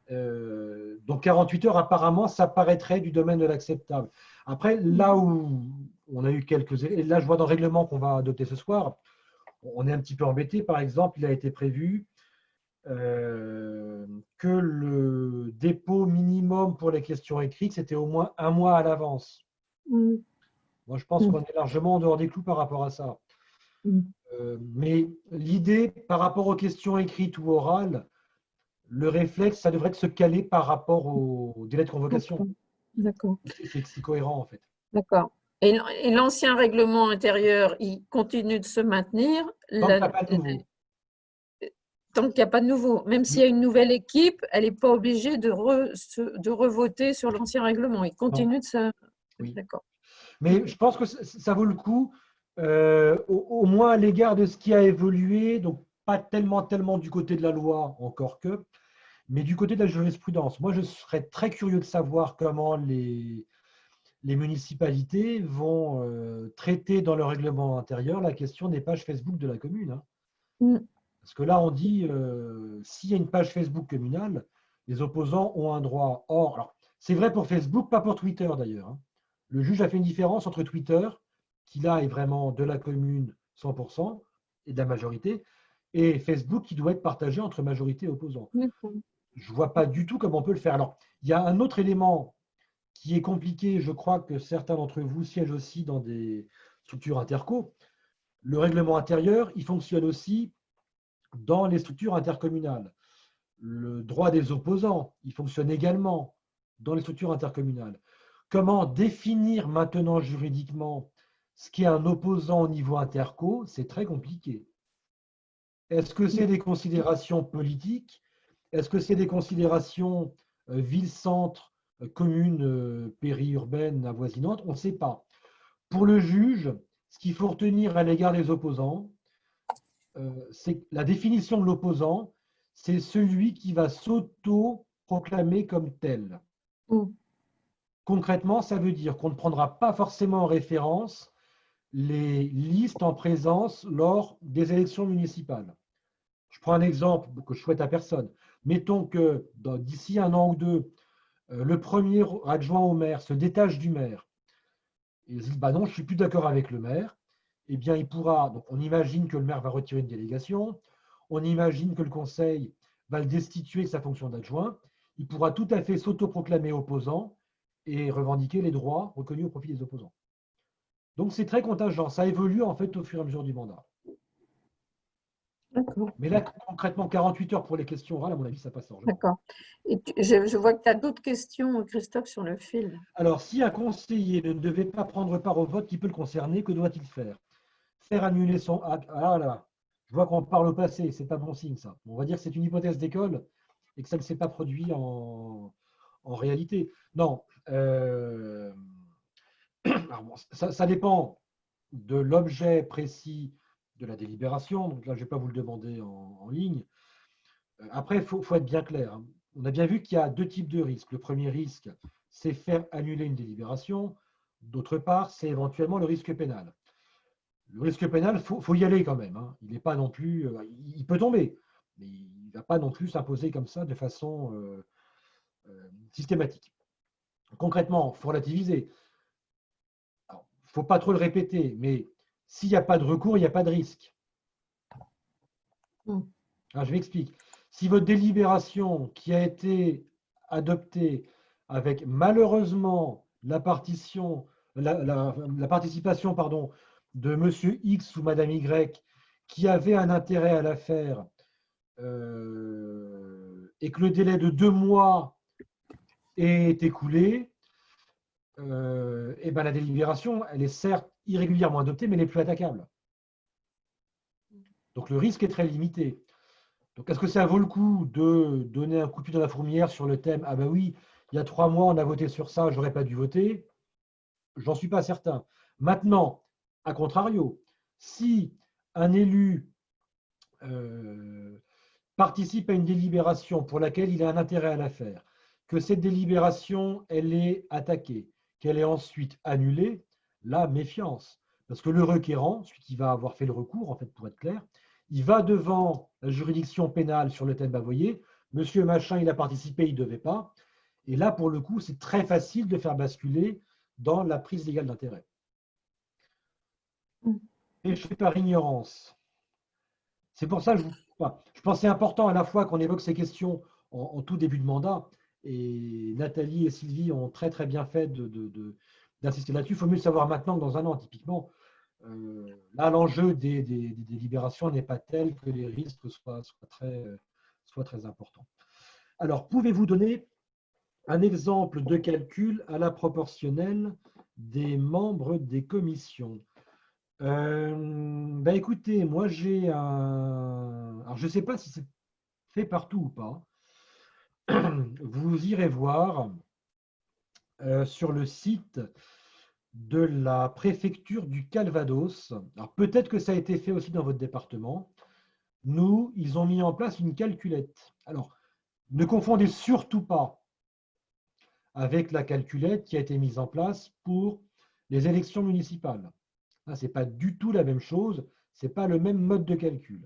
Speaker 2: Donc 48 heures, apparemment, ça paraîtrait du domaine de l'acceptable. Après, là où on a eu quelques... Et là, je vois dans le règlement qu'on va adopter ce soir, on est un petit peu embêté. Par exemple, il a été prévu que le dépôt minimum pour les questions écrites, c'était au moins 1 mois à l'avance.
Speaker 1: Mm.
Speaker 2: Moi, je pense qu'on est largement en dehors des clous par rapport à ça.
Speaker 1: Mm.
Speaker 2: Mais l'idée, par rapport aux questions écrites ou orales, le réflexe, ça devrait se caler par rapport au délai de convocation.
Speaker 1: D'accord,
Speaker 2: C'est cohérent, en fait.
Speaker 1: d'accord. Et l'ancien règlement intérieur, il continue de se maintenir
Speaker 2: Tant qu'il n'y a pas de nouveau.
Speaker 1: tant qu'il n'y a pas de nouveau. Même s'il y a une nouvelle équipe, elle n'est pas obligée de revoter sur l'ancien règlement. Il
Speaker 2: Non.
Speaker 1: continue de ça.
Speaker 2: Oui.
Speaker 1: D'accord.
Speaker 2: Mais je pense que ça vaut le coup, au moins à l'égard de ce qui a évolué, donc pas tellement du côté de la loi, encore que, mais du côté de la jurisprudence. Moi, je serais très curieux de savoir comment les municipalités vont traiter dans leur règlement intérieur la question des pages Facebook de la commune, hein.
Speaker 1: Mm.
Speaker 2: Parce que là, on dit, s'il y a une page Facebook communale, les opposants ont un droit. Or, alors, c'est vrai pour Facebook, pas pour Twitter d'ailleurs, hein. Le juge a fait une différence entre Twitter, qui là est vraiment de la commune 100% et de la majorité, et Facebook qui doit être partagé entre majorité et opposants.
Speaker 1: D'accord.
Speaker 2: Je ne vois pas du tout comment on peut le faire. Alors, il y a un autre élément qui est compliqué, je crois que certains d'entre vous siègent aussi dans des structures interco. Le règlement intérieur, il fonctionne aussi dans les structures intercommunales. Le droit des opposants, il fonctionne également dans les structures intercommunales. Comment définir maintenant juridiquement ce qu'est un opposant au niveau interco? C'est très compliqué. Est-ce que c'est des considérations politiques? Est-ce que c'est des considérations ville-centre commune périurbaine avoisinante, on ne sait pas. Pour le juge, ce qu'il faut retenir à l'égard des opposants, c'est la définition de l'opposant, c'est celui qui va s'auto-proclamer comme tel.
Speaker 1: Mm.
Speaker 2: Concrètement, ça veut dire qu'on ne prendra pas forcément en référence les listes en présence lors des élections municipales. Je prends un exemple que je souhaite à personne. Mettons que d'ici un an ou deux, le premier adjoint au maire se détache du maire et il dit bah non, je ne suis plus d'accord avec le maire. Eh bien, il pourra. Donc, on imagine que le maire va retirer une délégation. On imagine que le conseil va le destituer de sa fonction d'adjoint. Il pourra tout à fait s'autoproclamer opposant et revendiquer les droits reconnus au profit des opposants. Donc, c'est très contingent. Ça évolue en fait au fur et à mesure du mandat.
Speaker 1: D'accord.
Speaker 2: Mais là, concrètement, 48 heures pour les questions orales, à mon avis, ça passe largement.
Speaker 1: D'accord. Et je vois que tu as d'autres questions, Christophe, sur le fil.
Speaker 2: Alors, si un conseiller ne devait pas prendre part au vote qui peut le concerner, que doit-il faire? Faire annuler son acte. Ah là, je vois qu'on parle au passé, c'est pas bon signe ça. On va dire que c'est une hypothèse d'école et que ça ne s'est pas produit en réalité. Non. Alors bon, ça dépend de l'objet précis de la délibération. Donc là, je ne vais pas vous le demander en ligne. Après, il faut être bien clair, hein. On a bien vu qu'il y a deux types de risques. Le premier risque, c'est faire annuler une délibération. D'autre part, c'est éventuellement le risque pénal. Le risque pénal, il faut y aller quand même, hein. Il n'est pas non plus, il peut tomber, mais il ne va pas non plus s'imposer comme ça de façon systématique. Concrètement, il faut relativiser. Il ne faut pas trop le répéter, mais s'il n'y a pas de recours, il n'y a pas de risque. Alors, je m'explique. Si votre délibération qui a été adoptée avec malheureusement la participation pardon, de monsieur X ou madame Y qui avait un intérêt à l'affaire et que le délai de 2 mois est écoulé, et ben la délibération, elle est certes irrégulièrement adoptée, mais elle n'est plus attaquable. Donc le risque est très limité. Donc, est-ce que ça vaut le coup de donner un coup de pied dans la fourmilière sur le thème? Ah ben oui, il y a 3 mois, on a voté sur ça, j'aurais pas dû voter. J'en suis pas certain. Maintenant, à contrario, si un élu participe à une délibération pour laquelle il a un intérêt à la faire, que cette délibération, elle est attaquée, qu'elle est ensuite annulée, là, méfiance. Parce que le requérant, celui qui va avoir fait le recours, en fait, pour être clair, il va devant la juridiction pénale sur le thème, bah, vous voyez, monsieur machin, il a participé, il ne devait pas. Et là, pour le coup, c'est très facile de faire basculer dans la prise légale d'intérêt. Péché par ignorance. C'est pour ça que je pensais important à la fois qu'on évoque ces questions en tout début de mandat, et Nathalie et Sylvie ont très très bien fait d'insister là-dessus. Il faut mieux le savoir maintenant que dans un an, typiquement. Là, l'enjeu des délibérations n'est pas tel que les risques soient très importants. Alors, pouvez-vous donner un exemple de calcul à la proportionnelle des membres des commissions? Écoutez, moi j'ai un... Alors je ne sais pas si c'est fait partout ou pas. Vous irez voir sur le site de la préfecture du Calvados. Alors peut-être que ça a été fait aussi dans votre département. Nous, ils ont mis en place une calculette. Alors, ne confondez surtout pas avec la calculette qui a été mise en place pour les élections municipales. Ce n'est pas du tout la même chose, ce n'est pas le même mode de calcul.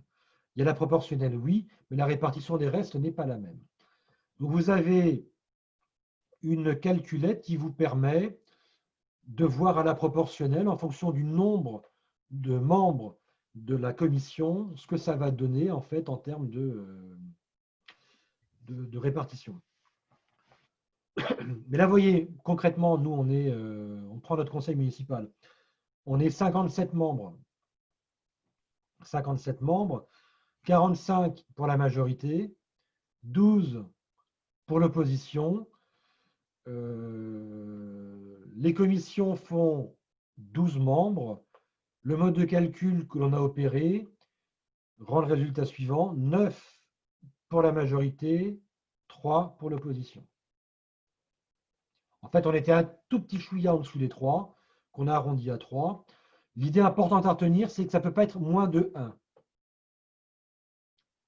Speaker 2: Il y a la proportionnelle, oui, mais la répartition des restes n'est pas la même. Donc vous avez une calculette qui vous permet de voir à la proportionnelle, en fonction du nombre de membres de la commission, ce que ça va donner en fait en termes de répartition. Mais là, vous voyez, concrètement, nous, on prend notre conseil municipal. On est 57 membres. 57 membres, 45 pour la majorité, 12 pour l'opposition. Les commissions font 12 membres. Le mode de calcul que l'on a opéré rend le résultat suivant: 9 pour la majorité, 3 pour l'opposition. En fait, on était un tout petit chouïa en dessous des 3, qu'on a arrondi à 3. L'idée importante à retenir, c'est que ça ne peut pas être moins de 1.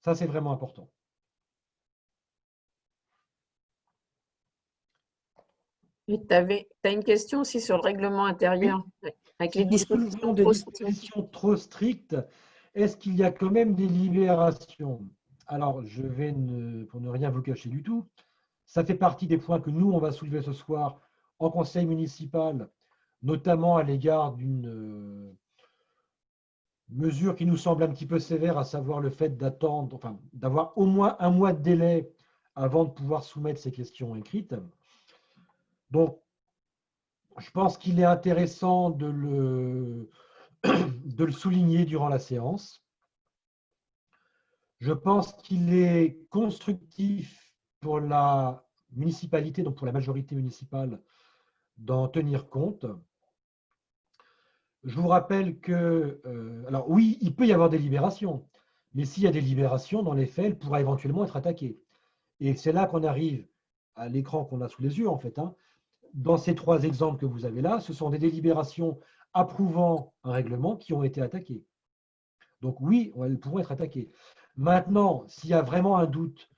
Speaker 2: Ça, c'est vraiment important.
Speaker 1: Et tu as une question aussi sur le règlement intérieur, avec
Speaker 2: Si
Speaker 1: les
Speaker 2: nous soulevons
Speaker 1: dispositions
Speaker 2: des
Speaker 1: trop strictes.
Speaker 2: dispositions trop strictes, est-ce qu'il y a quand même des libérations? Alors, je vais, pour ne rien vous cacher du tout, ça fait partie des points que nous, on va soulever ce soir en conseil municipal, notamment à l'égard d'une mesure qui nous semble un petit peu sévère, à savoir le fait d'attendre, enfin, d'avoir au moins un mois de délai avant de pouvoir soumettre ces questions écrites. Donc, je pense qu'il est intéressant de le souligner durant la séance. Je pense qu'il est constructif pour la municipalité, donc pour la majorité municipale, d'en tenir compte. Je vous rappelle que, alors oui, il peut y avoir des libérations, mais s'il y a des libérations, dans les faits, elle pourra éventuellement être attaquée. Et c'est là qu'on arrive à l'écran qu'on a sous les yeux, en fait. Dans ces 3 exemples que vous avez là, ce sont des délibérations approuvant un règlement qui ont été attaquées. Donc oui, elles pourront être attaquées. Maintenant, s'il y a vraiment un doute,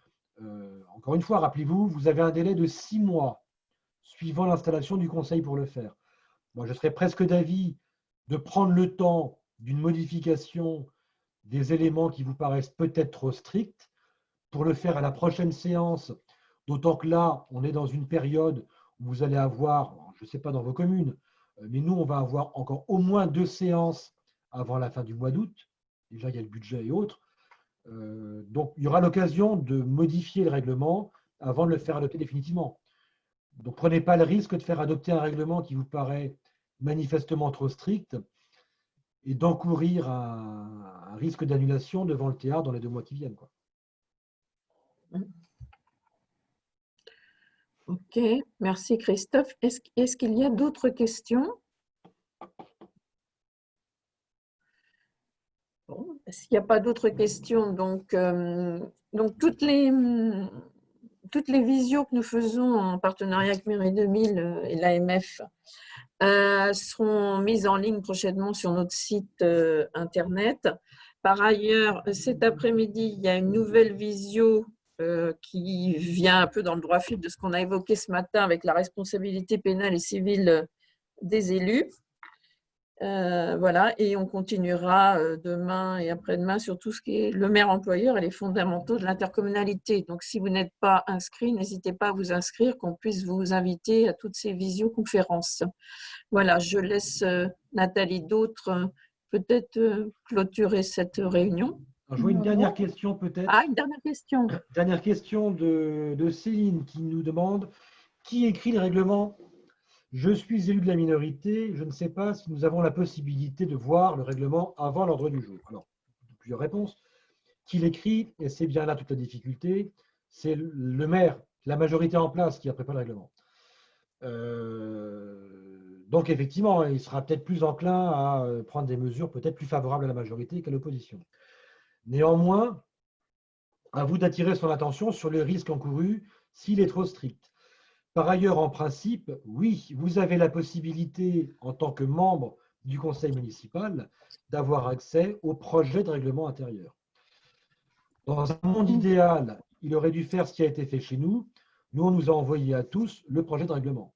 Speaker 2: encore une fois, rappelez-vous, vous avez un délai de 6 mois suivant l'installation du conseil pour le faire. Moi, je serais presque d'avis de prendre le temps d'une modification des éléments qui vous paraissent peut-être trop stricts pour le faire à la prochaine séance, d'autant que là, on est dans une période où vous allez avoir, je ne sais pas dans vos communes, mais nous, on va avoir encore au moins 2 séances avant la fin du mois d'août. Déjà, il y a le budget et autres. Donc, il y aura l'occasion de modifier le règlement avant de le faire adopter définitivement. Donc, prenez pas le risque de faire adopter un règlement qui vous paraît manifestement trop strict et d'encourir un risque d'annulation devant le théâtre dans les 2 mois qui viennent, quoi.
Speaker 1: Ok, merci Christophe. Est-ce qu'il y a d'autres questions? Bon, s'il n'y a pas d'autres questions, donc toutes les visios que nous faisons en partenariat avec Mairie 2000 et l'AMF seront mises en ligne prochainement sur notre site internet. Par ailleurs, cet après-midi, il y a une nouvelle visio qui vient un peu dans le droit fil de ce qu'on a évoqué ce matin avec la responsabilité pénale et civile des élus. Voilà, et on continuera demain et après-demain sur tout ce qui est le maire employeur et les fondamentaux de l'intercommunalité. Donc, si vous n'êtes pas inscrit, n'hésitez pas à vous inscrire, qu'on puisse vous inviter à toutes ces visioconférences. Voilà, je laisse Nathalie d'autres peut-être clôturer cette réunion.
Speaker 2: Alors, je vois une dernière question peut-être.
Speaker 1: Ah, une dernière question.
Speaker 2: Dernière question de Céline qui nous demande qui écrit le règlement? Je suis élu de la minorité, je ne sais pas si nous avons la possibilité de voir le règlement avant l'ordre du jour. Alors, plusieurs réponses. Qui l'écrit, et c'est bien là toute la difficulté, c'est le maire, la majorité en place qui a préparé le règlement. Donc effectivement, il sera peut-être plus enclin à prendre des mesures peut-être plus favorables à la majorité qu'à l'opposition. Néanmoins, à vous d'attirer son attention sur le risque encouru s'il est trop strict. Par ailleurs, en principe, oui, vous avez la possibilité, en tant que membre du conseil municipal, d'avoir accès au projet de règlement intérieur. Dans un monde idéal, il aurait dû faire ce qui a été fait chez nous. Nous, on nous a envoyé à tous le projet de règlement.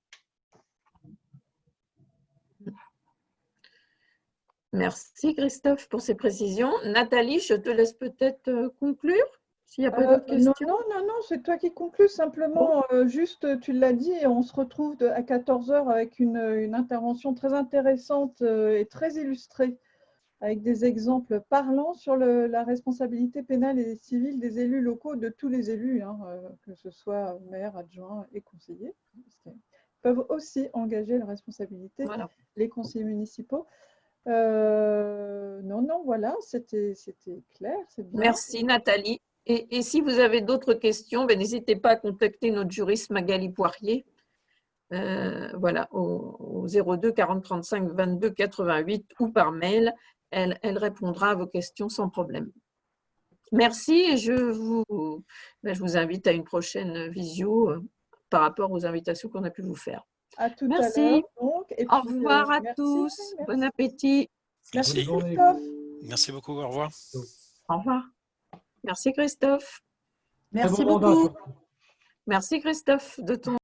Speaker 1: Merci Christophe pour ces précisions. Nathalie, je te laisse peut-être conclure s'il n'y a pas d'autres questions.
Speaker 3: Non, c'est toi qui conclus. Simplement, juste, tu l'as dit, on se retrouve à 14 h avec une intervention très intéressante et très illustrée, avec des exemples parlants sur la responsabilité pénale et civile des élus locaux, de tous les élus, que ce soit maire, adjoint et conseillers. Ils peuvent aussi engager la responsabilité, voilà, les conseillers municipaux. Non, voilà, c'était clair, c'est bien.
Speaker 1: Merci Nathalie. Et si vous avez d'autres questions, n'hésitez pas à contacter notre juriste Magali Poirier, voilà, au 02 40 35 22 88 ou par mail. Elle répondra à vos questions sans problème. Merci et je vous invite à une prochaine visio par rapport aux invitations qu'on a pu vous faire.
Speaker 3: À tout à
Speaker 1: Merci.
Speaker 3: l'heure, donc. Et
Speaker 1: Au
Speaker 3: puis,
Speaker 1: revoir à
Speaker 3: merci,
Speaker 1: tous.
Speaker 3: merci.
Speaker 1: Bon appétit.
Speaker 3: Merci,
Speaker 2: Bonne journée.
Speaker 3: Christophe.
Speaker 4: Merci beaucoup. Au revoir.
Speaker 1: Au revoir. Merci Christophe.
Speaker 2: Très
Speaker 3: Merci
Speaker 2: bon mandat,
Speaker 3: beaucoup.
Speaker 2: surtout.
Speaker 1: Merci Christophe de ton